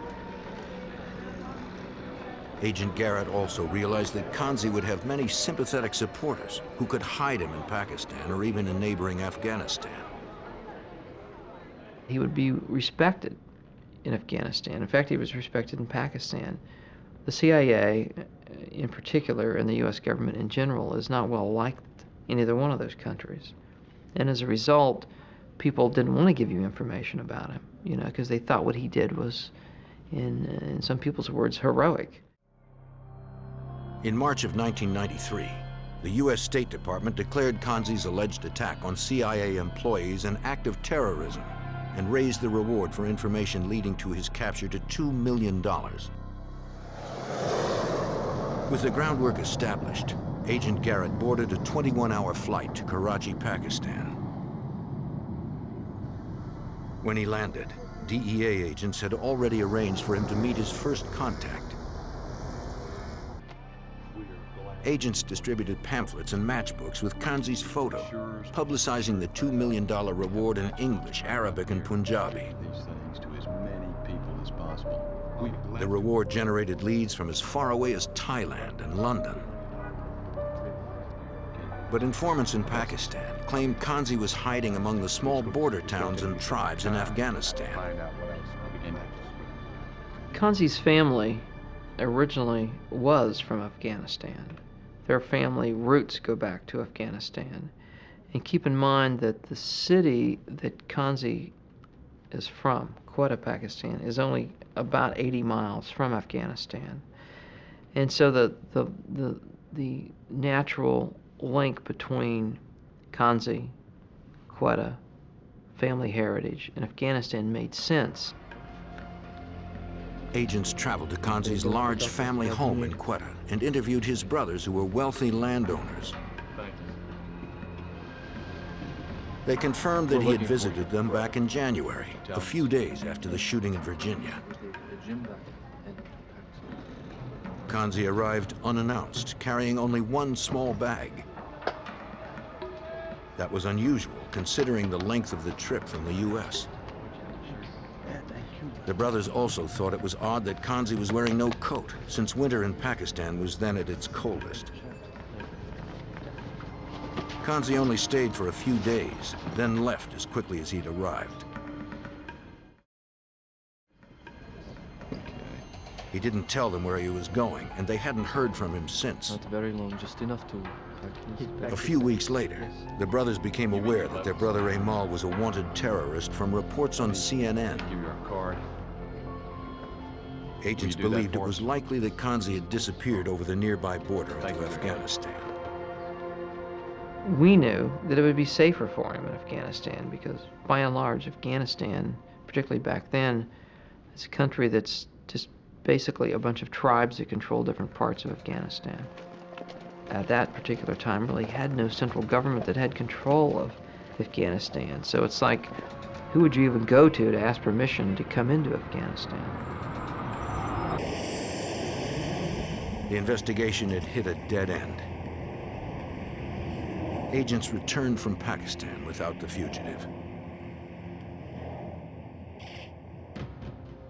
Agent Garrett also realized that Kanzi would have many sympathetic supporters who could hide him in Pakistan or even in neighboring Afghanistan. He would be respected in Afghanistan. In fact, he was respected in Pakistan. The CIA, in particular, and the U.S. government in general, is not well liked in either one of those countries. And as a result, people didn't want to give you information about him, because they thought what he did was, in some people's words, heroic. In March of 1993, the U.S. State Department declared Kanzi's alleged attack on CIA employees an act of terrorism and raised the reward for information leading to his capture to $2 million. With the groundwork established, Agent Garrett boarded a 21-hour flight to Karachi, Pakistan. When he landed, DEA agents had already arranged for him to meet his first contact. Agents distributed pamphlets and matchbooks with Kanzi's photo, publicizing the $2 million reward in English, Arabic, and Punjabi. These things to as many people as possible. The reward generated leads from as far away as Thailand and London. But informants in Pakistan claimed Kanzi was hiding among the small border towns and tribes in Afghanistan. Kanzi's family originally was from Afghanistan. Their family roots go back to Afghanistan. And keep in mind that the city that Kanzi is from, Quetta, Pakistan, is only about 80 miles from Afghanistan. And so the natural link between Kanzi, Quetta, family heritage, and Afghanistan made sense. Agents traveled to Kanzi's large family home in Quetta and interviewed his brothers who were wealthy landowners. They confirmed that he had visited them back in January, a few days after the shooting in Virginia. Kanzi arrived unannounced, carrying only one small bag. That was unusual, considering the length of the trip from the U.S. The brothers also thought it was odd that Kanzi was wearing no coat, since winter in Pakistan was then at its coldest. Kanzi only stayed for a few days, then left as quickly as he'd arrived. He didn't tell them where he was going, and they hadn't heard from him since. Not very long, just enough to... A few weeks later, the brothers became aware that their brother Amal was a wanted terrorist from reports on CNN. Give you our card. Agents believed it was likely that Kanzi had disappeared over the nearby border into Afghanistan. We knew that it would be safer for him in Afghanistan because, by and large, Afghanistan, particularly back then, is a country that's just basically a bunch of tribes that control different parts of Afghanistan. At that particular time, really had no central government that had control of Afghanistan. So it's like, who would you even go to ask permission to come into Afghanistan? The investigation had hit a dead end. Agents returned from Pakistan without the fugitive.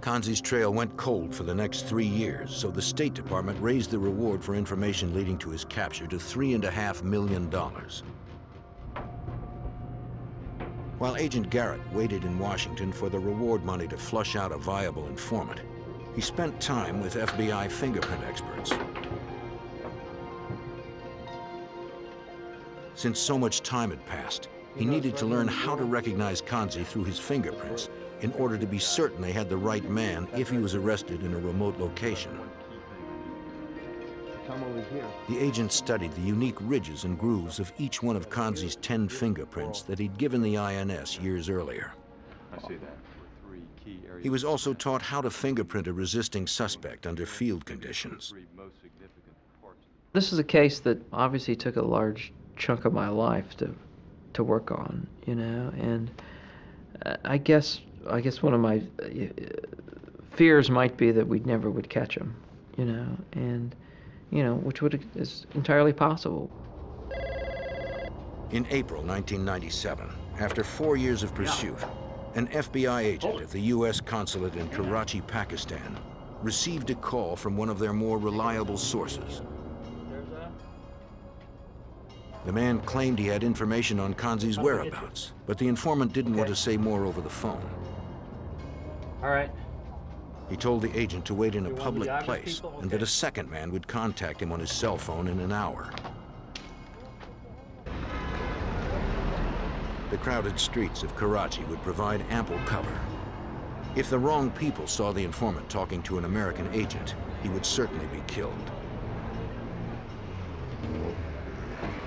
Kanzi's trail went cold for the next 3 years, so the State Department raised the reward for information leading to his capture to $3.5 million. While Agent Garrett waited in Washington for the reward money to flush out a viable informant, he spent time with FBI fingerprint experts. Since so much time had passed, he needed to learn how to recognize Kanzi through his fingerprints in order to be certain they had the right man if he was arrested in a remote location. The agent studied the unique ridges and grooves of each one of Kanzi's 10 fingerprints that he'd given the INS years earlier. I see that. He was also taught how to fingerprint a resisting suspect under field conditions. This is a case that obviously took a large chunk of my life to work on, you know, and I guess one of my fears might be that we never would catch him, you know, and, you know, which is entirely possible. In April 1997, after 4 years of pursuit, an FBI agent at the U.S. consulate in Karachi, Pakistan, received a call from one of their more reliable sources. The man claimed he had information on Kanzi's whereabouts, but the informant didn't want to say more over the phone. All right. He told the agent to wait in a public place and that a second man would contact him on his cell phone in an hour. The crowded streets of Karachi would provide ample cover. If the wrong people saw the informant talking to an American agent, he would certainly be killed.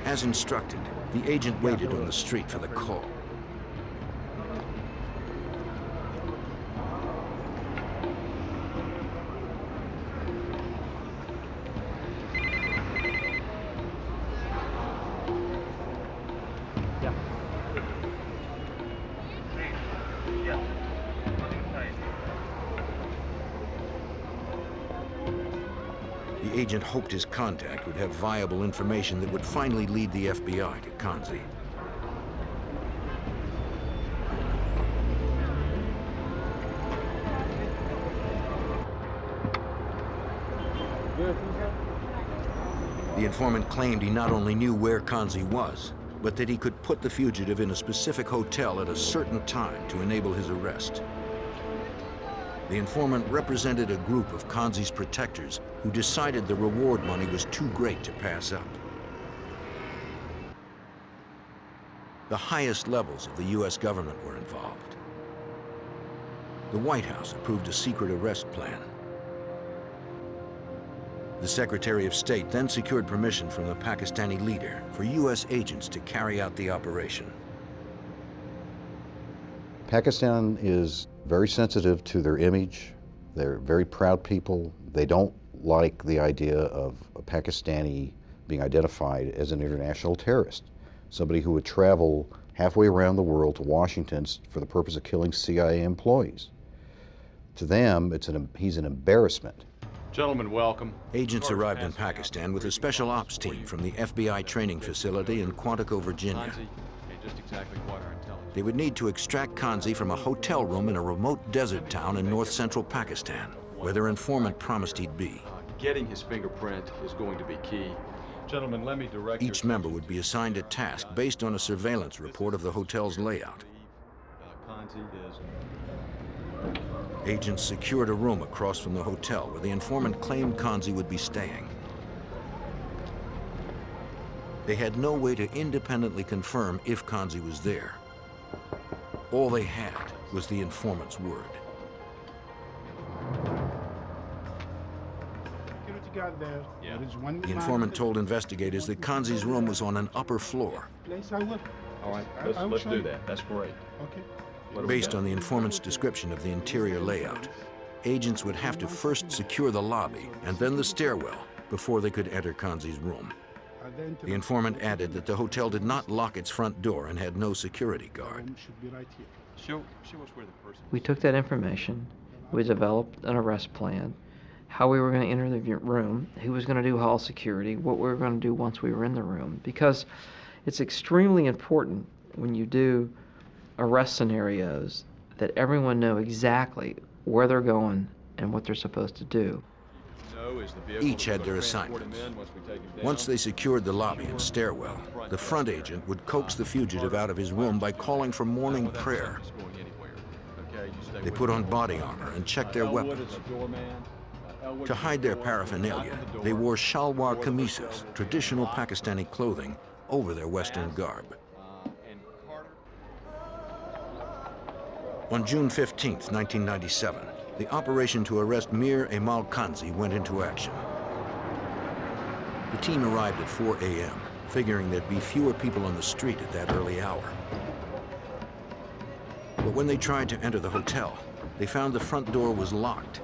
As instructed, the agent waited on the street for the call. The agent hoped his contact would have viable information that would finally lead the FBI to Kanzi. The informant claimed he not only knew where Kanzi was, but that he could put the fugitive in a specific hotel at a certain time to enable his arrest. The informant represented a group of Kanzi's protectors who decided the reward money was too great to pass up. The highest levels of the U.S. government were involved. The White House approved a secret arrest plan. The Secretary of State then secured permission from the Pakistani leader for U.S. agents to carry out the operation. Pakistan is very sensitive to their image. They're very proud people. They don't like the idea of a Pakistani being identified as an international terrorist, somebody who would travel halfway around the world to Washington for the purpose of killing CIA employees. To them, he's an embarrassment. Gentlemen, welcome. Agents arrived in Pakistan with a special ops team from the FBI training facility in Quantico, Virginia. Just exactly what our intelligence. They would need to extract Kanzi from a hotel room in a remote desert town in north-central Pakistan, where their informant promised he'd be. Getting his fingerprint is going to be key. Gentlemen, let me direct Each member would be assigned a task based on a surveillance report of the hotel's layout. Agents secured a room across from the hotel where the informant claimed Kanzi would be staying. They had no way to independently confirm if Kanzi was there. All they had was the informant's word. The informant told investigators that Kanzi's room was on an upper floor. All right, let's do that. That's great. Okay. Based on the informant's description of the interior layout, agents would have to first secure the lobby and then the stairwell before they could enter Kanzi's room. The informant added that the hotel did not lock its front door and had no security guard. Show us where the person. We took that information, we developed an arrest plan, how we were going to enter the room, who was going to do hall security, what we were going to do once we were in the room. Because it's extremely important when you do arrest scenarios that everyone know exactly where they're going and what they're supposed to do. Each had their assignments. Once they secured the lobby and stairwell, the front agent would coax the fugitive out of his room by calling for morning prayer. They put on body armor and checked their weapons. To hide their paraphernalia, they wore shalwar kamises, traditional Pakistani clothing, over their Western garb. On June 15, 1997, the operation to arrest Mir Emal Kanzi went into action. The team arrived at 4 a.m., figuring there'd be fewer people on the street at that early hour. But when they tried to enter the hotel, they found the front door was locked.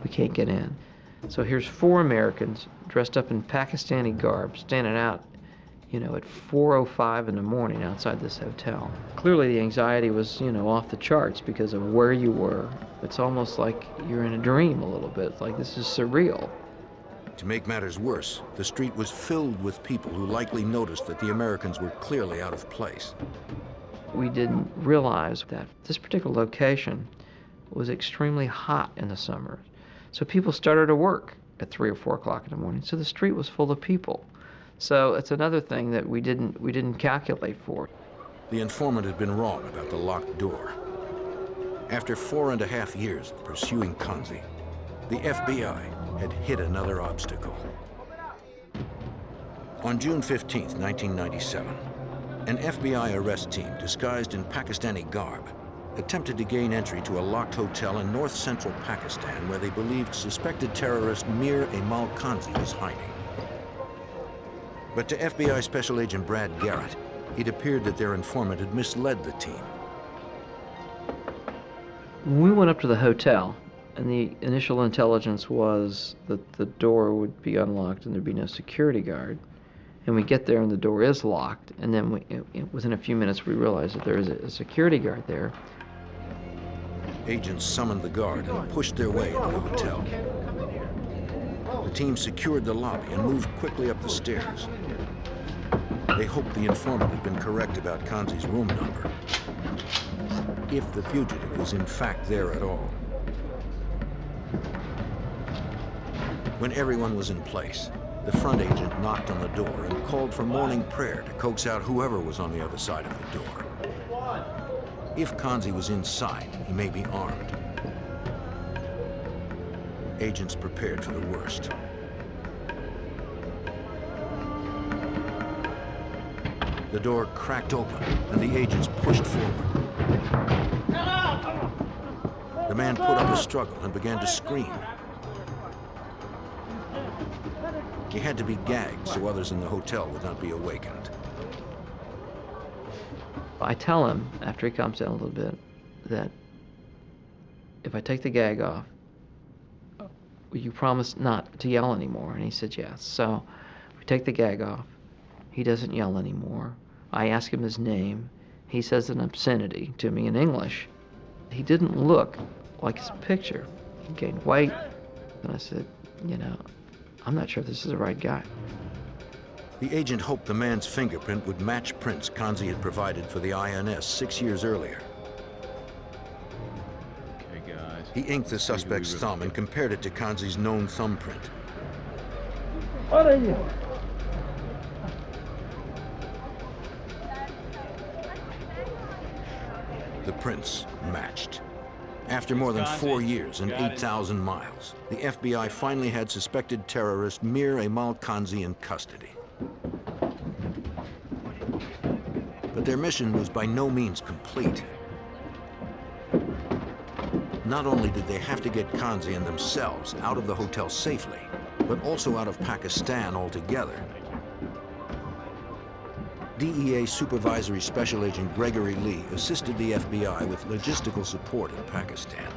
We can't get in. So here's 4 Americans dressed up in Pakistani garb standing out, you know, at 4:05 in the morning outside this hotel. Clearly the anxiety was, you know, off the charts because of where you were. It's almost like you're in a dream a little bit. It's like this is surreal. To make matters worse, the street was filled with people who likely noticed that the Americans were clearly out of place. We didn't realize that this particular location was extremely hot in the summer. So people started to work at 3 or 4 o'clock in the morning. So the street was full of people. So it's another thing that we didn't calculate for. The informant had been wrong about the locked door. After 4.5 years of pursuing Kanzi, the FBI had hit another obstacle. On June 15, 1997, an FBI arrest team disguised in Pakistani garb attempted to gain entry to a locked hotel in north-central Pakistan where they believed suspected terrorist Mir Emal Kanzi was hiding. But to FBI Special Agent Brad Garrett, it appeared that their informant had misled the team. When we went up to the hotel, and the initial intelligence was that the door would be unlocked and there'd be no security guard, and we get there and the door is locked, and then within a few minutes we realized that there is a security guard there. Agents summoned the guard and pushed their way into the hotel. The team secured the lobby and moved quickly up the stairs. They hoped the informant had been correct about Kanzi's room number, if the fugitive was in fact there at all. When everyone was in place, the front agent knocked on the door and called for morning prayer to coax out whoever was on the other side of the door. If Kanzi was inside, he may be armed. Agents prepared for the worst. The door cracked open, and the agents pushed forward. The man put up a struggle and began to scream. He had to be gagged so others in the hotel would not be awakened. I tell him, after he calms down a little bit, that if I take the gag off, will you promise not to yell anymore? And he said yes. So we take the gag off. He doesn't yell anymore. I ask him his name. He says an obscenity to me in English. He didn't look like his picture. He gained weight. And I said, you know, I'm not sure if this is the right guy. The agent hoped the man's fingerprint would match prints Kanzi had provided for the INS 6 years earlier. Okay, guys. He inked the suspect's thumb and compared it to Kanzi's known thumbprint. What are you? The prints matched. After more than 4 years and 8,000 miles, the FBI finally had suspected terrorist Mir Emal Kanzi in custody. But their mission was by no means complete. Not only did they have to get Kanzi and themselves out of the hotel safely, but also out of Pakistan altogether. DEA Supervisory Special Agent Gregory Lee assisted the FBI with logistical support in Pakistan.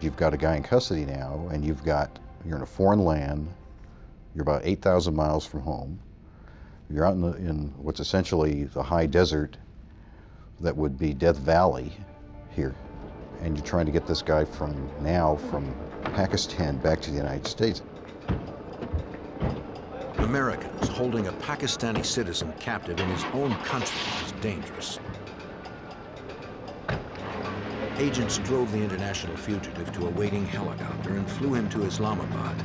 You've got a guy in custody now, and you're in a foreign land, you're about 8,000 miles from home, you're out in what's essentially the high desert that would be Death Valley here, and you're trying to get this guy from Pakistan back to the United States. Americans holding a Pakistani citizen captive in his own country is dangerous. Agents drove the international fugitive to a waiting helicopter and flew him to Islamabad,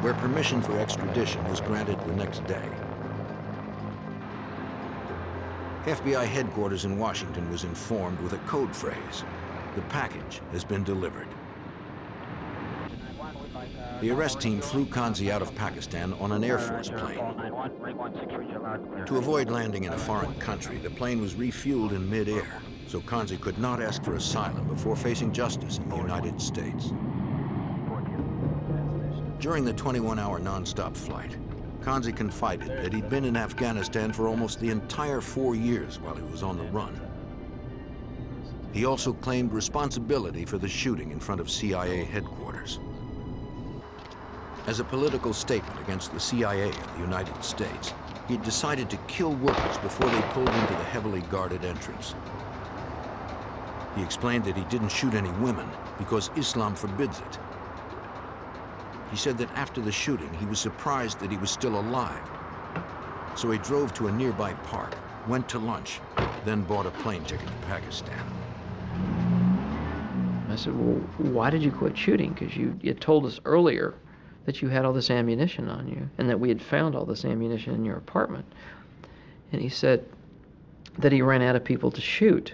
where permission for extradition was granted the next day. FBI headquarters in Washington was informed with a code phrase: "The package has been delivered." The arrest team flew Kanzi out of Pakistan on an Air Force plane. To avoid landing in a foreign country, the plane was refueled in mid-air, so Kanzi could not ask for asylum before facing justice in the United States. During the 21-hour non-stop flight, Kanzi confided that he'd been in Afghanistan for almost the entire 4 years while he was on the run. He also claimed responsibility for the shooting in front of CIA headquarters. As a political statement against the CIA of the United States, he had decided to kill workers before they pulled into the heavily guarded entrance. He explained that he didn't shoot any women because Islam forbids it. He said that after the shooting, he was surprised that he was still alive. So he drove to a nearby park, went to lunch, then bought a plane ticket to Pakistan. I said, well, why did you quit shooting? Because you had told us earlier that you had all this ammunition on you and that we had found all this ammunition in your apartment. And he said that he ran out of people to shoot.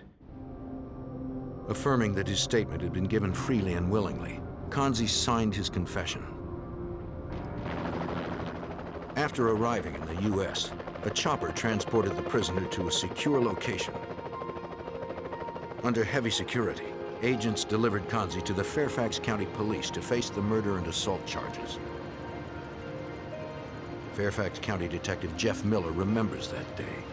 Affirming that his statement had been given freely and willingly, Kanzi signed his confession. After arriving in the U.S., a chopper transported the prisoner to a secure location. Under heavy security, agents delivered Kanzi to the Fairfax County Police to face the murder and assault charges. Fairfax County Detective Jeff Miller remembers that day.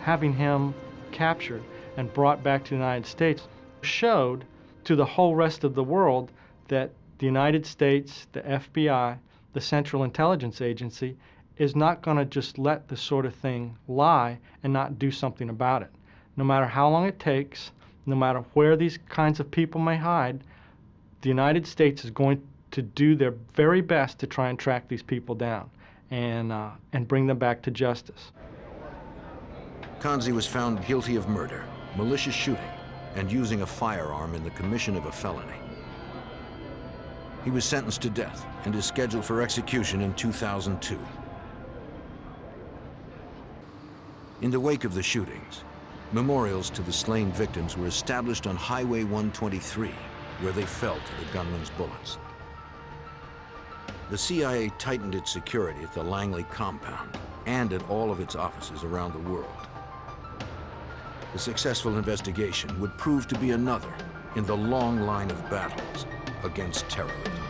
Having him captured and brought back to the United States showed to the whole rest of the world that the United States, the FBI, the Central Intelligence Agency, is not going to just let this sort of thing lie and not do something about it. No matter how long it takes, no matter where these kinds of people may hide, the United States is going to do their very best to try and track these people down and bring them back to justice. Kanzi was found guilty of murder, malicious shooting, and using a firearm in the commission of a felony. He was sentenced to death and is scheduled for execution in 2002. In the wake of the shootings, memorials to the slain victims were established on Highway 123, where they fell to the gunman's bullets. The CIA tightened its security at the Langley compound and at all of its offices around the world. The successful investigation would prove to be another in the long line of battles against terrorism.